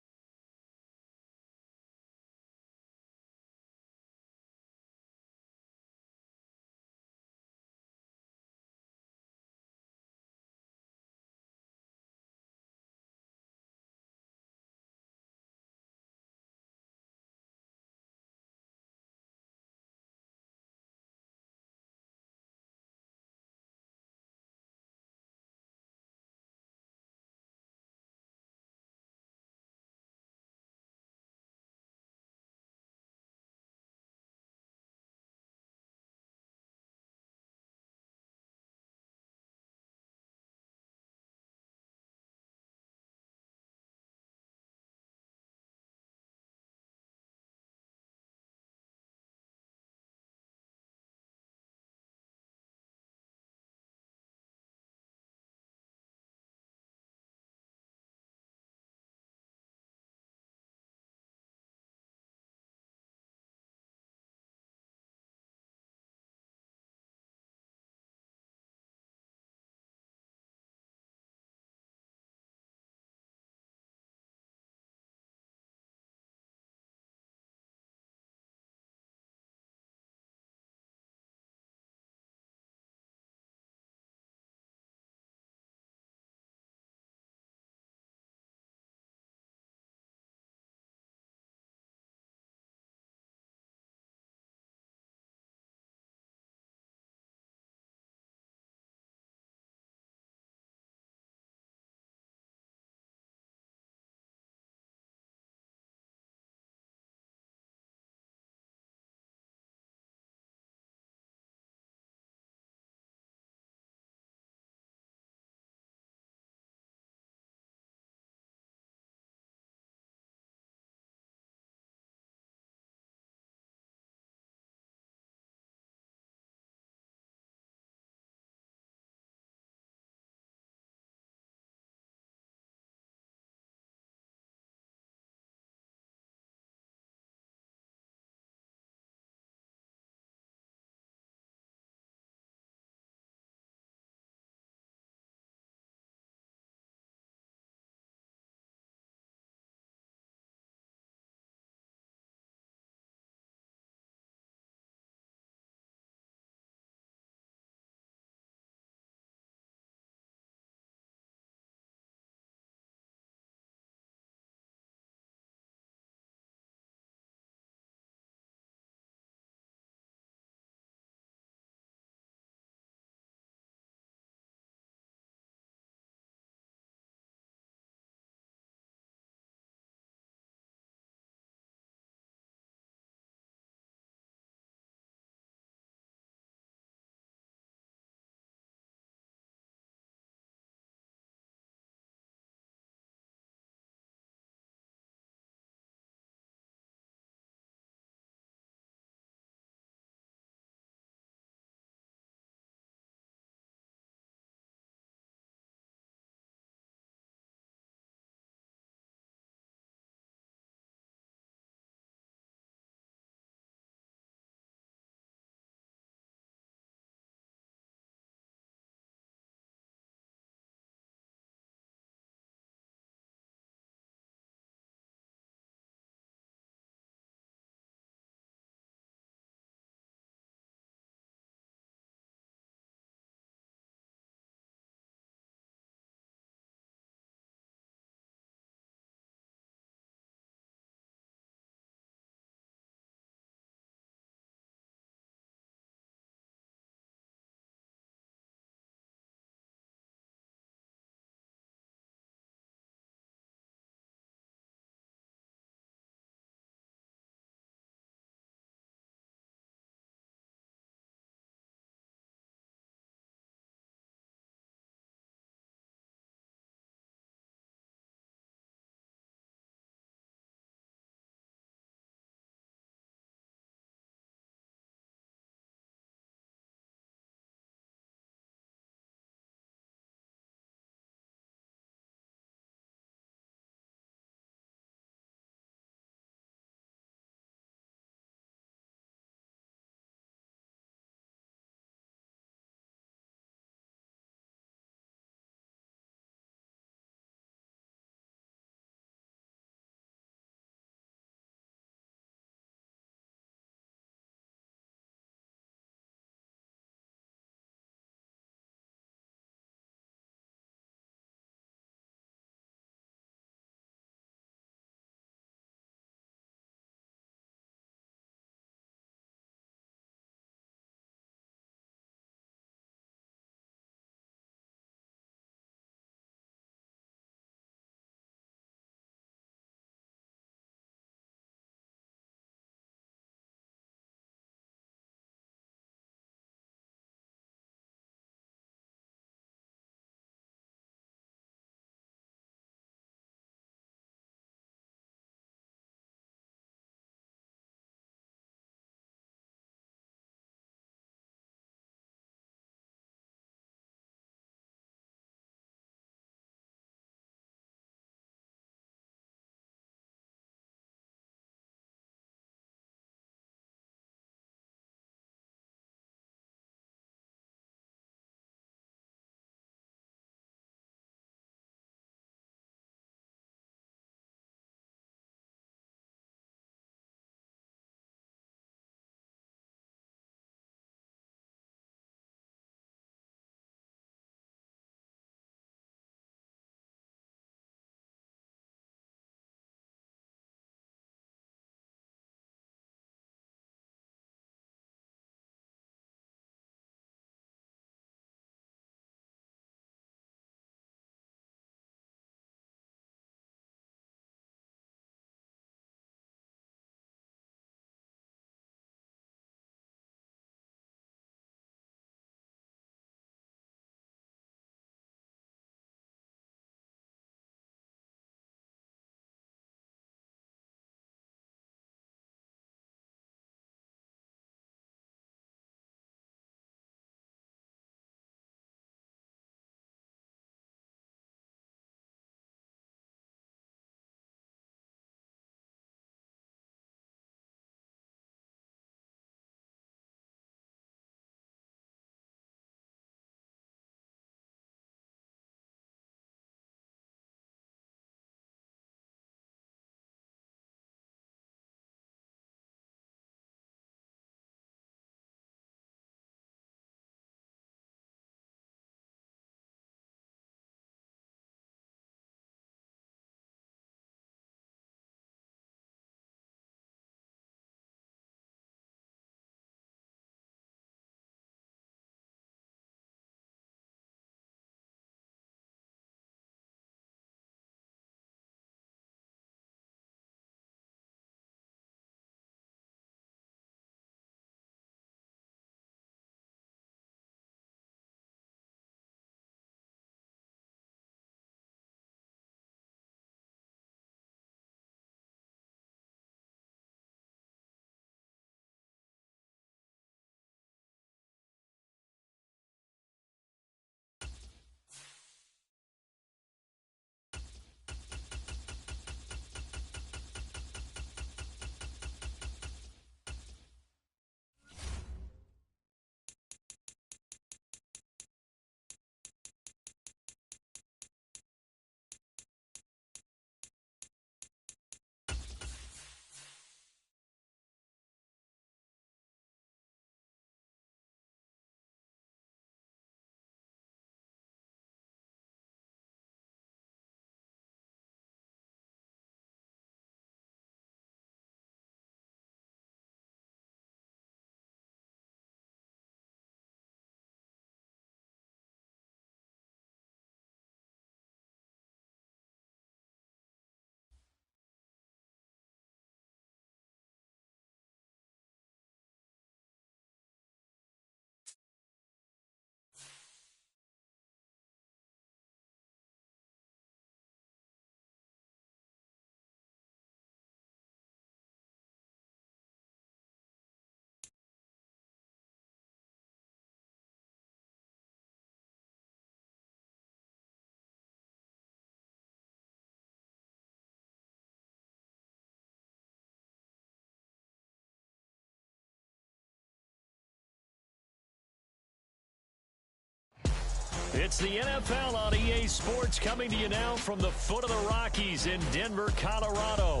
It's the NFL on EA Sports coming to you now from the foot of the Rockies in Denver, Colorado.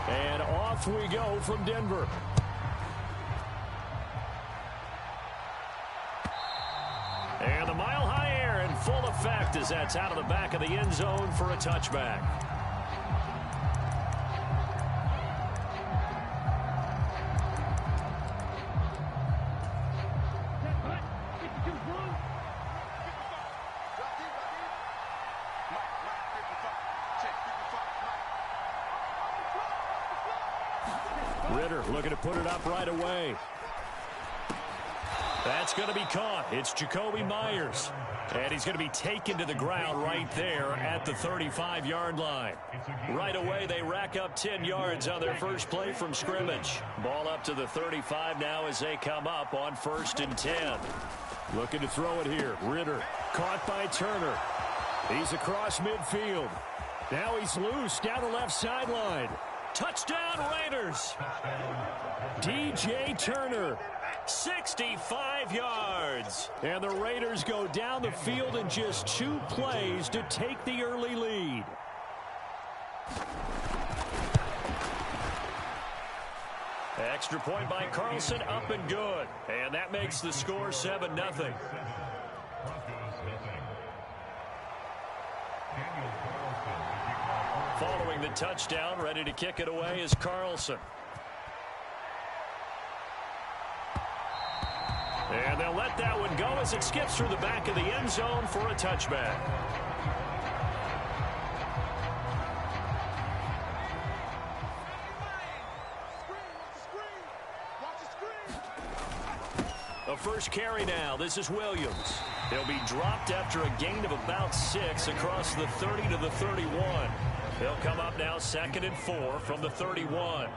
And off we go from Denver. And the mile-high air in full effect as that's out of the back of the end zone for a touchback. Ritter looking to put it up right away. That's going to be caught. It's Jacoby Myers. And he's going to be taken to the ground right there at the 35-yard line. Right away, they rack up 10 yards on their first play from scrimmage. Ball up to the 35 now as they come up on 1st and 10. Looking to throw it here. Ritter caught by Turner. He's across midfield. Now he's loose down the left sideline. Touchdown Raiders. DJ Turner. 65 yards. And the Raiders go down the field in just 2 plays to take the early lead. Extra point by Carlson, up and good. And that makes the score 7-0. Following the touchdown, ready to kick it away is Carlson. And they'll let that one go as it skips through the back of the end zone for a touchback. The first carry now. This is Williams. He'll be dropped after a gain of about 6 across the 30 to the 31. They'll come up now 2nd and 4 from the 31.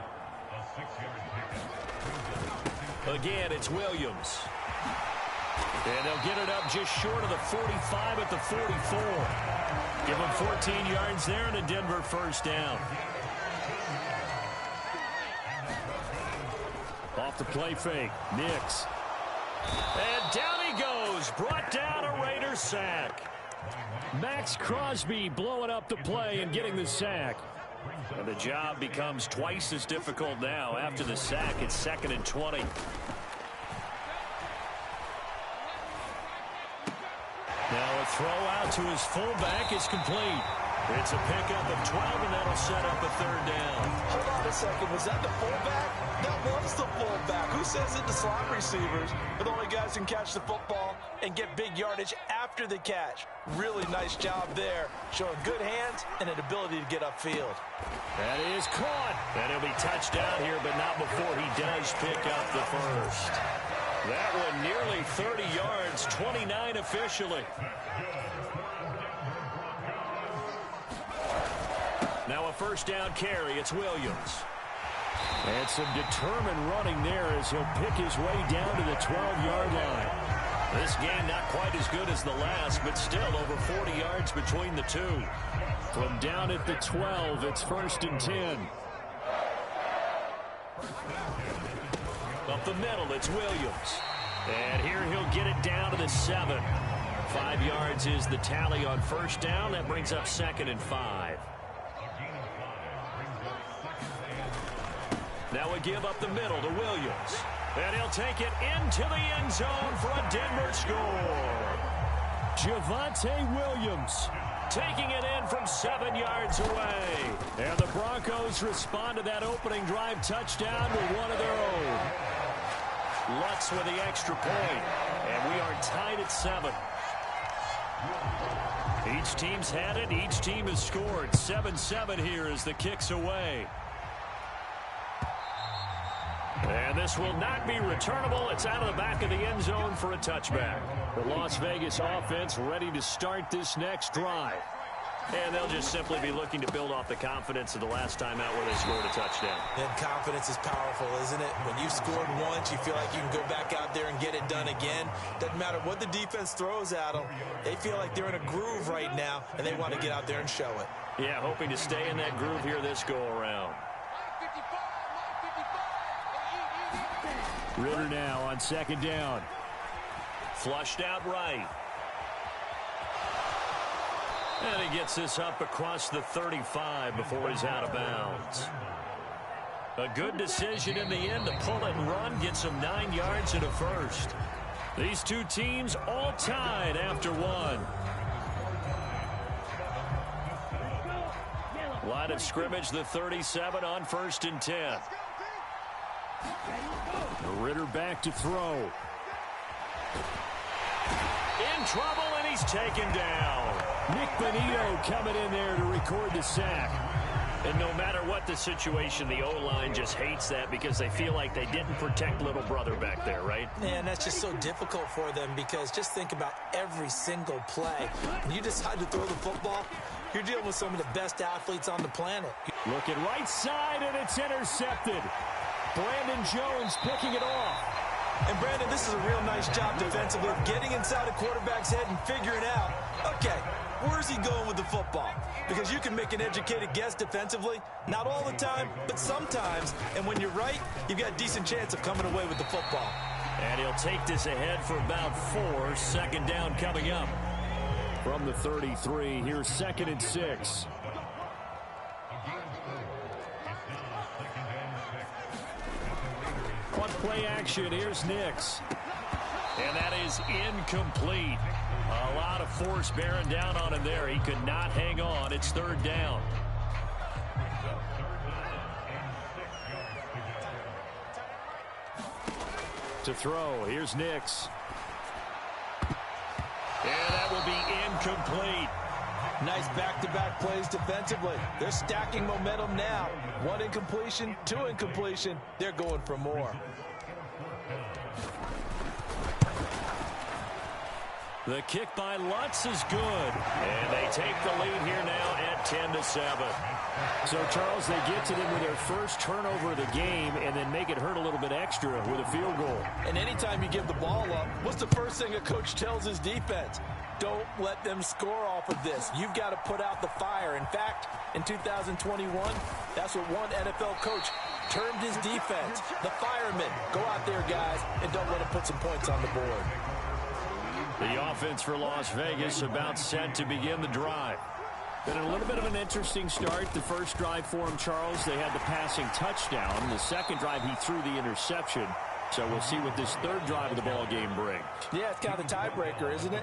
Again, it's Williams. And they'll get it up just short of the 45 at the 44. Give them 14 yards there and a Denver first down. Off the play fake. Nix. And down he goes. Brought down a Raiders sack. Max Crosby blowing up the play and getting the sack. And the job becomes twice as difficult now. After the sack, it's 2nd and 20. Now a throw out to his fullback is complete. It's a pickup of 12, and that'll set up a 3rd down. Hold on a second. Was that the fullback? That was the fullback. Who says it to slot receivers? But the only guys who can catch the football and get big yardage after the catch. Really nice job there. Showing good hands and an ability to get upfield. That is caught. And he'll be touched down here, but not before he does pick up the first. That one nearly 30 yards, 29 officially. Now a first down carry. It's Williams. And some determined running there as he'll pick his way down to the 12-yard line. This game not quite as good as the last, but still over 40 yards between the two. From down at the 12, it's 1st and 10. Up the middle, it's Williams. And here he'll get it down to the 7. 5 yards is the tally on first down. That brings up 2nd and 5. Now we give up the middle to Williams. And he'll take it into the end zone for a Denver score. Javonte Williams taking it in from 7 yards away. And the Broncos respond to that opening drive touchdown with one of their own. Lutz with the extra point. And we are tied at 7. Each team's had it. Each team has scored. 7-7 here as the kick's away. And this will not be returnable. It's out of the back of the end zone for a touchback. The Las Vegas offense ready to start this next drive. And they'll just simply be looking to build off the confidence of the last time out where they scored a touchdown. And confidence is powerful, isn't it? When you've scored once, you feel like you can go back out there and get it done again. Doesn't matter what the defense throws at them. They feel like they're in a groove right now, and they want to get out there and show it. Yeah, hoping to stay in that groove here this go-around. Ritter now on second down. Flushed out right. And he gets this up across the 35 before he's out of bounds. A good decision in the end to pull it and run, get some 9 yards and a first. These two teams all tied after one. Line of scrimmage, the 37 on 1st and 10. Ritter back to throw. In trouble, and he's taken down. Nick Benito coming in there to record the sack. And no matter what the situation, the O-line just hates that because they feel like they didn't protect little brother back there, right? And that's just so difficult for them because just think about every single play. When you decide to throw the football, you're dealing with some of the best athletes on the planet. Looking right side, and it's intercepted. Brandon Jones picking it off. And, Brandon, this is a real nice job defensively of getting inside a quarterback's head and figuring out, okay, where's he going with the football? Because you can make an educated guess defensively. Not all the time, but sometimes. And when you're right, you've got a decent chance of coming away with the football. And he'll take this ahead for about 4. Second down coming up. From the 33, here's 2nd and 6. On play action, here's Nix. And that is incomplete. A lot of force bearing down on him there. He could not hang on. It's 3rd down. To throw, here's Nix. And that will be incomplete. Nice back-to-back plays defensively. They're stacking momentum now. 1 incompletion, 2 incompletion. They're going for more. The kick by Lutz is good. And they take the lead here now at 10-7. So, Charles, they get to them with their first turnover of the game and then make it hurt a little bit extra with a field goal. And anytime you give the ball up, what's the first thing a coach tells his defense? Don't let them score off of this. You've got to put out the fire. In fact, in 2021, that's what one NFL coach termed his defense. The firemen. Go out there, guys, and don't let them put some points on the board. The offense for Las Vegas about set to begin the drive. Been a little bit of an interesting start. The first drive for him, Charles, they had the passing touchdown. The second drive, he threw the interception. So we'll see what this third drive of the ball game brings. Yeah, it's kind of a tiebreaker, isn't it?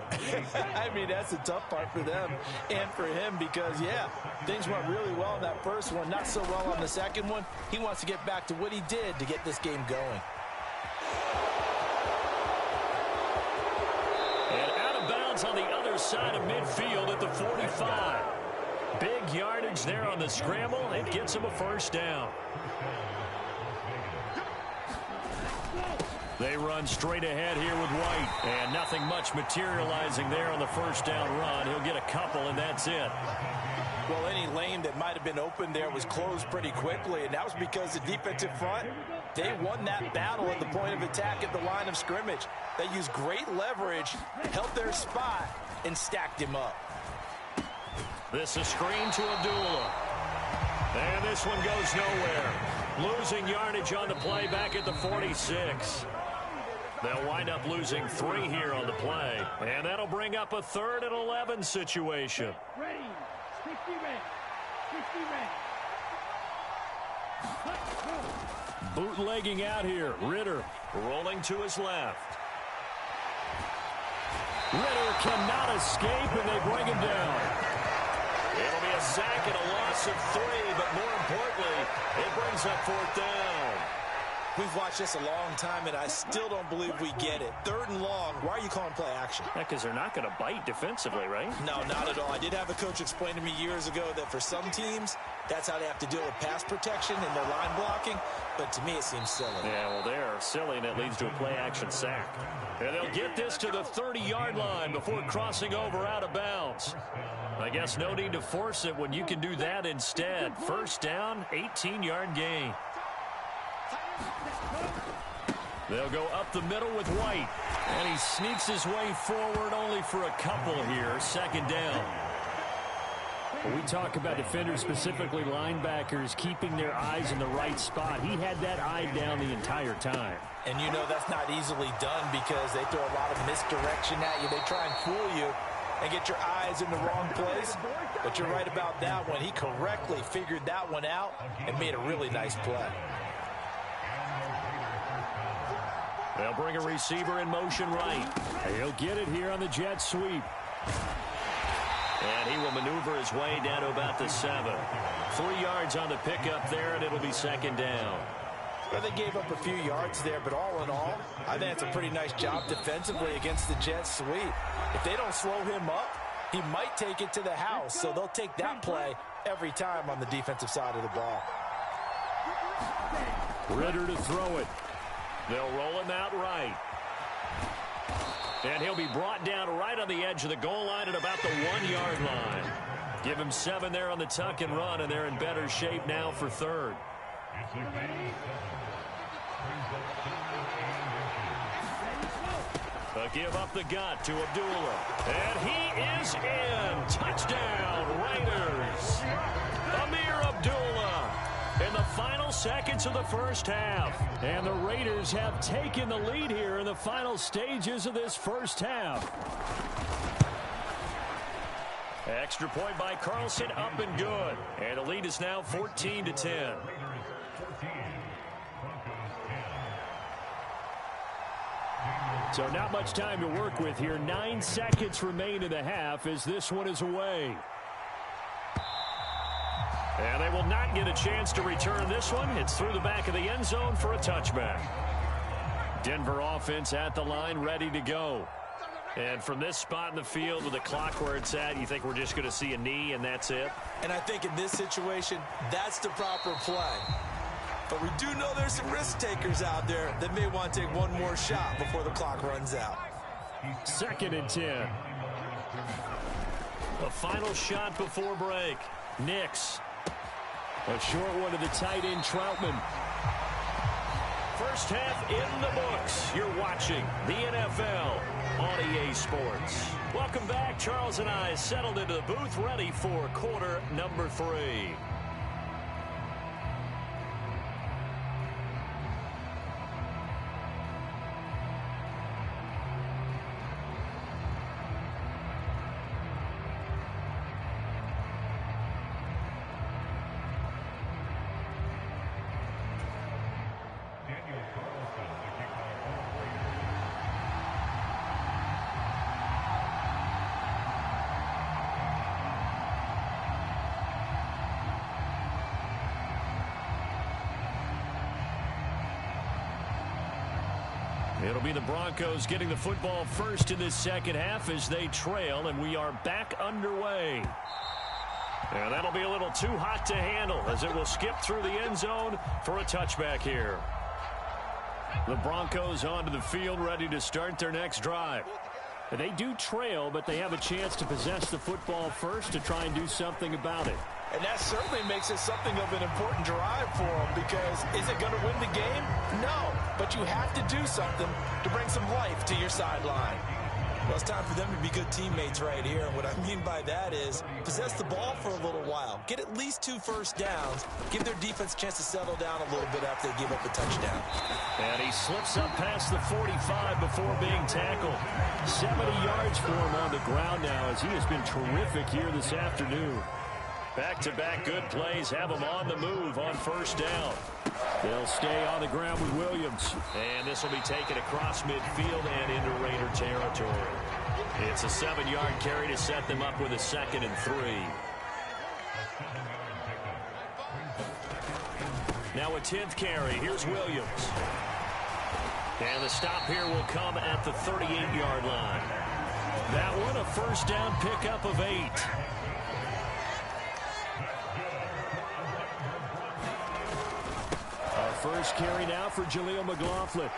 I mean, that's the tough part for them and for him because, yeah, things went really well in that first one, not so well on the second one. He wants to get back to what he did to get this game going. And out of bounds on the other side of midfield at the 45. Big yardage there on the scramble. It gets him a first down. They run straight ahead here with White. And nothing much materializing there on the first down run. He'll get a couple, and that's it. Well, any lane that might have been open there was closed pretty quickly, and that was because the defensive front, they won that battle at the point of attack at the line of scrimmage. They used great leverage, held their spot, and stacked him up. This is screen to Abdullah. And this one goes nowhere. Losing yardage on the play back at the 46. They'll wind up losing 3 here on the play. And that'll bring up a 3rd and 11 situation. Bootlegging out here. Ritter rolling to his left. Ritter cannot escape, and they bring him down. It'll be a sack and a loss of 3, but more importantly, it brings up 4th down. We've watched this a long time, and I still don't believe we get it. 3rd and long. Why are you calling play action? Yeah, because they're not going to bite defensively, right? No, not at all. I did have a coach explain to me years ago that for some teams, that's how they have to deal with pass protection and their line blocking. but to me it seems silly. Yeah, well, they're silly, and it leads to a play-action sack. And they'll get this to the 30-yard line before crossing over out of bounds. I guess no need to force it when you can do that instead. First down, 18-yard gain. They'll go up the middle with White. And he sneaks his way forward only for a couple here. Second down. When we talk about defenders, specifically linebackers, keeping their eyes in the right spot, he had that eye down the entire time. And you know that's not easily done because they throw a lot of misdirection at you. They try and fool you and get your eyes in the wrong place. But you're right about that one. He correctly figured that one out and made a really nice play. They'll bring a receiver in motion right. He'll get it here on the jet sweep. And he will maneuver his way down to about the 7. 3 yards on the pickup there, and it'll be second down. Well, they gave up a few yards there, but all in all, I think it's a pretty nice job defensively against the jet sweep. If they don't slow him up, he might take it to the house. So they'll take that play every time on the defensive side of the ball. Ritter to throw it. They'll roll him out right. And he'll be brought down right on the edge of the goal line at about the 1-yard line. Give him 7 there on the tuck and run, and they're in better shape now for third. A give up the gut to Abdullah. And he is in. Touchdown, Raiders. Amir Abdullah in the final seconds of the first half. And the Raiders have taken the lead here in the final stages of this first half. Extra point by Carlson, up and good. And the lead is now 14-10. So not much time to work with here. 9 seconds remain in the half as this one is away. And they will not get a chance to return this one. It's through the back of the end zone for a touchback. Denver offense at the line, ready to go. And from this spot in the field with the clock where it's at, you think we're just going to see a knee and that's it? And I think in this situation, that's the proper play. But we do know there's some risk takers out there that may want to take one more shot before the clock runs out. 2nd and 10. A final shot before break. Nix. A short one to the tight end, Troutman. First half in the books. You're watching the NFL on EA Sports. Welcome back. Charles and I settled into the booth, ready for quarter number 3. It'll be the Broncos getting the football first in this second half as they trail, and we are back underway. And that'll be a little too hot to handle as it will skip through the end zone for a touchback here. The Broncos onto the field, ready to start their next drive. They do trail, but they have a chance to possess the football first to try and do something about it. And that certainly makes it something of an important drive for them, because is it going to win the game? No, but you have to do something to bring some life to your sideline. Well, it's time for them to be good teammates right here. And what I mean by that is possess the ball for a little while. Get at least 2 first downs. Give their defense a chance to settle down a little bit after they give up a touchdown. And he slips up past the 45 before being tackled. 70 yards for him on the ground now as he has been terrific here this afternoon. Back-to-back good plays have them on the move on first down. They'll stay on the ground with Williams. And this will be taken across midfield and into Raider territory. It's a 7-yard carry to set them up with a 2nd and 3. Now a 10th carry. Here's Williams. And the stop here will come at the 38-yard line. That one a first down pickup of 8. first carry now for Jaleel McLaughlin.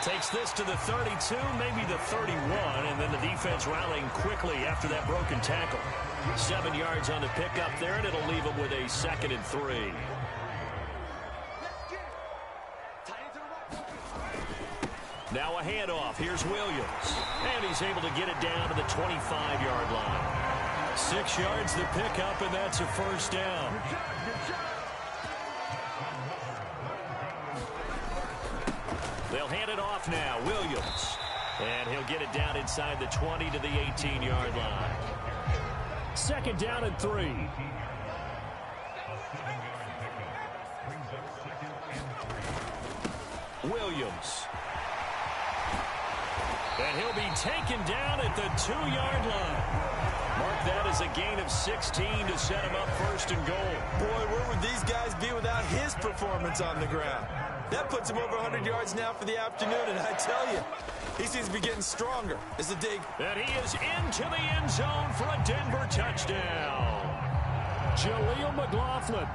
Takes this to the 32, maybe the 31, and then the defense rallying quickly after that broken tackle. 7 yards on the pickup there, and it'll leave him with a 2nd and 3. Now a handoff. Here's Williams. And he's able to get it down to the 25-yard line. 6 yards the pickup, and that's a first down. They'll hand it off now. Williams. And he'll get it down inside the 20 to the 18-yard line. 2nd down and 3. Williams. And he'll be taken down at the 2-yard line. Mark that as a gain of 16 to set him up 1st and goal. Boy, where would these guys be without his performance on the ground? That puts him over 100 yards now for the afternoon, and I tell you, he seems to be getting stronger. It's a dig. And he is into the end zone for a Denver touchdown. Jaleel McLaughlin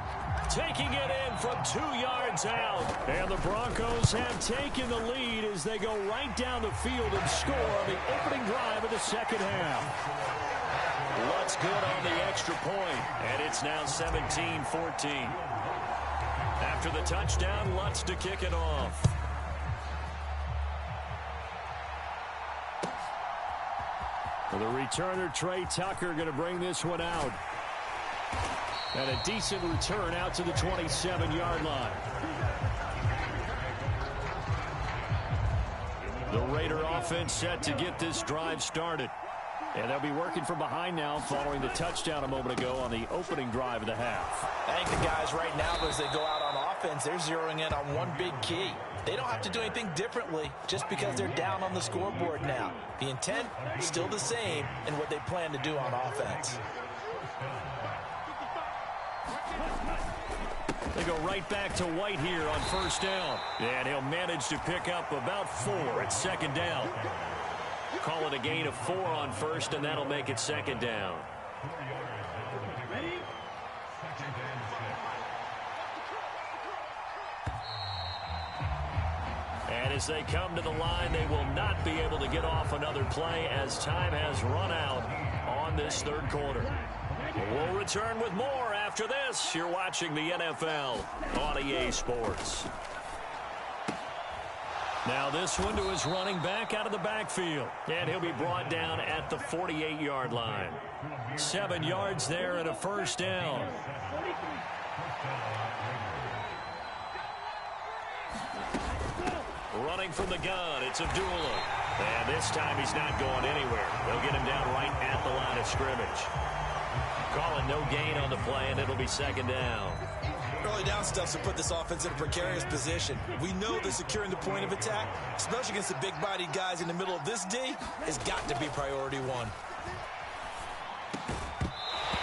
taking it in from 2 yards out. And the Broncos have taken the lead as they go right down the field and score on the opening drive of the second half. Lutz good on the extra point, and it's now 17-14. After the touchdown, Lutz to kick it off. And the returner, Trey Tucker, going to bring this one out. And a decent return out to the 27-yard line. The Raider offense set to get this drive started. And they'll be working from behind now following the touchdown a moment ago on the opening drive of the half. I think the guys right now, as they go out on offense, they're zeroing in on one big key. They don't have to do anything differently just because they're down on the scoreboard now. The intent still the same in what they plan to do on offense. They go right back to White here on 1st down. And he'll manage to pick up about 4 at 2nd down. Call it a gain of 4 on 1st, and that'll make it 2nd down. And as they come to the line, they will not be able to get off another play as time has run out on this 3rd quarter. We'll return with more after this. You're watching the NFL on EA Sports. Now this one to his running back out of the backfield. And he'll be brought down at the 48-yard line. 7 yards there and a 1st down. Running from the gun, it's Abdullah. And this time he's not going anywhere. They'll get him down right at the line of scrimmage. Calling no gain on the play, and it'll be 2nd down. Early down stuff to put this offense in a precarious position. We know that securing the point of attack, especially against the big-bodied guys in the middle of this D, has got to be priority 1.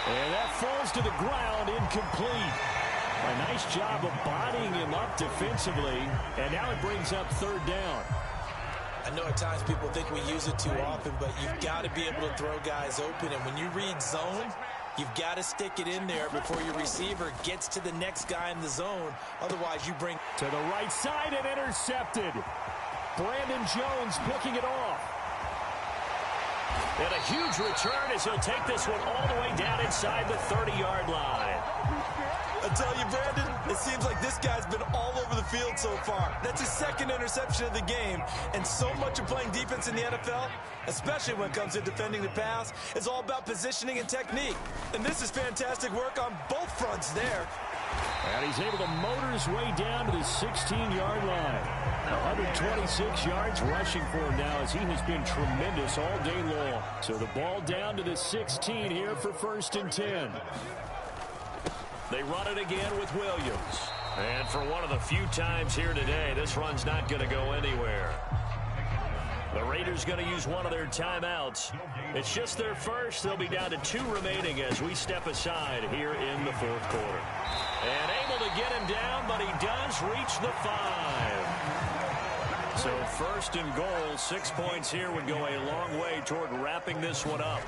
And that falls to the ground, incomplete. A nice job of bodying him up defensively, and now it brings up 3rd down. I know at times people think we use it too often, but you've got to be able to throw guys open, and when you read zone, you've got to stick it in there before your receiver gets to the next guy in the zone. Otherwise, you bring to the right side and intercepted. Brandon Jones picking it off. And a huge return as he'll take this one all the way down inside the 30-yard line. I tell you, Brandon, it seems like this guy's been all over the field so far. That's his 2nd interception of the game. And so much of playing defense in the NFL, especially when it comes to defending the pass, is all about positioning and technique. And this is fantastic work on both fronts there. And he's able to motor his way down to the 16-yard line. 126 yards rushing for him now as he has been tremendous all day long. So the ball down to the 16 here for 1st and 10. They run it again with Williams. And for one of the few times here today, this run's not going to go anywhere. The Raiders going to use one of their timeouts. It's just their first. They'll be down to 2 remaining as we step aside here in the 4th quarter. And able to get him down, but he does reach the 5. So 1st and goal, 6 points here would go a long way toward wrapping this one up.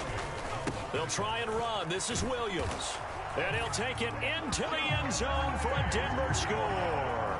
They'll try and run. This is Williams. And he'll take it into the end zone for a Denver score.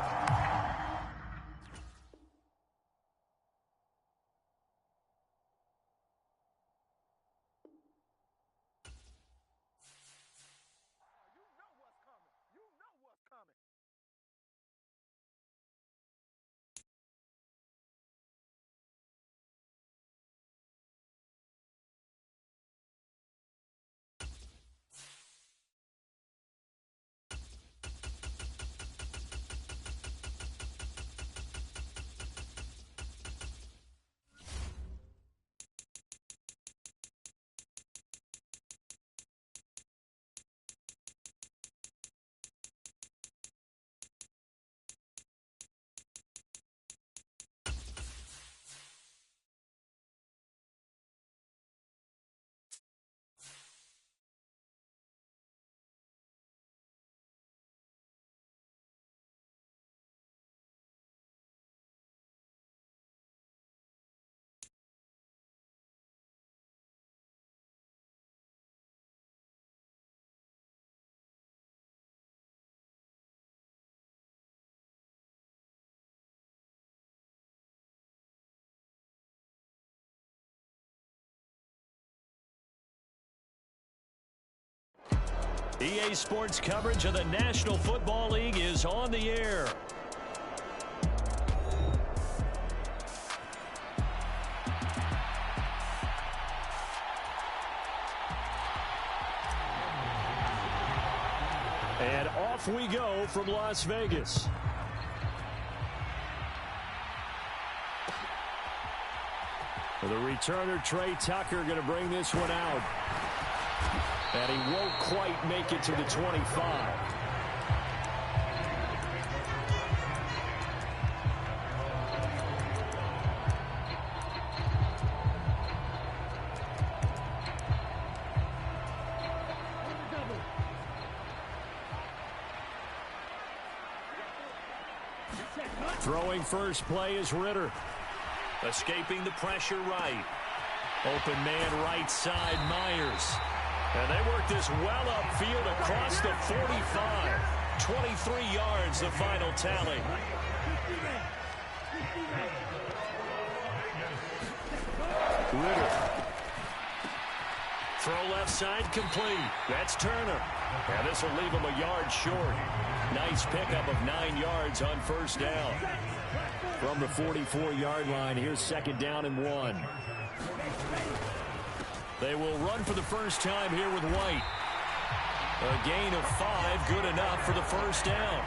EA Sports coverage of the National Football League is on the air. And off we go from Las Vegas. The returner, Trey Tucker, going to bring this one out. And he won't quite make it to the 25. Throwing first play is Ritter. Escaping the pressure right. Open man right side, Myers. And they work this well upfield across the 45. 23 yards, the final tally. Ritter. Throw left side complete. That's Turner. And this will leave him a yard short. Nice pickup of 9 yards on first down. From the 44-yard line, here's second down and 1. They will run for the first time here with White. A gain of 5, good enough for the first down.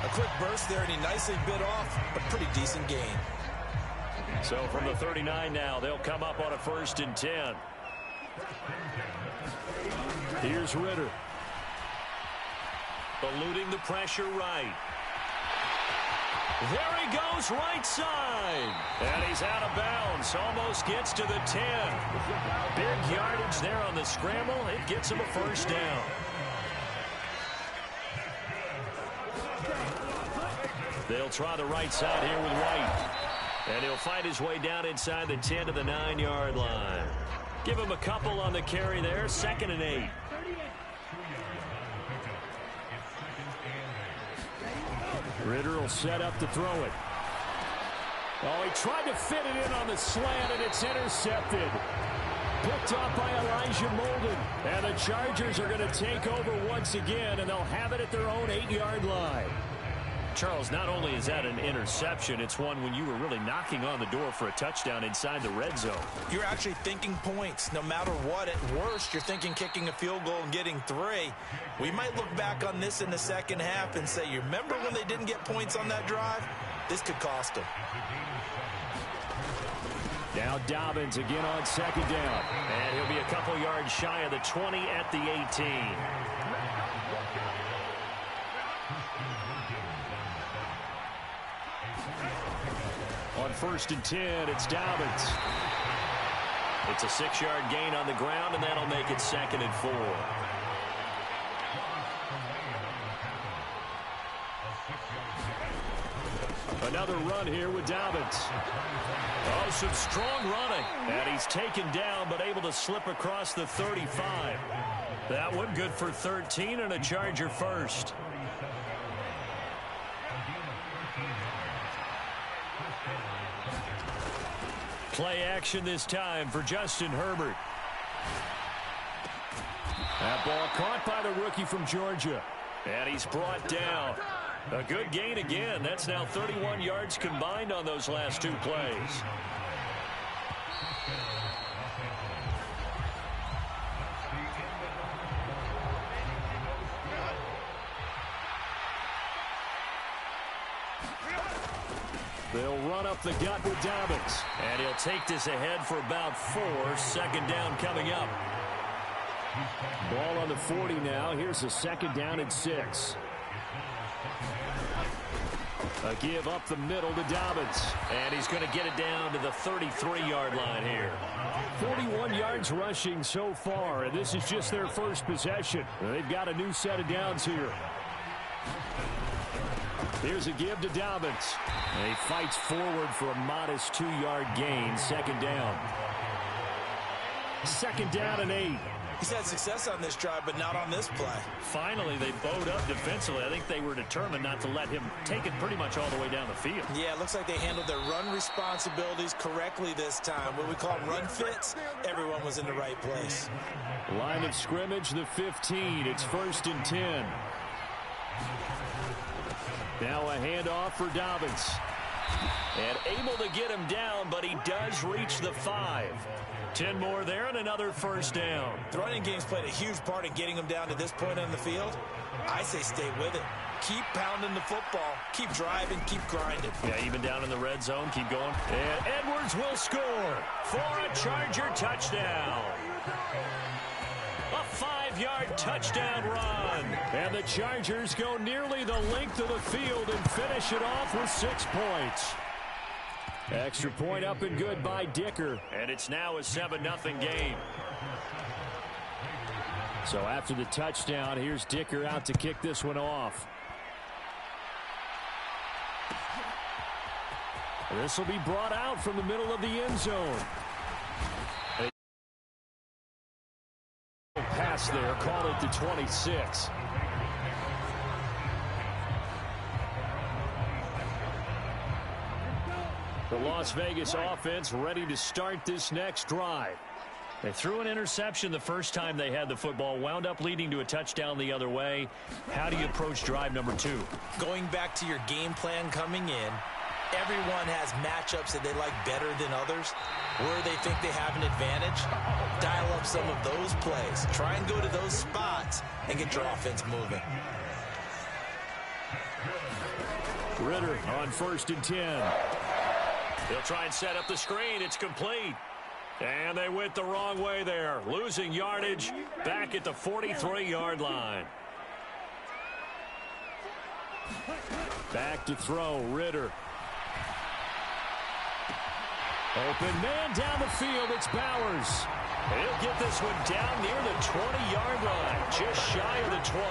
A quick burst there, and he nicely bit off a pretty decent gain. So from the 39 now, they'll come up on a 1st and 10. Here's Ritter. Eluding the pressure right. There he goes, right side. And he's out of bounds. Almost gets to the 10. Big yardage there on the scramble. It gets him a first down. They'll try the right side here with White. And he'll fight his way down inside the 10 to the 9-yard line. Give him a couple on the carry there. 2nd and 8. Ritter will set up to throw it. Oh, he tried to fit it in on the slant, and it's intercepted. Picked off by Elijah Molden. And the Chargers are going to take over once again, and they'll have it at their own 8-yard line. Charles, not only is that an interception, it's one when you were really knocking on the door for a touchdown inside the red zone. You're actually thinking points. No matter what, at worst, you're thinking kicking a field goal and getting 3. We might look back on this in the second half and say, you remember when they didn't get points on that drive? This could cost them. Now Dobbins again on 2nd down. And he'll be a couple yards shy of the 20 at the 18. On 1st and 10, it's Dobbins. It's a 6-yard gain on the ground, and that'll make it 2nd and 4. Another run here with Dobbins. Oh, some strong running. And he's taken down, but able to slip across the 35. That one good for 13 and a Charger first. Play action this time for Justin Herbert. That ball caught by the rookie from Georgia. And he's brought down. A good gain again. That's now 31 yards combined on those last 2 plays. They'll run up the gut with Dobbins. And he'll take this ahead for about 4. 2nd down coming up. Ball on the 40 now. Here's a 2nd down and 6. A give up the middle to Dobbins. And he's going to get it down to the 33-yard line here. 41 yards rushing so far, and this is just their first possession. They've got a new set of downs here. Here's a give to Dobbins. And he fights forward for a modest 2-yard gain. 2nd down. 2nd down and 8. He's had success on this drive, but not on this play. Finally, they bowed up defensively. I think they were determined not to let him take it pretty much all the way down the field. Yeah, it looks like they handled their run responsibilities correctly this time. What we call run fits, everyone was in the right place. Line of scrimmage, the 15. It's 1st and 10. Now a handoff for Dobbins. And able to get him down, but he does reach the 5. 10 more there and another first down. The running game's played a huge part in getting him down to this point on the field. I say stay with it. Keep pounding the football. Keep driving. Keep grinding. Yeah, even down in the red zone. Keep going. And Edwards will score for a Charger touchdown. A 5-yard touchdown run. And the Chargers go nearly the length of the field and finish it off with 6 points. Extra point up and good by Dicker. And it's now a 7-0 game. So after the touchdown, here's Dicker out to kick this one off. This will be brought out from the middle of the end zone. Pass there, call it the 26. The Las Vegas offense ready to start this next drive. They threw an interception the first time they had the football, wound up leading to a touchdown the other way. How do you approach drive number 2? Going back to your game plan coming in, everyone has matchups that they like better than others. Where they think they have an advantage, dial up some of those plays. Try and go to those spots and get your offense moving. Ritter on 1st and 10. They'll try and set up the screen. It's complete. And they went the wrong way there. Losing yardage back at the 43-yard line. Back to throw, Ritter. Open man down the field, it's Bowers. And he'll get this one down near the 20-yard line, just shy of the 20.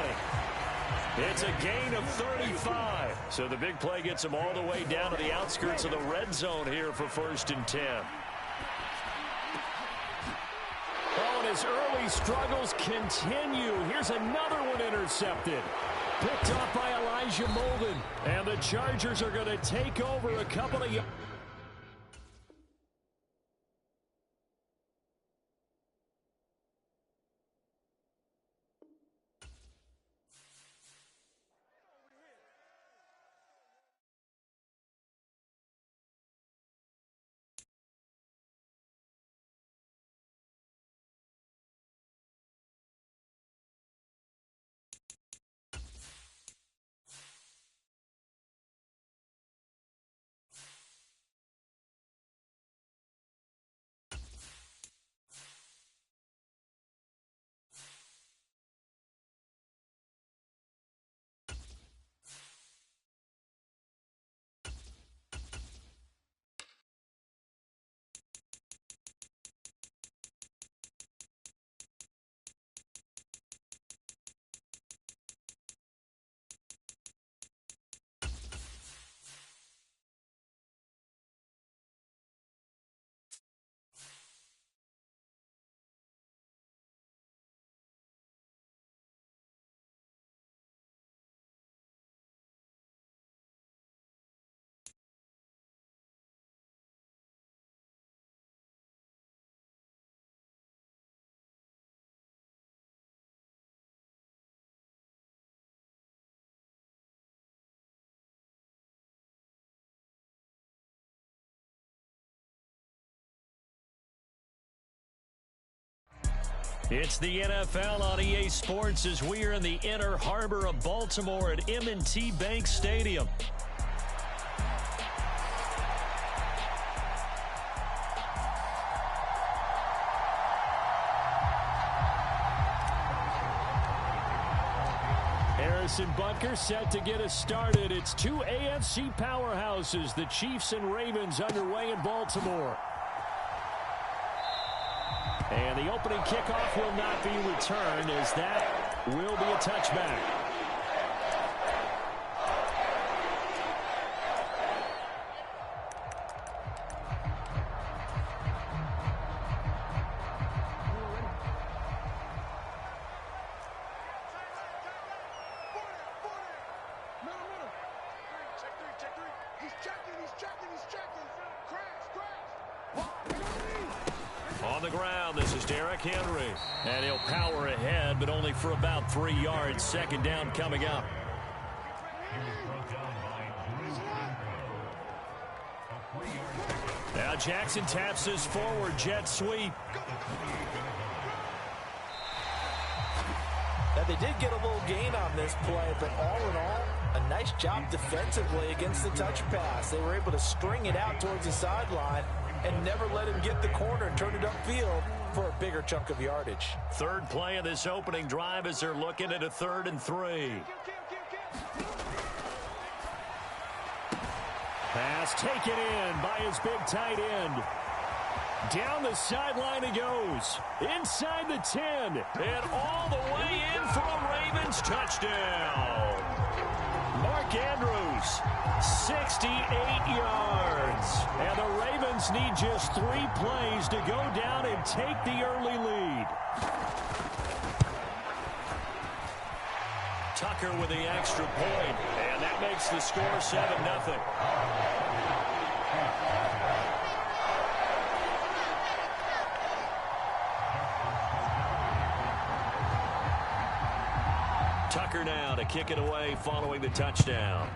It's a gain of 35. So the big play gets him all the way down to the outskirts of the red zone here for 1st and 10. Oh, and his early struggles continue. Here's another one intercepted. Picked off by Elijah Molden. And the Chargers are going to take over a couple of yards. It's the NFL on EA Sports as we are in the inner harbor of Baltimore at M&T Bank Stadium. Harrison Butker set to get us started. It's 2 AFC powerhouses, the Chiefs and Ravens, underway in Baltimore. And the opening kickoff will not be returned, as that will be a touchback. On the ground, this is Derrick Henry. And he'll power ahead, but only for about 3 yards. Second down coming up. Now Jackson taps his forward jet sweep. Now they did get a little gain on this play, but all in all, a nice job defensively against the touch pass. They were able to string it out towards the sideline and never let him get the corner and turn it upfield for a bigger chunk of yardage. Third play of this opening drive as they're looking at a 3rd and 3. Pass taken in by his big tight end. Down the sideline he goes. Inside the 10. And all the way in for a Ravens touchdown. Mark Andrews, 68 yards. And the Ravens need just 3 plays to go down and take the early lead. Tucker with the extra point, and that makes the score 7-0. Tucker now to kick it away following the touchdown.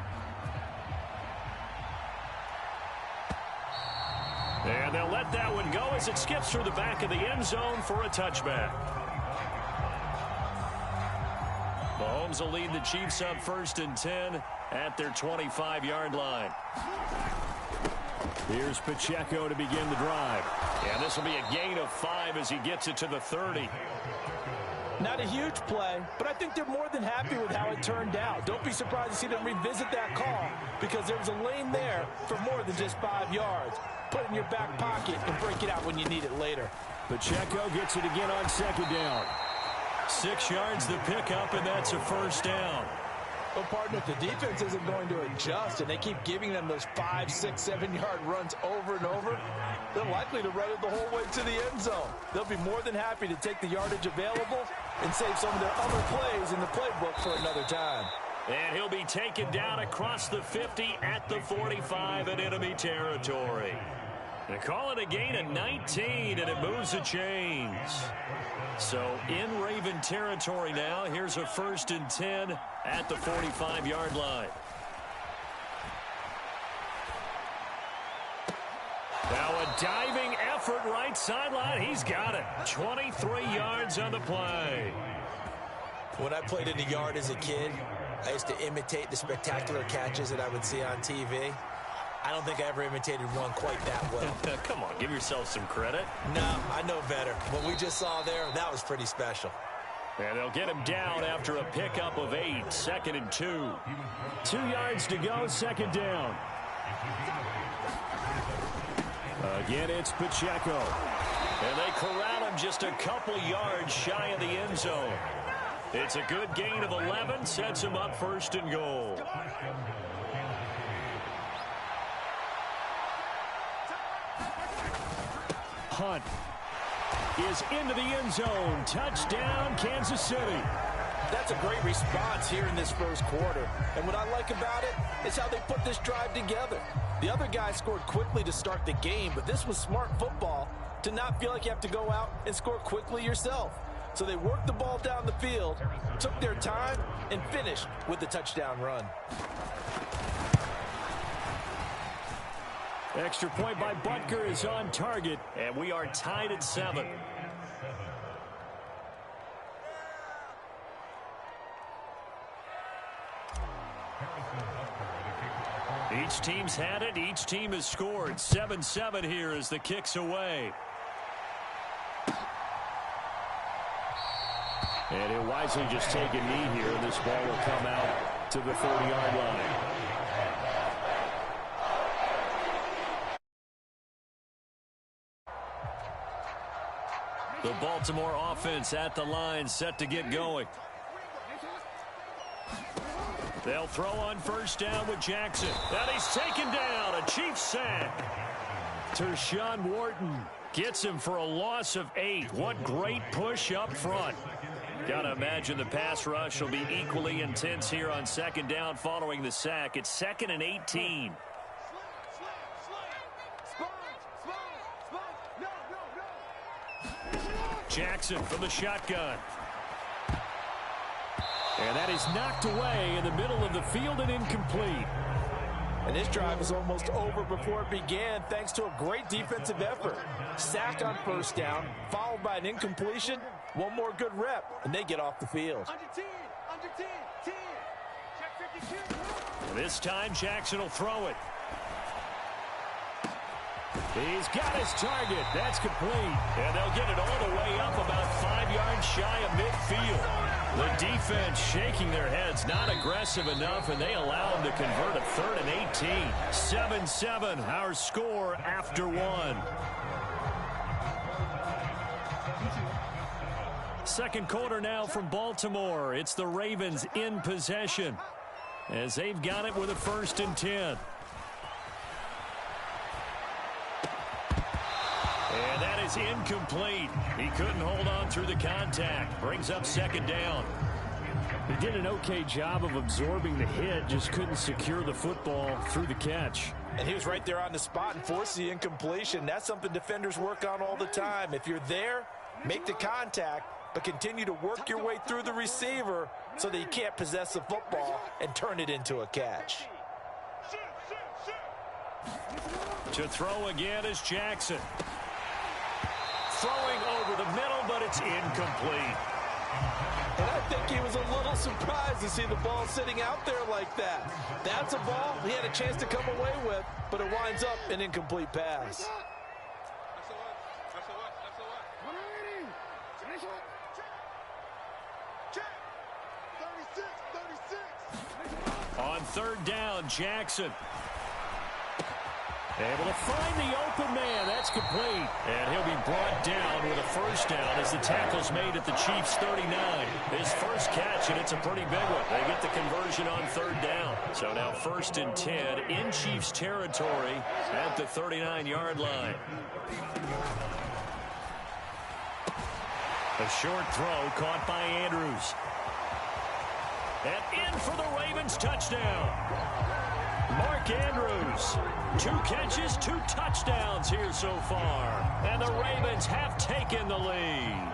And they'll let that one go as it skips through the back of the end zone for a touchback. Mahomes will lead the Chiefs up 1st and 10 at their 25-yard line. Here's Pacheco to begin the drive. And this will be a gain of 5 as he gets it to the 30. Not a huge play, but I think they're more than happy with how it turned out. Don't be surprised to see them revisit that call because there was a lane there for more than just 5 yards. Put it in your back pocket and break it out when you need it later. Pacheco gets it again on 2nd down. 6 yards the pickup, and that's a 1st down. Well, partner, if the defense isn't going to adjust and they keep giving them those 5, 6, 7-yard runs over and over, they're likely to run it the whole way to the end zone. They'll be more than happy to take the yardage available and save some of their other plays in the playbook for another time. And he'll be taken down across the 50 at the 45 in enemy territory. They call it a gain of 19, and it moves the chains. So in Raven territory now, here's a 1st and 10 at the 45-yard line. Now a diving effort right sideline. He's got it. 23 yards on the play. When I played in the yard as a kid, I used to imitate the spectacular catches that I would see on TV. I don't think I ever imitated one quite that well. Come on, give yourself some credit. No, I know better. What we just saw there, that was pretty special. And they'll get him down after a pickup of 8, 2nd and 2. 2 yards to go, 2nd down. Again, it's Pacheco. And they corral him just a couple yards shy of the end zone. It's a good gain of 11, sets him up 1st and goal. Hunt is into the end zone. Touchdown, Kansas City. That's a great response here in this 1st quarter. And what I like about it is how they put this drive together. The other guy scored quickly to start the game, but this was smart football to not feel like you have to go out and score quickly yourself. So they worked the ball down the field, took their time, and finished with the touchdown run. Extra point by Butker is on target. And we are tied at 7. Each team's had it. Each team has scored. 7-7 here as the kick's away. And he'll wisely just take a knee here. This ball will come out to the 30-yard line. The Baltimore offense at the line, set to get going. They'll throw on 1st down with Jackson. And he's taken down. A Chiefs sack. Tershawn Wharton gets him for a loss of 8. What great push up front. Got to imagine the pass rush will be equally intense here on 2nd down following the sack. It's 2nd and 18. Jackson from the shotgun. And that is knocked away in the middle of the field and incomplete. And this drive was almost over before it began thanks to a great defensive effort. Sack on first down, followed by an incompletion. One more good rep, and they get off the field. Under 10, 10. Check 52. And this time, Jackson will throw it. He's got his target. That's complete. And they'll get it all the way up about 5 yards shy of midfield. The defense shaking their heads, not aggressive enough, and they allow them to convert a 3rd and 18. 7-7, our score after 1. Second quarter now from Baltimore. It's the Ravens in possession as they've got it with a 1st and 10. And that is incomplete. He couldn't hold on through the contact. Brings up 2nd down. He did an okay job of absorbing the hit, just couldn't secure the football through the catch. And he was right there on the spot and forced the incompletion. That's something defenders work on all the time. If you're there, make the contact, but continue to work your way through the receiver so that you can't possess the football and turn it into a catch. To throw again is Jackson. Throwing over the middle, but it's incomplete. And I think he was a little surprised to see the ball sitting out there like that. That's a ball he had a chance to come away with, but it winds up an incomplete pass. On 3rd down, Jackson. Able to find the open man. That's complete. And he'll be brought down with a 1st down as the tackle's made at the Chiefs' 39. His first catch, and it's a pretty big one. They get the conversion on 3rd down. So now 1st and 10 in Chiefs territory at the 39-yard line. A short throw caught by Andrews. And in for the Ravens touchdown. Mark Andrews, 2 catches, 2 touchdowns here so far. And the Ravens have taken the lead.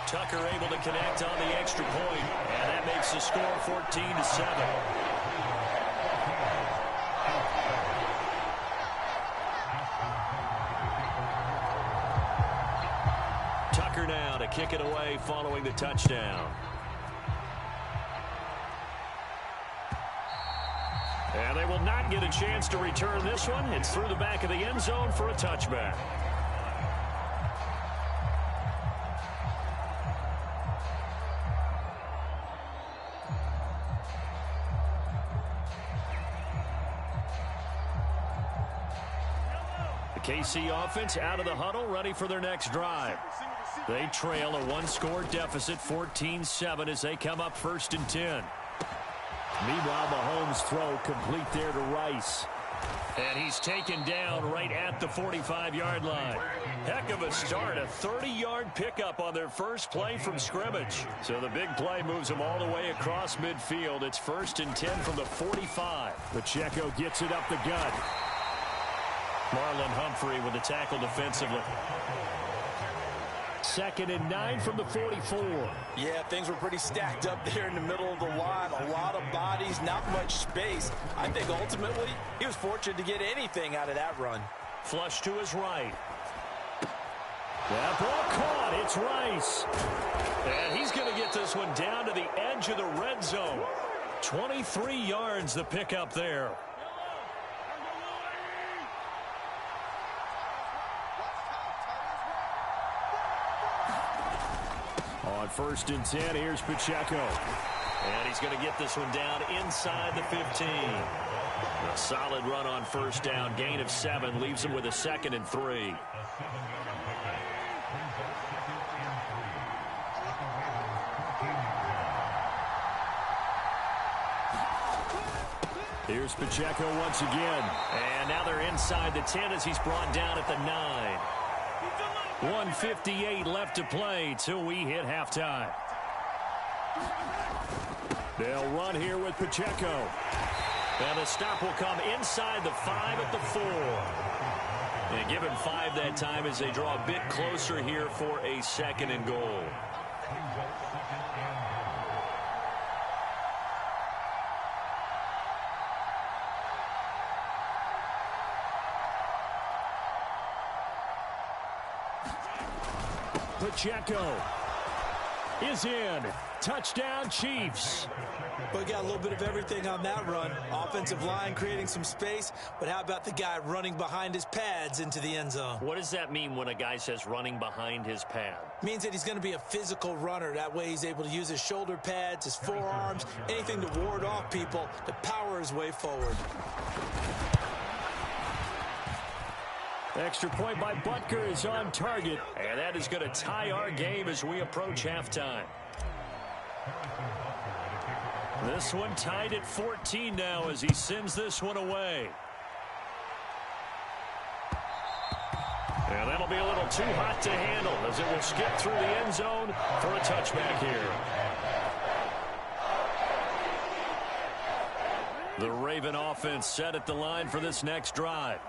Tucker able to connect on the extra point, and that makes the score 14-7. Tucker now to kick it away following the touchdown. And they will not get a chance to return this one. It's through the back of the end zone for a touchback. The KC offense out of the huddle, ready for their next drive. They trail a 1-score deficit, 14-7, as they come up 1st and 10. Meanwhile, Mahomes' throw complete there to Rice. And he's taken down right at the 45-yard line. Heck of a start, a 30-yard pickup on their first play from scrimmage. So the big play moves them all the way across midfield. It's 1st and 10 from the 45. Pacheco gets it up the gut. Marlon Humphrey with the tackle defensively. 2nd and 9 from the 44. Yeah, things were pretty stacked up there in the middle of the line. A lot of bodies, not much space. I think ultimately he was fortunate to get anything out of that run. Flush to his right. That ball caught. It's Rice. And he's going to get this one down to the edge of the red zone. 23 yards the pickup there. On 1st and 10, here's Pacheco. And he's going to get this one down inside the 15. A solid run on 1st down. Gain of 7 leaves him with a 2nd and 3. Here's Pacheco once again. And now they're inside the 10 as he's brought down at the 9. 1:58 left to play till we hit halftime. They'll run here with Pacheco. And the stop will come inside the 5 at the 4. And give him 5 that time as they draw a bit closer here for a 2nd and goal. Pacheco is in. Touchdown, Chiefs. But we got a little bit of everything on that run. Offensive line creating some space, but how about the guy running behind his pads into the end zone? What does that mean when a guy says running behind his pad? Means that he's going to be a physical runner. That way he's able to use his shoulder pads, his forearms, anything to ward off people to power his way forward. Extra point by Butker is on target. And that is going to tie our game as we approach halftime. This one tied at 14 now as he sends this one away. And that'll be a little too hot to handle as it will skip through the end zone for a touchback here. The Raven offense set at the line for this next drive.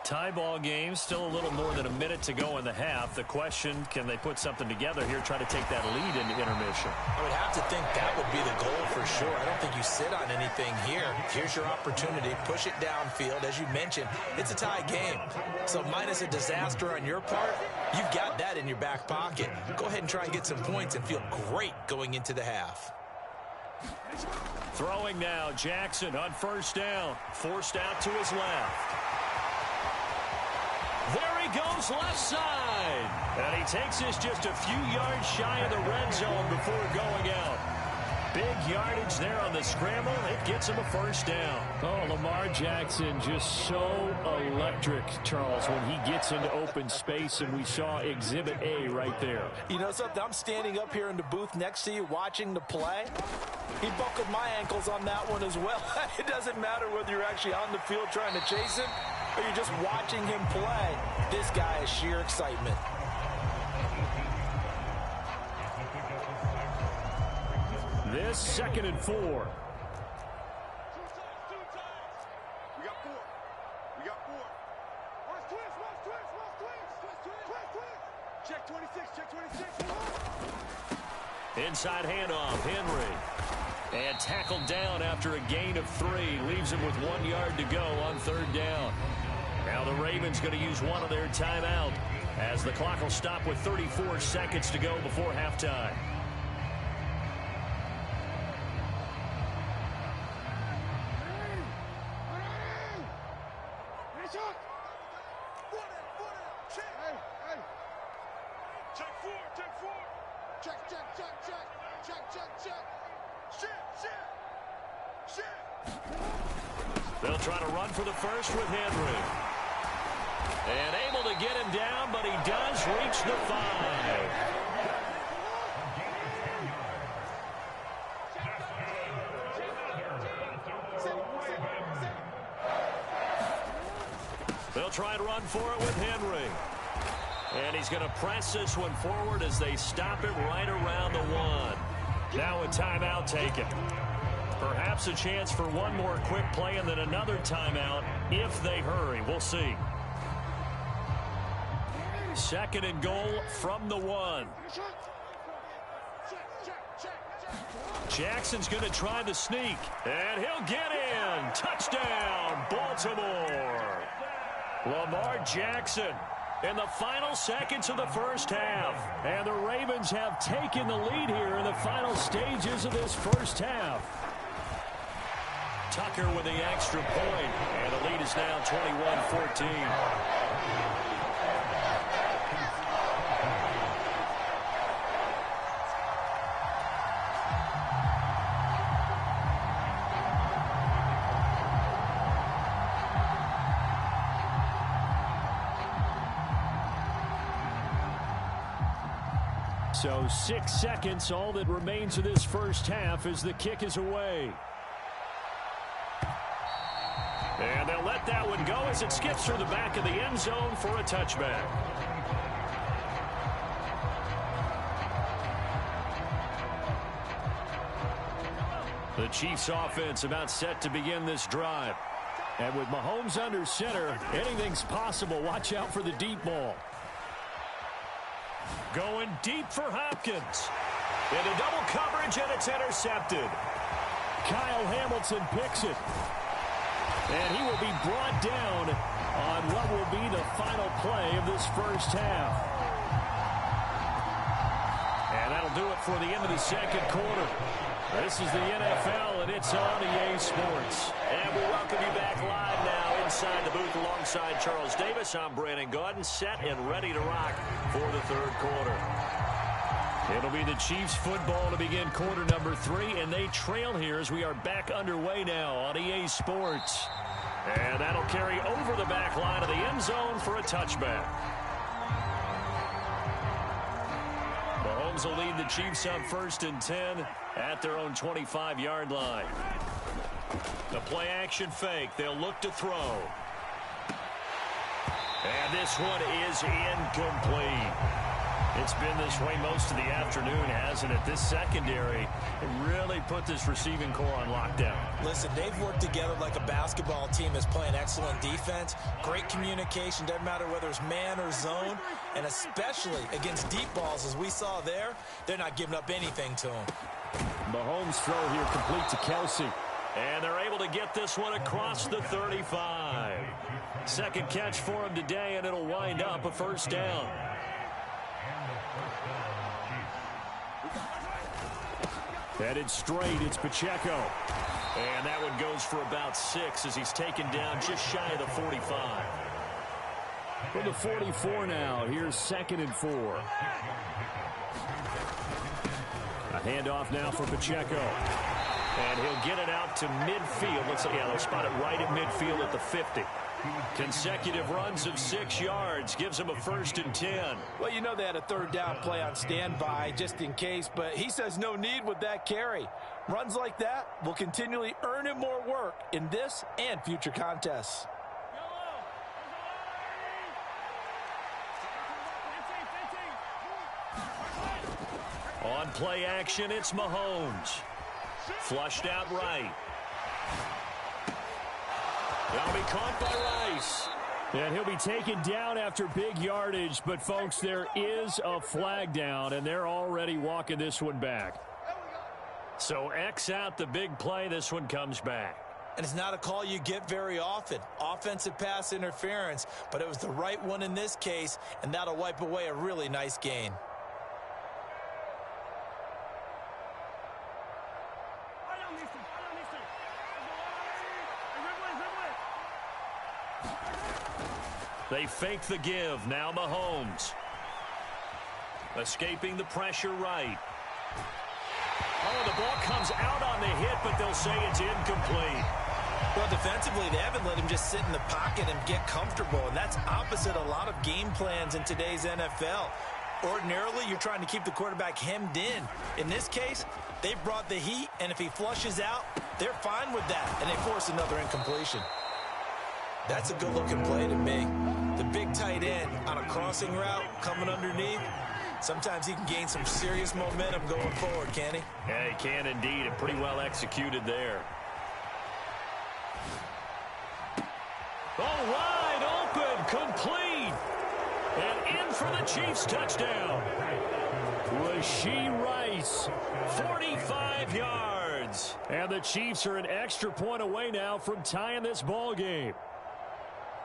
Tie ball game, still a little more than a minute to go in the half. The question, can they put something together here, try to take that lead into intermission? I would have to think that would be the goal for sure. I don't think you sit on anything here. Here's your opportunity. Push it downfield. As you mentioned, it's a tie game. So minus a disaster on your part, you've got that in your back pocket. Go ahead and try and get some points and feel great going into the half. Throwing now, Jackson on first down. Forced out to his left. There he goes left side. And he takes this just a few yards shy of the red zone before going out. Big yardage there on the scramble. It gets him a first down. Oh, Lamar Jackson just so electric, Charles, when he gets into open space, and we saw Exhibit A right there. You know something? I'm standing up here in the booth next to you watching the play. He buckled my ankles on that one as well. It doesn't matter whether you're actually on the field trying to chase him or you're just watching him play. This guy is sheer excitement. This 2nd and 4. We got 4. We got 4. Watch twist. Check 26. Check 26. Inside handoff, Henry. And tackled down after a gain of 3. Leaves him with 1 yard to go on 3rd down. Now the Ravens going to use one of their timeout as the clock will stop with 34 seconds to go before halftime. They'll try to run for the first with Henry. And able to get him down, but he does reach the 5. They'll try to run for it with Henry. And he's going to press this one forward as they stop it right around the 1. Now a timeout taken. Perhaps a chance for one more quick play and then another timeout if they hurry. We'll see. 2nd and goal from the 1. Jackson's going to try the sneak, and he'll get in. Touchdown, Baltimore. Lamar Jackson in the final seconds of the first half. And the Ravens have taken the lead here in the final stages of this first half. Tucker with the extra point, and the lead is now 21-14. So 6 seconds, all that remains of this first half as the kick is away. And they'll let that one go as it skips through the back of the end zone for a touchback. The Chiefs offense about set to begin this drive. And with Mahomes under center, anything's possible. Watch out for the deep ball. Going deep for Hopkins. Into double coverage, and it's intercepted. Kyle Hamilton picks it. And he will be brought down on what will be the final play of this first half. And that'll do it for the end of the second quarter. This is the NFL, and it's on EA Sports. And we welcome you back live now inside the booth alongside Charles Davis. I'm Brandon Gaudin, set and ready to rock for the third quarter. It'll be the Chiefs football to begin quarter number 3, and they trail here as we are back underway now on EA Sports. And that'll carry over the back line of the end zone for a touchback. Mahomes will lead the Chiefs on 1st and 10 at their own 25-yard line. The play action fake. They'll look to throw. And this one is incomplete. It's been this way most of the afternoon, hasn't it? This secondary really put this receiving core on lockdown. Listen, they've worked together like a basketball team that's playing excellent defense. Great communication, doesn't matter whether it's man or zone. And especially against deep balls, as we saw there, they're not giving up anything to them. Mahomes' throw here complete to Kelsey. And they're able to get this one across the 35. Second catch for him today, and it'll wind up a first down. Headed straight, it's Pacheco. And that one goes for about 6 as he's taken down just shy of the 45. For the 44 now, here's 2nd and 4. A handoff now for Pacheco. And he'll get it out to midfield. They'll spot it right at midfield at the 50. Consecutive runs of 6 yards gives him a 1st and 10. Well, you know they had a third down play on standby just in case, but he says no need with that carry. Runs like that will continually earn him more work in this and future contests. On play action, it's Mahomes. Flushed out right. That'll be caught by Rice. And he'll be taken down after big yardage. But, folks, there is a flag down, and they're already walking this one back. So X out the big play. This one comes back. And it's not a call you get very often. Offensive pass interference, but it was the right one in this case, and that'll wipe away a really nice gain. They fake the give. Now Mahomes. Escaping the pressure right. Oh, the ball comes out on the hit, but they'll say it's incomplete. Well, defensively, they haven't let him just sit in the pocket and get comfortable, and that's opposite a lot of game plans in today's NFL. Ordinarily, you're trying to keep the quarterback hemmed in. In this case, they brought the heat, and if he flushes out, they're fine with that, and they force another incompletion. That's a good-looking play to me. The big tight end on a crossing route coming underneath. Sometimes he can gain some serious momentum going forward, can he? Yeah, he can indeed, and pretty well executed there. Oh, wide open, complete. And in for the Chiefs touchdown. Rashee Rice, 45 yards. And the Chiefs are an extra point away now from tying this ball game.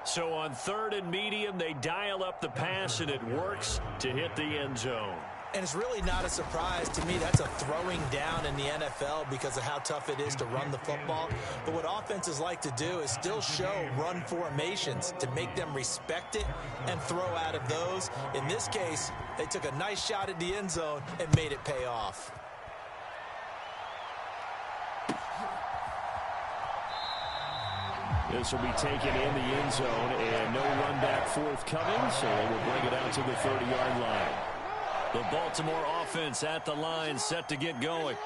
So on 3rd and medium, they dial up the pass, and it works to hit the end zone. And it's really not a surprise to me. That's a throwing down in the NFL because of how tough it is to run the football. But what offenses like to do is still show run formations to make them respect it and throw out of those. In this case, they took a nice shot at the end zone and made it pay off. This will be taken in the end zone, and no run back forthcoming, so they will bring it out to the 30-yard line. The Baltimore offense at the line, set to get going.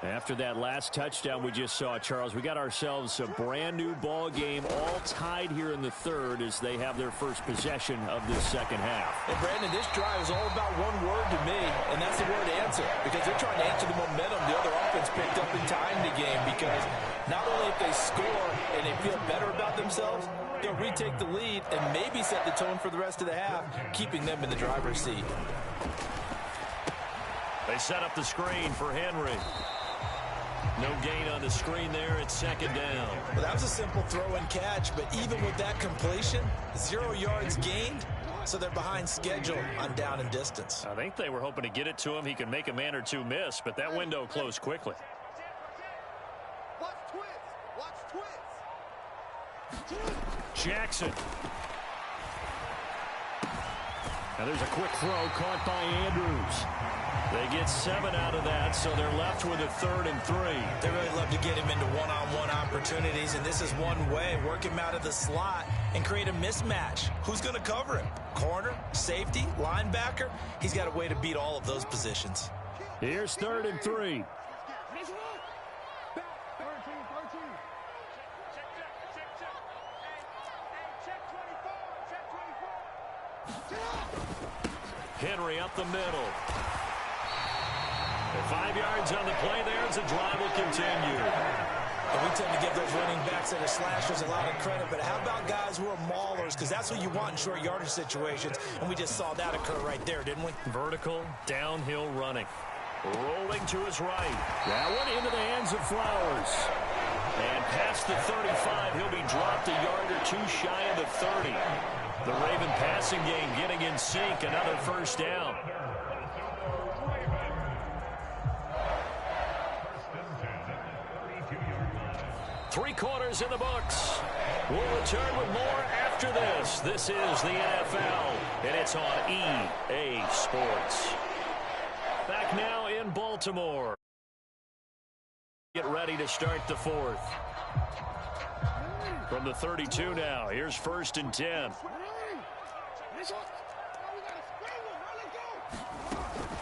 After that last touchdown we just saw, Charles, we got ourselves a brand-new ball game, all tied here in the third as they have their first possession of this second half. And, Brandon, this drive is all about one word to me, and that's the word answer, because they're trying to answer the momentum the other offense picked up in tying the game, because not only if they score and they feel better about themselves, they'll retake the lead and maybe set the tone for the rest of the half, keeping them in the driver's seat. They set up the screen for Henry. No gain on the screen there. It's second down. Well, that was a simple throw and catch, but even with that completion, 0 yards gained, so they're behind schedule on down and distance. I think they were hoping to get it to him. He could make a man or two miss, but that window closed quickly. Watch twist. Watch twist. Jackson. Now there's a quick throw caught by Andrews. They get 7 out of that, so they're left with a 3rd and 3. They really love to get him into one-on-one opportunities, and this is one way. Work him out of the slot and create a mismatch. Who's going to cover him? Corner, safety, linebacker? He's got a way to beat all of those positions. Here's 3rd and 3. Henry up the middle. 5 yards on the play there as the drive will continue. And we tend to give those running backs that are slashers a lot of credit, but how about guys who are maulers? Because that's what you want in short yardage situations, and we just saw that occur right there, didn't we? Vertical, downhill running. Rolling to his right. That one into the hands of Flowers. And past the 35, he'll be dropped a yard or two shy of the 30. The Raven passing game getting in sync, another first down. Three quarters in the books. We'll return with more after this. This is the NFL, and it's on EA Sports. Back now in Baltimore. Get ready to start the fourth. From the 32 now, here's 1st and 10.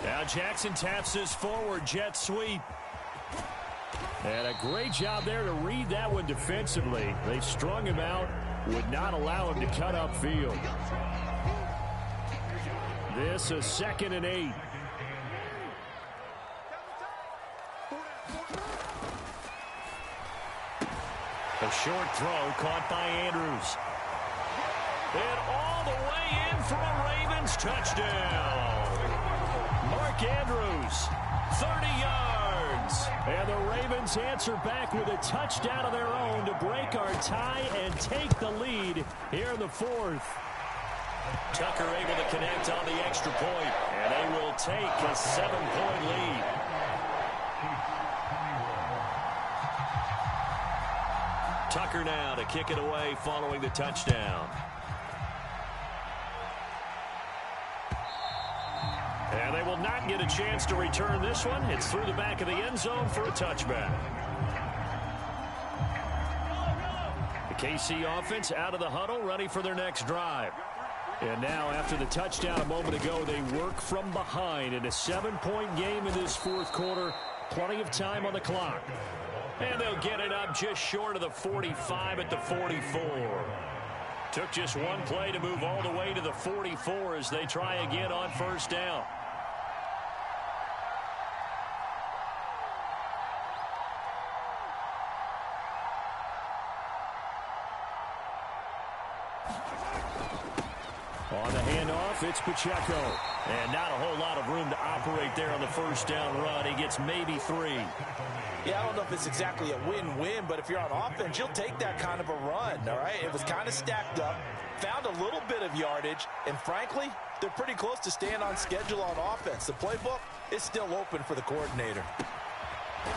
Now Jackson taps his forward jet sweep. And a great job there to read that one defensively. They strung him out, would not allow him to cut upfield. This is 2nd and 8. A short throw caught by Andrews. And all the way in for a Ravens touchdown. Mark Andrews, 30 yards. And the Ravens answer back with a touchdown of their own to break our tie and take the lead here in the fourth. Tucker able to connect on the extra point, and they will take a 7-point lead. Tucker now to kick it away following the touchdown. And they will not get a chance to return this one. It's through the back of the end zone for a touchback. The KC offense out of the huddle, ready for their next drive. And now, after the touchdown a moment ago, they work from behind in a 7-point game in this fourth quarter. Plenty of time on the clock. And they'll get it up just short of the 45 at the 44. Took just one play to move all the way to the 44 as they try again on 1st down. On the handoff, it's Pacheco. And not a whole lot of room to operate there on the 1st down run. He gets maybe 3. Yeah, I don't know if it's exactly a win-win, but if you're on offense, you'll take that kind of a run, all right? It was kind of stacked up, found a little bit of yardage, and frankly, they're pretty close to staying on schedule on offense. The playbook is still open for the coordinator.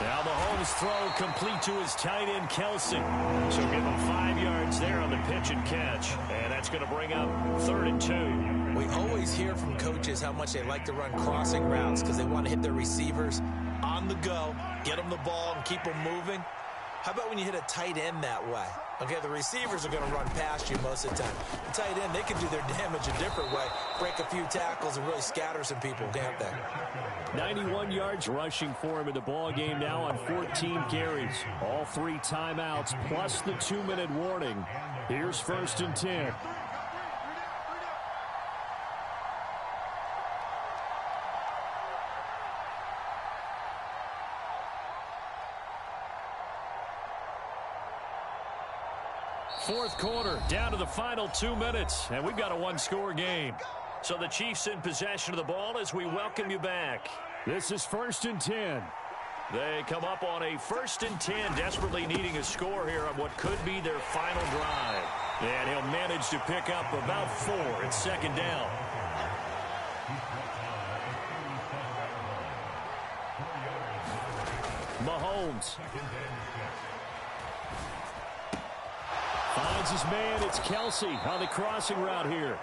Now Mahomes' throw complete to his tight end, Kelsey. So give him 5 yards there on the pitch and catch. And that's going to bring up 3rd and 2. We always hear from coaches how much they like to run crossing routes because they want to hit their receivers on the go, get them the ball, and keep them moving. How about when you hit a tight end that way? Okay, the receivers are going to run past you most of the time. The tight end, they can do their damage a different way, break a few tackles and really scatter some people, can't they? 91 yards rushing for him in the ball game now on 14 carries. All 3 timeouts plus the 2-minute warning. Here's 1st and 10. Fourth quarter, down to the final 2 minutes, and we've got a one-score game. So the Chiefs in possession of the ball as we welcome you back. This is 1st and 10. They come up on a 1st and 10, desperately needing a score here on what could be their final drive. And he'll manage to pick up about 4. It's 2nd down. Mahomes finds his man. It's Kelsey on the crossing route here.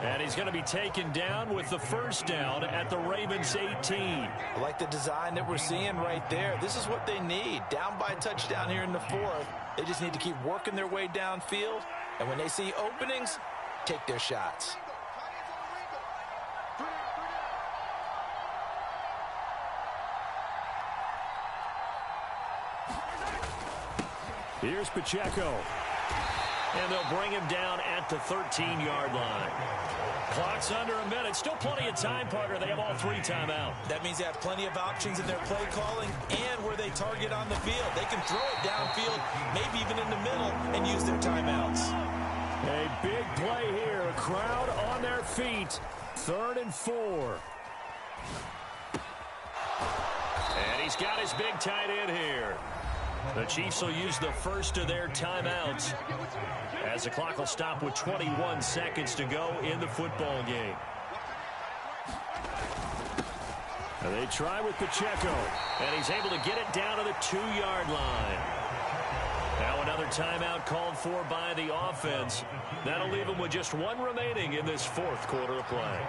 And he's going to be taken down with the 1st down at the Ravens 18. I like the design that we're seeing right there. This is what they need. Down by a touchdown here in the 4th. They just need to keep working their way downfield. And when they see openings, take their shots. Here's Pacheco. And they'll bring him down at the 13-yard line. Clock's under a minute. Still plenty of time, Parker. They have all 3 timeouts. That means they have plenty of options in their play calling and where they target on the field. They can throw it downfield, maybe even in the middle, and use their timeouts. A big play here. A crowd on their feet. 3rd and 4. And he's got his big tight end here. The Chiefs will use the first of their timeouts as the clock will stop with 21 seconds to go in the football game. And they try with Pacheco. And he's able to get it down to the 2-yard line. Now another timeout called for by the offense. That'll leave them with just 1 remaining in this 4th quarter of play.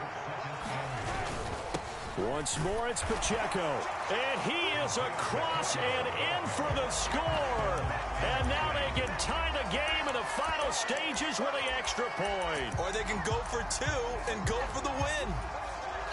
Once more, it's Pacheco. And he is across and in for the score. And now they can tie the game in the final stages with the extra point. Or they can go for 2 and go for the win.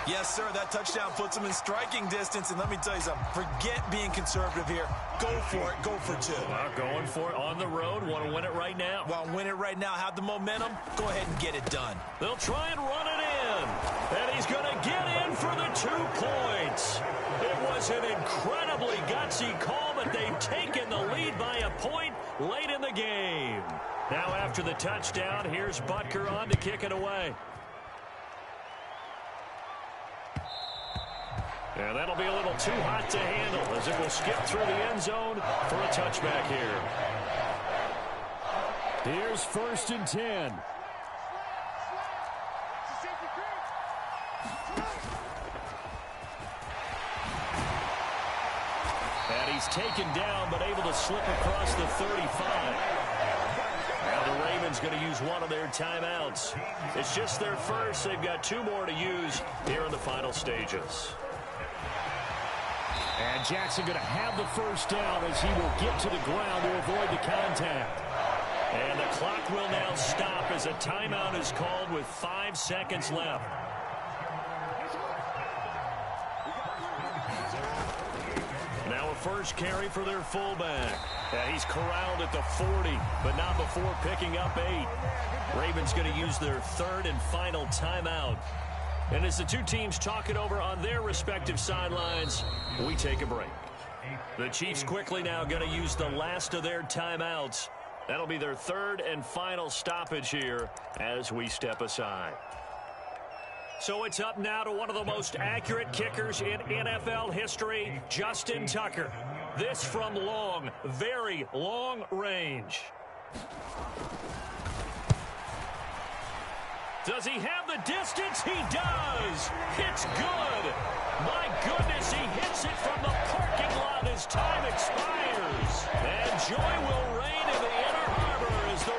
Yes, sir, that touchdown puts them in striking distance. And let me tell you something, forget being conservative here. Go for it, go for 2. Well, going for it on the road. Want to win it right now. Well, win it right now, have the momentum. Go ahead and get it done. They'll try and run it in. And he's going to get in for the 2 points. It was an incredibly gutsy call, but they've taken the lead by a point late in the game. Now after the touchdown, here's Butker on to kick it away. And that'll be a little too hot to handle as it will skip through the end zone for a touchback here. Here's 1st and 10. And he's taken down but able to slip across the 35. Now the Ravens going to use 1 of their timeouts. It's just their first. They've got 2 more to use here in the final stages. And Jackson going to have the 1st down as he will get to the ground to avoid the contact. And the clock will now stop as a timeout is called with 5 seconds left. Now a first carry for their fullback. He's corralled at the 40, but not before picking up 8. Ravens going to use their 3rd and final timeout. And as the 2 teams talk it over on their respective sidelines, we take a break. The Chiefs quickly now going to use the last of their timeouts. That'll be their 3rd and final stoppage here as we step aside. So it's up now to one of the most accurate kickers in NFL history, Justin Tucker. This from long, very long range. Does he have the distance? He does. It's good. My goodness, he hits it from the parking lot as time expires. And joy will reign in the Inner Harbor as the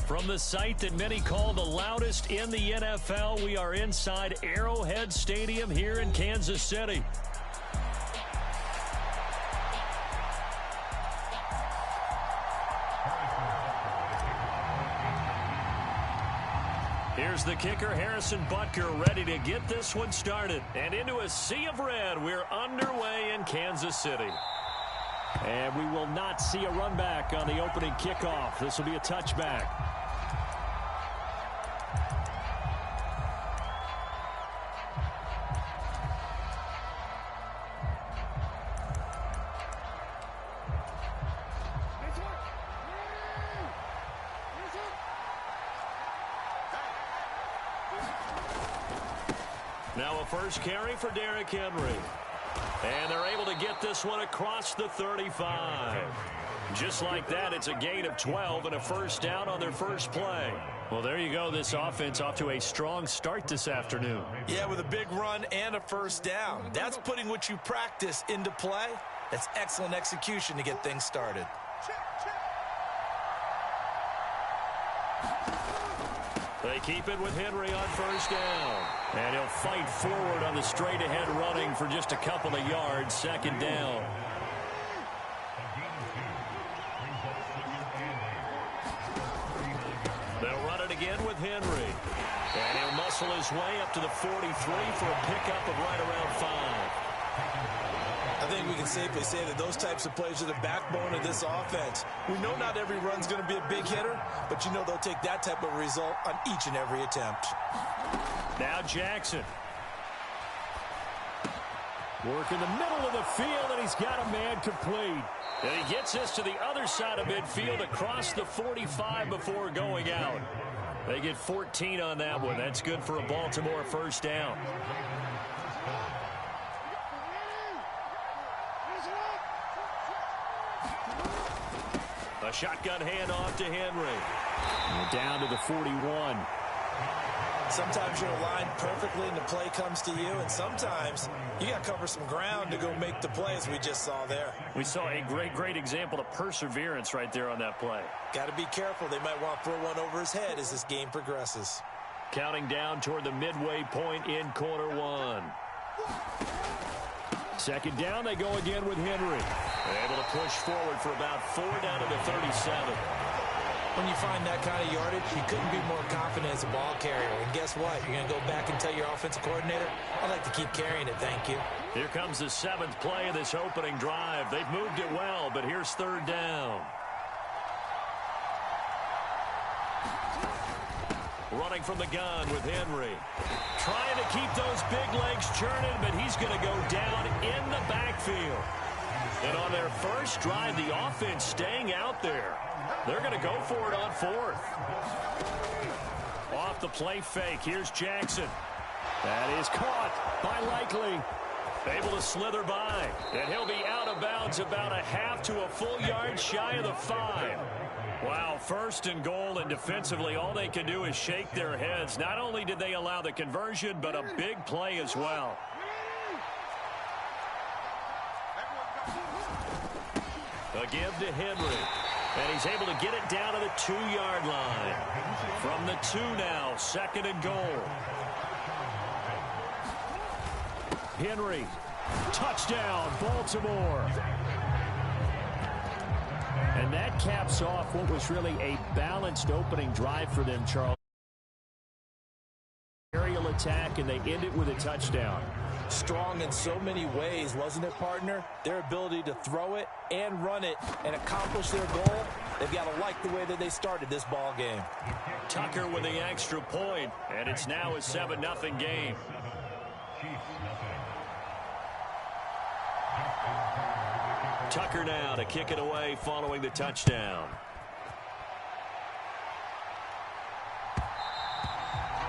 From the site that many call the loudest in the NFL, we are inside Arrowhead Stadium here in Kansas City. Here's the kicker, Harrison Butker, ready to get this one started. And into a sea of red, we're underway in Kansas City. And we will not see a run back on the opening kickoff. This will be a touchback. Now a first carry for Derrick Henry. And they're able to get this one across the 35. Just like that, it's a gain of 12 and a first down on their first play. Well, there you go. This offense off to a strong start this afternoon. Yeah, with a big run and a first down. That's putting what you practice into play. That's excellent execution to get things started. They keep it with Henry on first down. And he'll fight forward on the straight-ahead running for just a couple of yards. Second down. They'll run it again with Henry. And he'll muscle his way up to the 43 for a pickup of right around 5. I think we can safely say that those types of plays are the backbone of this offense. We know not every run's going to be a big hitter, but you know they'll take that type of result on each and every attempt. Now Jackson. Work in the middle of the field, and he's got a man complete. And he gets this to the other side of midfield across the 45 before going out. They get 14 on that one. That's good for a Baltimore first down. A shotgun handoff to Henry. And down to the 41. Sometimes you're aligned perfectly and the play comes to you, and sometimes you got to cover some ground to go make the play, as we just saw there. We saw a great example of perseverance right there on that play. Got to be careful. They might want to throw one over his head as this game progresses. Counting down toward the midway point in quarter one. Second down, they go again with Henry. They're able to push forward for about 4 down to the 37. When you find that kind of yardage, you couldn't be more confident as a ball carrier. And guess what? You're going to go back and tell your offensive coordinator, I'd like to keep carrying it, thank you. Here comes the 7th play of this opening drive. They've moved it well, but here's third down. Running from the gun with Henry. Trying to keep those big legs churning, but he's going to go down in the backfield. And on their first drive, the offense staying out there. They're going to go for it on 4th. Off the play fake, here's Jackson. That is caught by Likely. Able to slither by. And he'll be out of bounds about a half to a full yard shy of the 5. Wow, 1st and goal, and defensively all they can do is shake their heads. Not only did they allow the conversion, but a big play as well. A give to Henry. And he's able to get it down to the 2-yard line. From the 2 now, 2nd and goal. Henry. Touchdown, Baltimore. And that caps off what was really a balanced opening drive for them, Charles. Aerial attack, and they end it with a touchdown. Strong in so many ways, wasn't it, partner? Their ability to throw it and run it and accomplish their goal, they've got to like the way that they started this ball game. Tucker with the extra point, and it's now a 7-0 game. Tucker now to kick it away following the touchdown.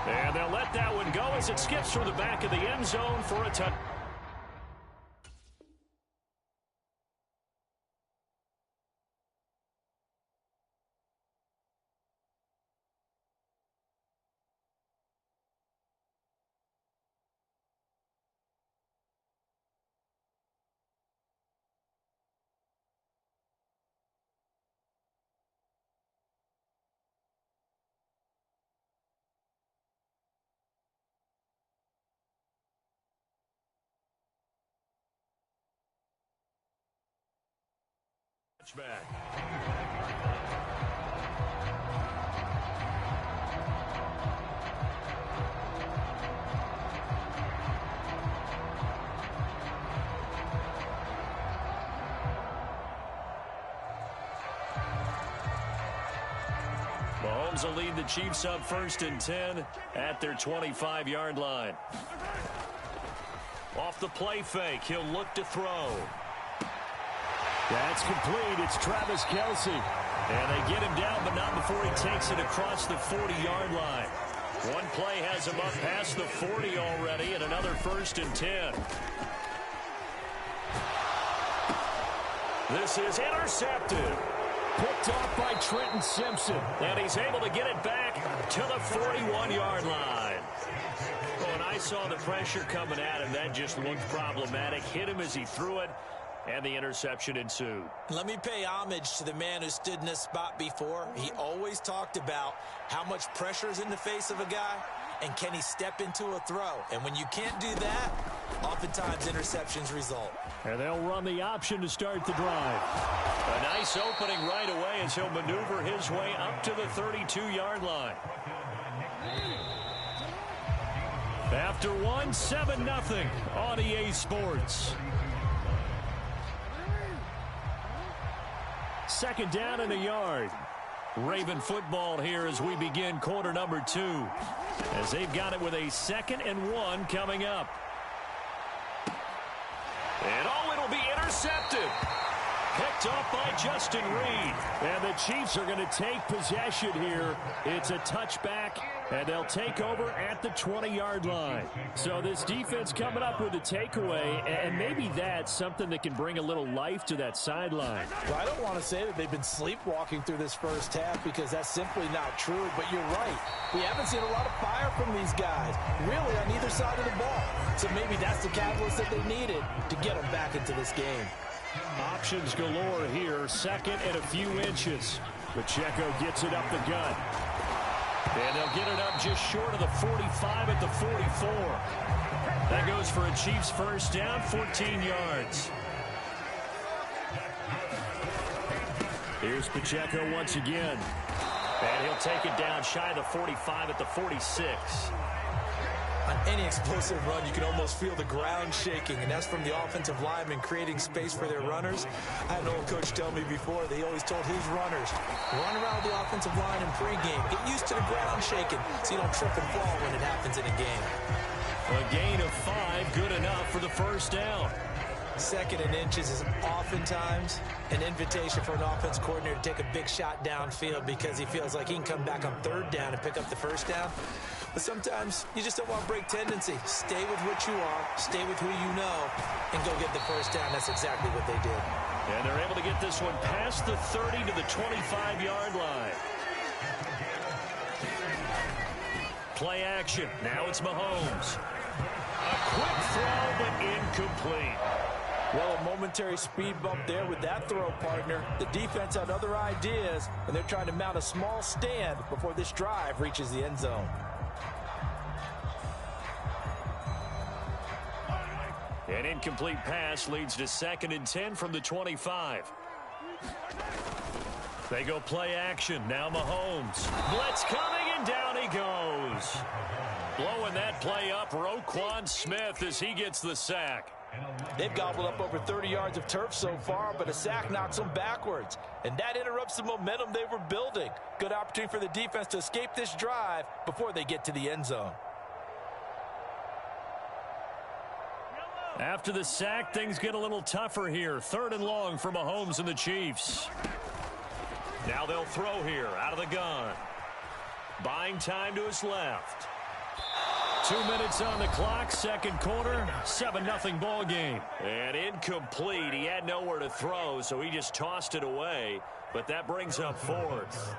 And they'll let that one go as it skips through the back of the end zone for a touchdown. touchback. Mahomes will lead the Chiefs up 1st and 10 at their 25-yard line. Off the play fake, he'll look to throw. That's complete. It's Travis Kelce. And they get him down, but not before he takes it across the 40-yard line. One play has him up past the 40 already, and another 1st and 10. This is intercepted. Picked off by Trenton Simpson. And he's able to get it back to the 41-yard line. Oh, and I saw the pressure coming at him. That just looked problematic. Hit him as he threw it, and the interception ensued. Let me pay homage to the man who stood in this spot before. He always talked about how much pressure is in the face of a guy, and can he step into a throw. And when you can't do that, oftentimes interceptions result. And they'll run the option to start the drive. A nice opening right away as he'll maneuver his way up to the 32-yard line. After 7-0 on EA Sports. 2nd down and a yard. Raven football here as we begin quarter number 2. As they've got it with a 2nd and 1 coming up. And it'll be intercepted. Picked off by Justin Reed. And the Chiefs are going to take possession here. It's a touchback, and they'll take over at the 20-yard line. So this defense coming up with a takeaway, and maybe that's something that can bring a little life to that sideline. Well, I don't want to say that they've been sleepwalking through this first half because that's simply not true, but you're right. We haven't seen a lot of fire from these guys, really on either side of the ball. So maybe that's the catalyst that they needed to get them back into this game. Options galore here. 2nd and a few inches. Pacheco gets it up the gut. And they'll get it up just short of the 45 at the 44. That goes for a Chiefs first down, 14 yards. Here's Pacheco once again. And he'll take it down shy of the 45 at the 46. On any explosive run, you can almost feel the ground shaking, and that's from the offensive linemen creating space for their runners. I had an old coach tell me before, they always told his runners, run around the offensive line in pregame. Get used to the ground shaking so you don't trip and fall when it happens in a game. A gain of 5, good enough for the first down. 2nd and inches is oftentimes an invitation for an offense coordinator to take a big shot downfield because he feels like he can come back on 3rd down and pick up the first down. But sometimes you just don't want to break tendency. Stay with what you are, stay with who you know, and go get the first down. That's exactly what they did. And they're able to get this one past the 30 to the 25-yard line. Play action. Now it's Mahomes. A quick throw, but incomplete. Well, a momentary speed bump there with that throw, partner. The defense had other ideas, and they're trying to mount a small stand before this drive reaches the end zone. An incomplete pass leads to 2nd and 10 from the 25. They go play action. Now Mahomes. Blitz coming, and down he goes. Blowing that play up, Roquan Smith as he gets the sack. They've gobbled up over 30 yards of turf so far, but a sack knocks them backwards. And that interrupts the momentum they were building. Good opportunity for the defense to escape this drive before they get to the end zone. After the sack, things get a little tougher here. 3rd and long for Mahomes and the Chiefs. Now they'll throw here out of the gun. Buying time to his left. 2 minutes on the clock, 2nd quarter, 7-0 ball game. And incomplete. He had nowhere to throw, so he just tossed it away. But that brings up 4th.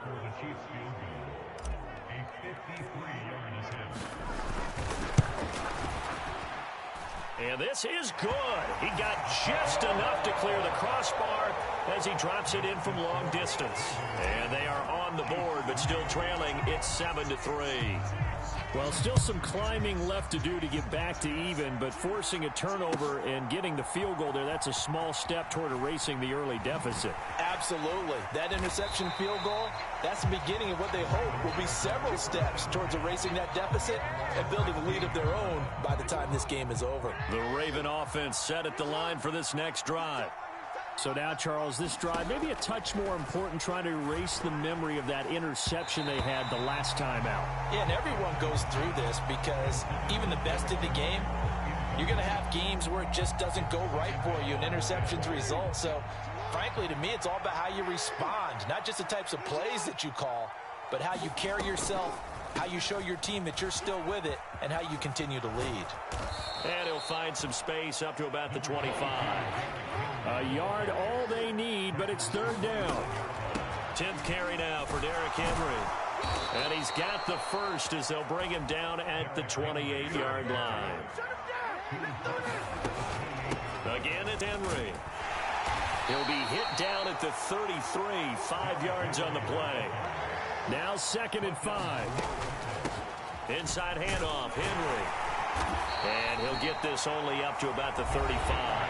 And this is good. He got just enough to clear the crossbar, as he drops it in from long distance. And they are on the board, but still trailing. It's 7-3. Well, still some climbing left to do to get back to even, but forcing a turnover and getting the field goal there, that's a small step toward erasing the early deficit. Absolutely. That interception field goal, that's the beginning of what they hope will be several steps towards erasing that deficit and building a lead of their own by the time this game is over. The Raven offense set at the line for this next drive. So now, Charles, this drive maybe a touch more important, trying to erase the memory of that interception they had the last time out. Yeah, and everyone goes through this because even the best in the game, you're going to have games where it just doesn't go right for you and interceptions result. So, frankly, to me, it's all about how you respond, not just the types of plays that you call, but how you carry yourself, how you show your team that you're still with it, and how you continue to lead. And he'll find some space up to about the 25. A yard all they need, but it's third down. 10th carry now for Derrick Henry. And he's got the first as they'll bring him down at the 28-yard line. Again at Henry. He'll be hit down at the 33, 5 yards on the play. Now 2nd and 5. Inside handoff, Henry. And he'll get this only up to about the 35.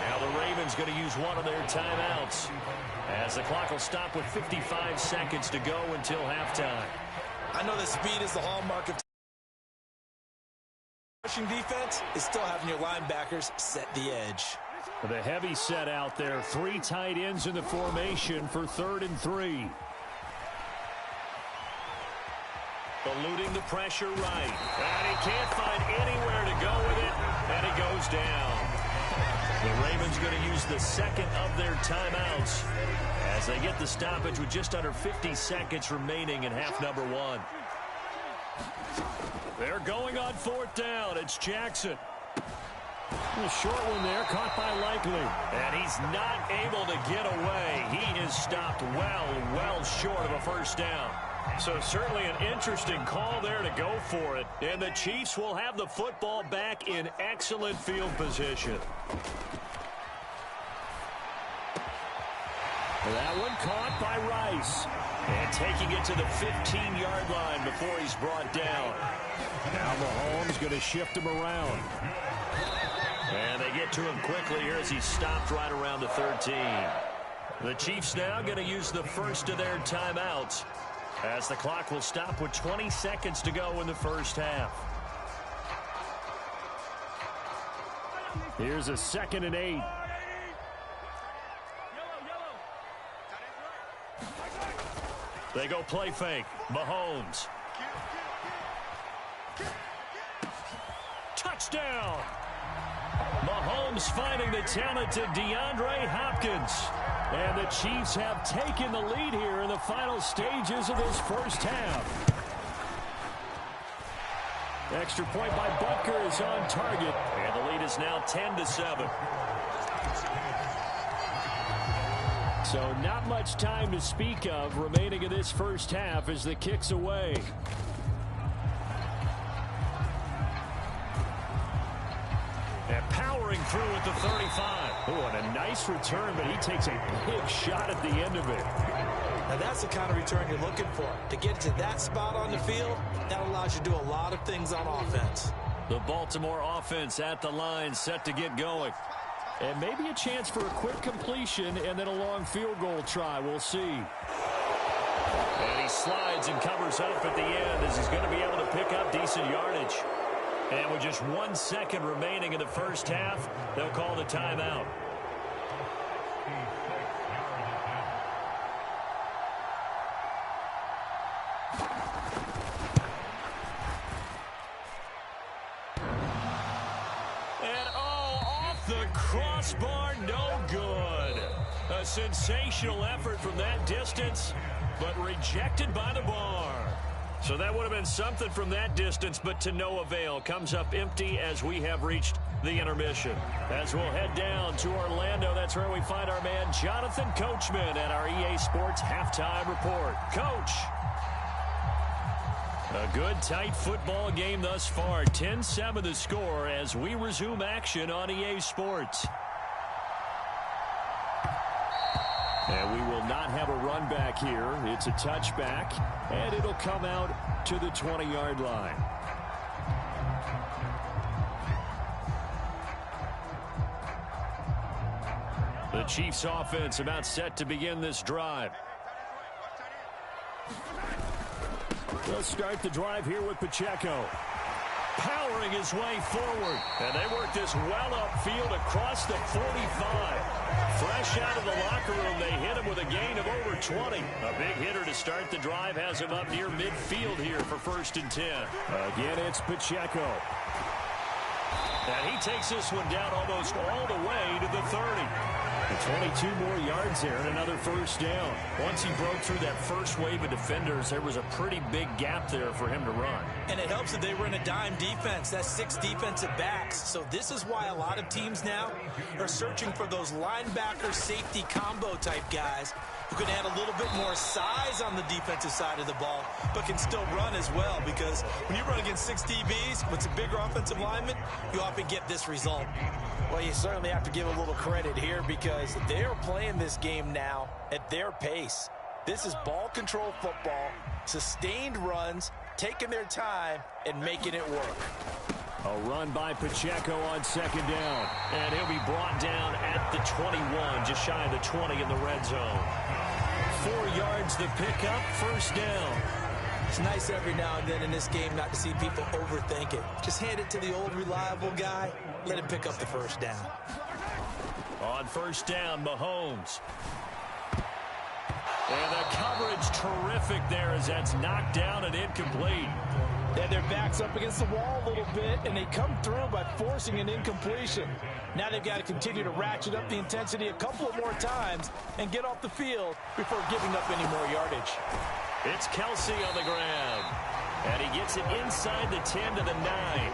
Now the Ravens going to use one of their timeouts as the clock will stop with 55 seconds to go until halftime. I know that speed is the hallmark of rushing defense is still having your linebackers set the edge. The heavy set out there. 3 tight ends in the formation for 3rd and 3. Eluding the pressure right. And he can't find anywhere to go with it. And he goes down. The Ravens going to use the second of their timeouts as they get the stoppage with just under 50 seconds remaining in half number 1. They're going on 4th down. It's Jackson. A short one there, caught by Likely. And he's not able to get away. He is stopped well short of a first down. So certainly an interesting call there to go for it. And the Chiefs will have the football back in excellent field position. That one caught by Rice. And taking it to the 15-yard line before he's brought down. Now Mahomes going to shift him around. And they get to him quickly here as he's stopped right around the 13. The Chiefs now going to use the first of their timeouts as the clock will stop with 20 seconds to go in the first half. Here's a 2nd and 8. They go play fake. Mahomes. Touchdown! Mahomes finding the talented DeAndre Hopkins. And the Chiefs have taken the lead here in the final stages of this first half. Extra point by Butker is on target. And the lead is now 10-7. So not much time to speak of remaining in this first half as the kick's away. And powering through at the 35. Oh, and a nice return, but he takes a big shot at the end of it. Now that's the kind of return you're looking for. To get to that spot on the field, that allows you to do a lot of things on offense. The Baltimore offense at the line set to get going. And maybe a chance for a quick completion and then a long field goal try. We'll see. And he slides and covers up at the end as he's going to be able to pick up decent yardage. And with just 1 second remaining in the first half, they'll call the timeout. And off the crossbar, no good. A sensational effort from that distance, but rejected by the bar. So that would have been something from that distance, but to no avail. Comes up empty as we have reached the intermission. As we'll head down to Orlando, that's where we find our man Jonathan Coachman at our EA Sports Halftime Report. Coach. A good, tight football game thus far. 10-7 the score as we resume action on EA Sports. And we will not have a run back here. It's a touchback, and it'll come out to the 20-yard line. The Chiefs offense about set to begin this drive. They'll start the drive here with Pacheco. Powering his way forward. And they work this well upfield across the 45. Fresh out of the locker room, they hit him with a gain of over 20. A big hitter to start the drive has him up near midfield here for 1st and 10. Again, it's Pacheco. And he takes this one down almost all the way to the 30. 22 more yards there and another 1st down. Once he broke through that first wave of defenders, there was a pretty big gap there for him to run. And it helps that they were in a dime defense. That's 6 defensive backs. So this is why a lot of teams now are searching for those linebacker safety combo type guys who can add a little bit more size on the defensive side of the ball, but can still run as well, because when you run against 6 DBs with some bigger offensive linemen, you often get this result. Well, you certainly have to give a little credit here because they're playing this game now at their pace. This is ball control football, sustained runs, taking their time, and making it work. A run by Pacheco on 2nd down. And he'll be brought down at the 21, just shy of the 20 in the red zone. 4 yards the pickup, 1st down. It's nice every now and then in this game not to see people overthink it. Just hand it to the old reliable guy. Let him pick up the 1st down. On 1st down, Mahomes. And the coverage terrific there as that's knocked down and incomplete. And their back's up against the wall a little bit, and they come through by forcing an incompletion. Now they've got to continue to ratchet up the intensity a couple of more times and get off the field before giving up any more yardage. It's Kelsey on the ground. And he gets it inside the 10 to the 9.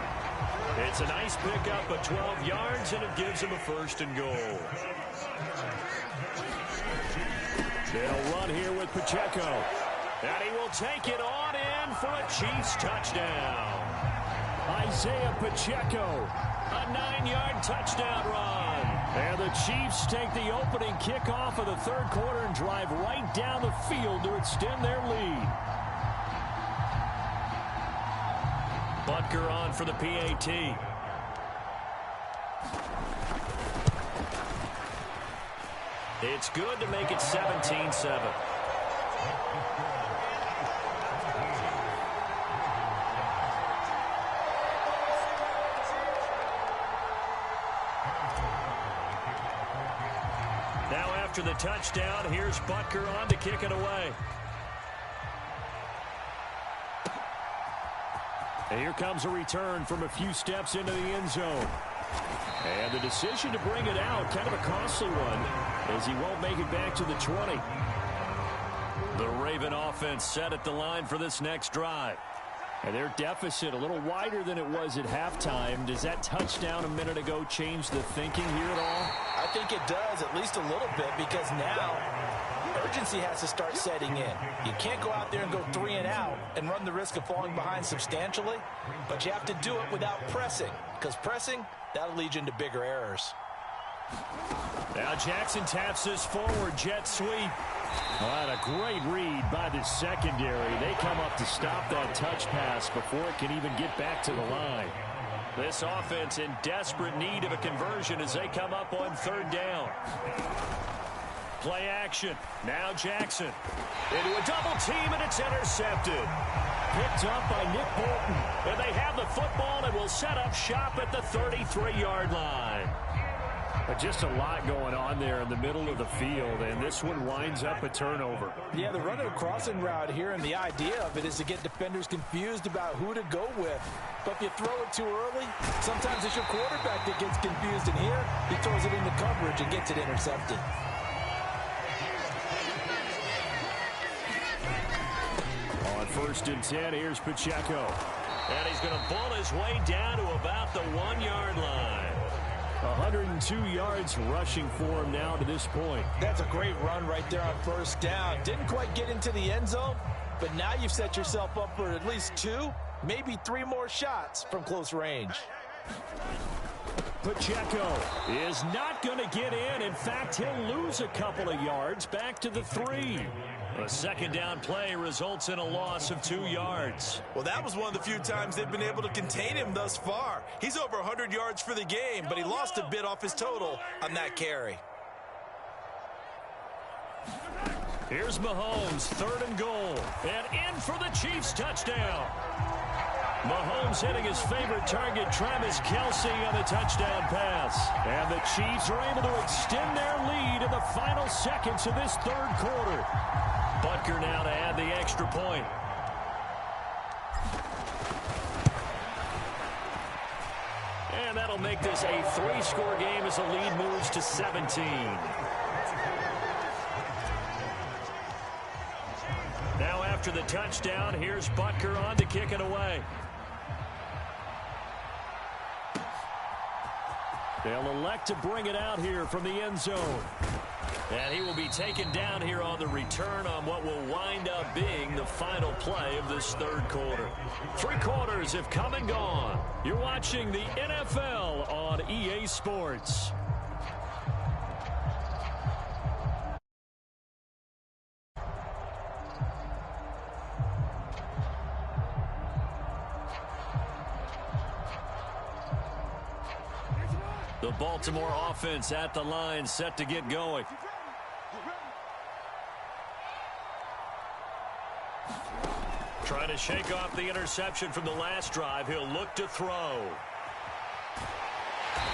It's a nice pickup of 12 yards, and it gives him a 1st and goal. They'll run here with Pacheco. And he will take it on in for a Chiefs touchdown. Isaiah Pacheco, a 9-yard touchdown run. And the Chiefs take the opening kickoff of the 3rd quarter and drive right down the field to extend their lead. Butker on for the PAT. It's good to make it 17-7. Now after the touchdown, here's Butker on to kick it away. And here comes a return from a few steps into the end zone. And the decision to bring it out, kind of a costly one, as he won't make it back to the 20. The Raven offense set at the line for this next drive. And their deficit a little wider than it was at halftime. Does that touchdown a minute ago change the thinking here at all? I think it does, at least a little bit, because now urgency has to start setting in. You can't go out there and go 3 and out and run the risk of falling behind substantially, but you have to do it without pressing, because pressing, that'll lead you into bigger errors. Now Jackson taps this forward jet sweep. And a great read by the secondary. They come up to stop that touch pass before it can even get back to the line. This offense in desperate need of a conversion as they come up on 3rd down. Play action. Now Jackson into a double team, and it's intercepted. Picked up by Nick Bolton. And they have the football and will set up shop at the 33-yard line. But just a lot going on there in the middle of the field, and this one winds up a turnover. Yeah, they're running a crossing route here, and the idea of it is to get defenders confused about who to go with. But if you throw it too early, sometimes it's your quarterback that gets confused, and here he throws it into coverage and gets it intercepted. On 1st and 10, here's Pacheco. And he's going to bull his way down to about the 1-yard line. 102 yards rushing for him now to this point. That's a great run right there on 1st down. Didn't quite get into the end zone, but now you've set yourself up for at least 2, maybe 3 more shots from close range. Pacheco is not going to get in, In fact, he'll lose a couple of yards back to the 3. A second down play results in a loss of 2 yards. Well, that was one of the few times they've been able to contain him thus far. He's over 100 yards for the game, but he lost a bit off his total on that carry. Here's Mahomes, 3rd and goal. And in for the Chiefs touchdown. Mahomes hitting his favorite target, Travis Kelce, on the touchdown pass. And the Chiefs are able to extend their lead in the final seconds of this 3rd quarter. Butker now to add the extra point. And that'll make this a 3-score game as the lead moves to 17. Now after the touchdown, here's Butker on to kick it away. They'll elect to bring it out here from the end zone. And he will be taken down here on the return on what will wind up being the final play of this 3rd quarter. 3 quarters have come and gone. You're watching the NFL on EA Sports. The Baltimore offense at the line, set to get going. Trying to shake off the interception from the last drive. He'll look to throw.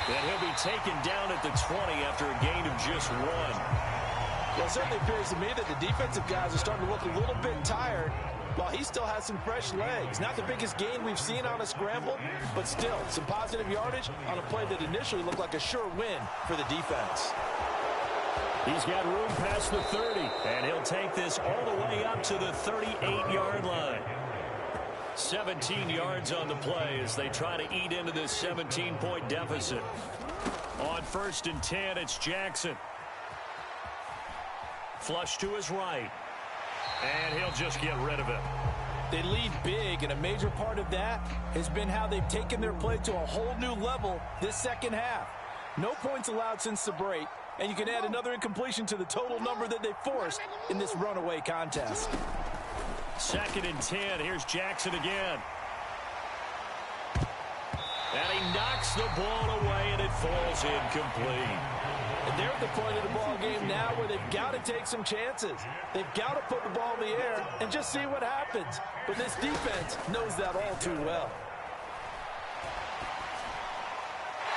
And he'll be taken down at the 20 after a gain of just 1. Well, it certainly appears to me that the defensive guys are starting to look a little bit tired, while he still has some fresh legs. Not the biggest gain we've seen on a scramble, but still some positive yardage on a play that initially looked like a sure win for the defense. He's got room past the 30, and he'll take this all the way up to the 38-yard line. 17 yards on the play as they try to eat into this 17-point deficit. On 1st and 10, it's Jackson. Flush to his right. And he'll just get rid of it. They lead big, and a major part of that has been how they've taken their play to a whole new level this second half. No points allowed since the break, and you can add another incompletion to the total number that they forced in this runaway contest. 2nd and 10. Here's Jackson again. And he knocks the ball away, and it falls incomplete. And they're at the point of the ball game now where they've got to take some chances. They've got to put the ball in the air and just see what happens. But this defense knows that all too well.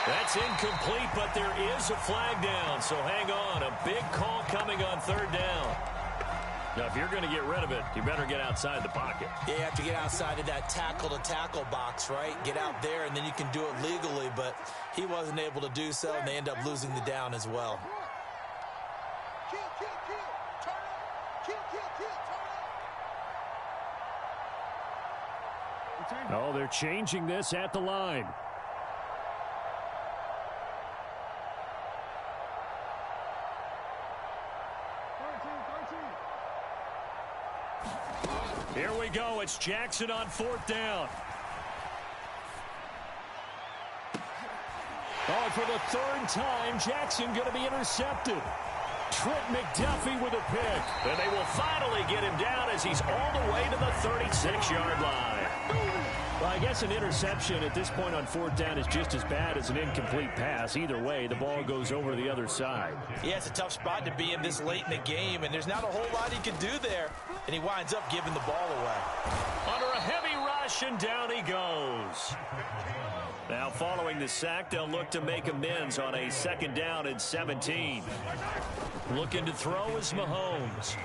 That's incomplete, but there is a flag down, so hang on. A big call coming on 3rd down. Now, if you're going to get rid of it, you better get outside the pocket. Yeah, you have to get outside of that tackle-to-tackle box, right? Get out there, and then you can do it legally, but he wasn't able to do so, and they end up losing the down as well. Oh, they're changing this at the line. Here we go. It's Jackson on 4th down. Oh, for the 3rd time, Jackson going to be intercepted. Trent McDuffie with a pick. And they will finally get him down as he's all the way to the 36-yard line. Well, I guess an interception at this point on 4th down is just as bad as an incomplete pass. Either way, the ball goes over to the other side. Yeah, it's a tough spot to be in this late in the game, and there's not a whole lot he can do there, and he winds up giving the ball away. Under a heavy rush, and down he goes. Now, following the sack, they'll look to make amends on a 2nd down and 17. Looking to throw is Mahomes.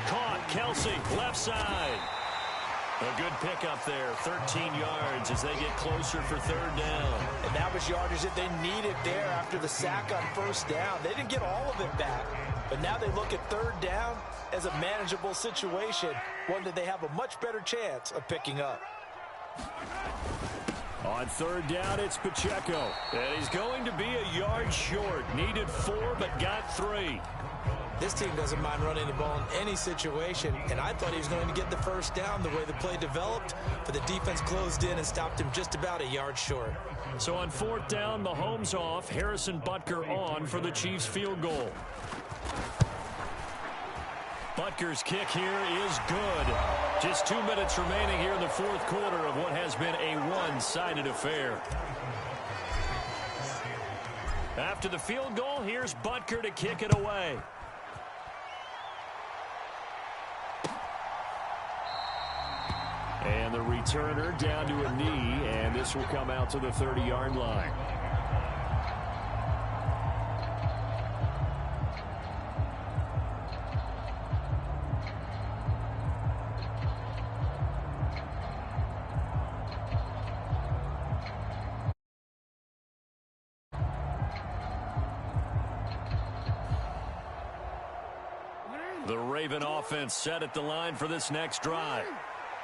Caught, Kelce, left side. A good pickup there, 13 yards as they get closer for 3rd down. And that was yardage that they needed there after the sack on 1st down. They didn't get all of it back, but now they look at 3rd down as a manageable situation, one that they have a much better chance of picking up. On third down, it's Pacheco. And he's going to be a yard short. Needed 4, but got 3. This team doesn't mind running the ball in any situation, and I thought he was going to get the first down the way the play developed, but the defense closed in and stopped him just about a yard short. So on fourth down, Mahomes off, Harrison Butker on for the Chiefs field goal. Butker's kick here is good. Just 2 minutes remaining here in the fourth quarter of what has been a one-sided affair. After the field goal, here's Butker to kick it away. And the returner down to a knee, and this will come out to the 30-yard line. The Raven offense set at the line for this next drive.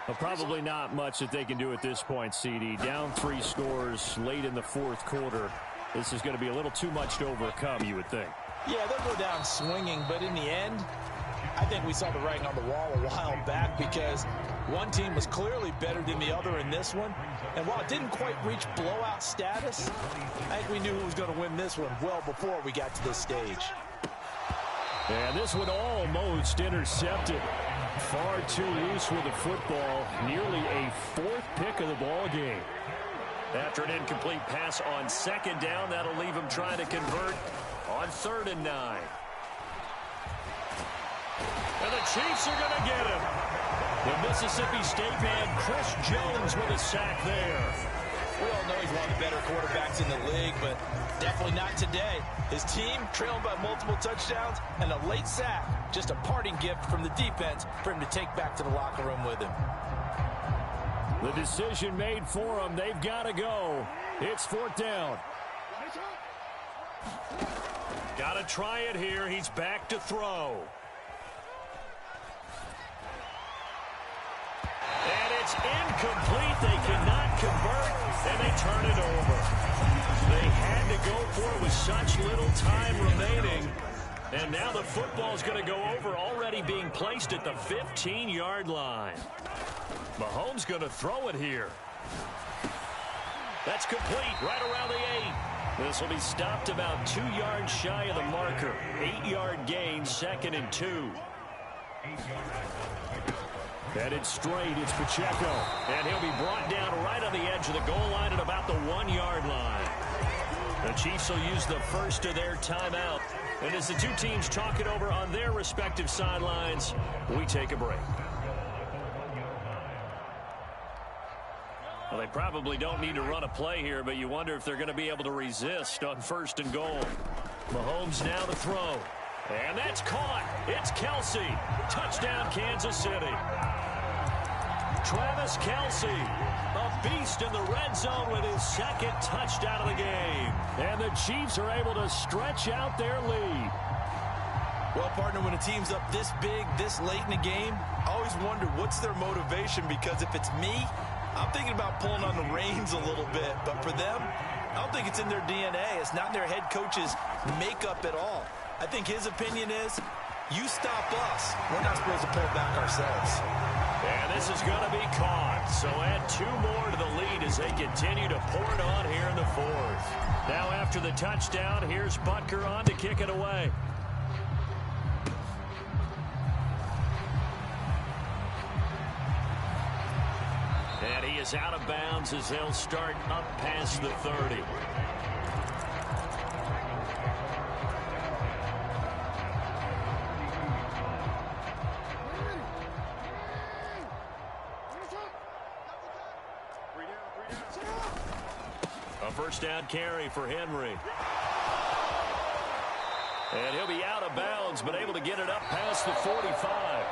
Well, probably not much that they can do at this point, CD. Down 3 scores late in the fourth quarter. This is going to be a little too much to overcome, you would think. Yeah, they'll go down swinging, but in the end, I think we saw the writing on the wall a while back because one team was clearly better than the other in this one. And while it didn't quite reach blowout status, I think we knew who was going to win this one well before we got to this stage. And this one almost intercepted. Far too loose with the football. Nearly a 4th pick of the ball game. After an incomplete pass on second down, that'll leave him trying to convert on 3rd and 9. And the Chiefs are going to get him. The Mississippi State man, Chris Jones, with a sack there. We all know he's one of the better quarterbacks in the league, but definitely not today. His team trailing by multiple touchdowns and a late sack. Just a parting gift from the defense for him to take back to the locker room with him. The decision made for him. They've got to go. It's 4th down. Got to try it here. He's back to throw. And it's incomplete. They cannot convert, and they turn it over. They had to go for it with such little time remaining. And now the football's going to go over, already being placed at the 15-yard line. Mahomes going to throw it here. That's complete right around the 8. This will be stopped about 2 yards shy of the marker. 8-yard gain, 2nd and 2. Headed straight, it's Pacheco. And he'll be brought down right on the edge of the goal line at about the 1-yard line. The Chiefs will use the first of their timeout. And as the two teams talk it over on their respective sidelines, we take a break. Well, they probably don't need to run a play here, but you wonder if they're going to be able to resist on 1st and goal. Mahomes now to throw. And that's caught. It's Kelsey. Touchdown, Kansas City. Travis Kelsey, a beast in the red zone with his 2nd touchdown of the game. And the Chiefs are able to stretch out their lead. Well, partner, when a team's up this big, this late in the game, I always wonder what's their motivation, because if it's me, I'm thinking about pulling on the reins a little bit. But for them, I don't think it's in their DNA. It's not in their head coach's makeup at all. I think his opinion is, you stop us. We're not supposed to pull back ourselves. And this is going to be caught. So add 2 more to the lead as they continue to pour it on here in the 4th. Now after the touchdown, here's Butker on to kick it away. And he is out of bounds as they'll start up past the 30. A first down carry for Henry. And he'll be out of bounds, but able to get it up past the 45.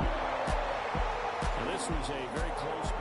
And this was a very close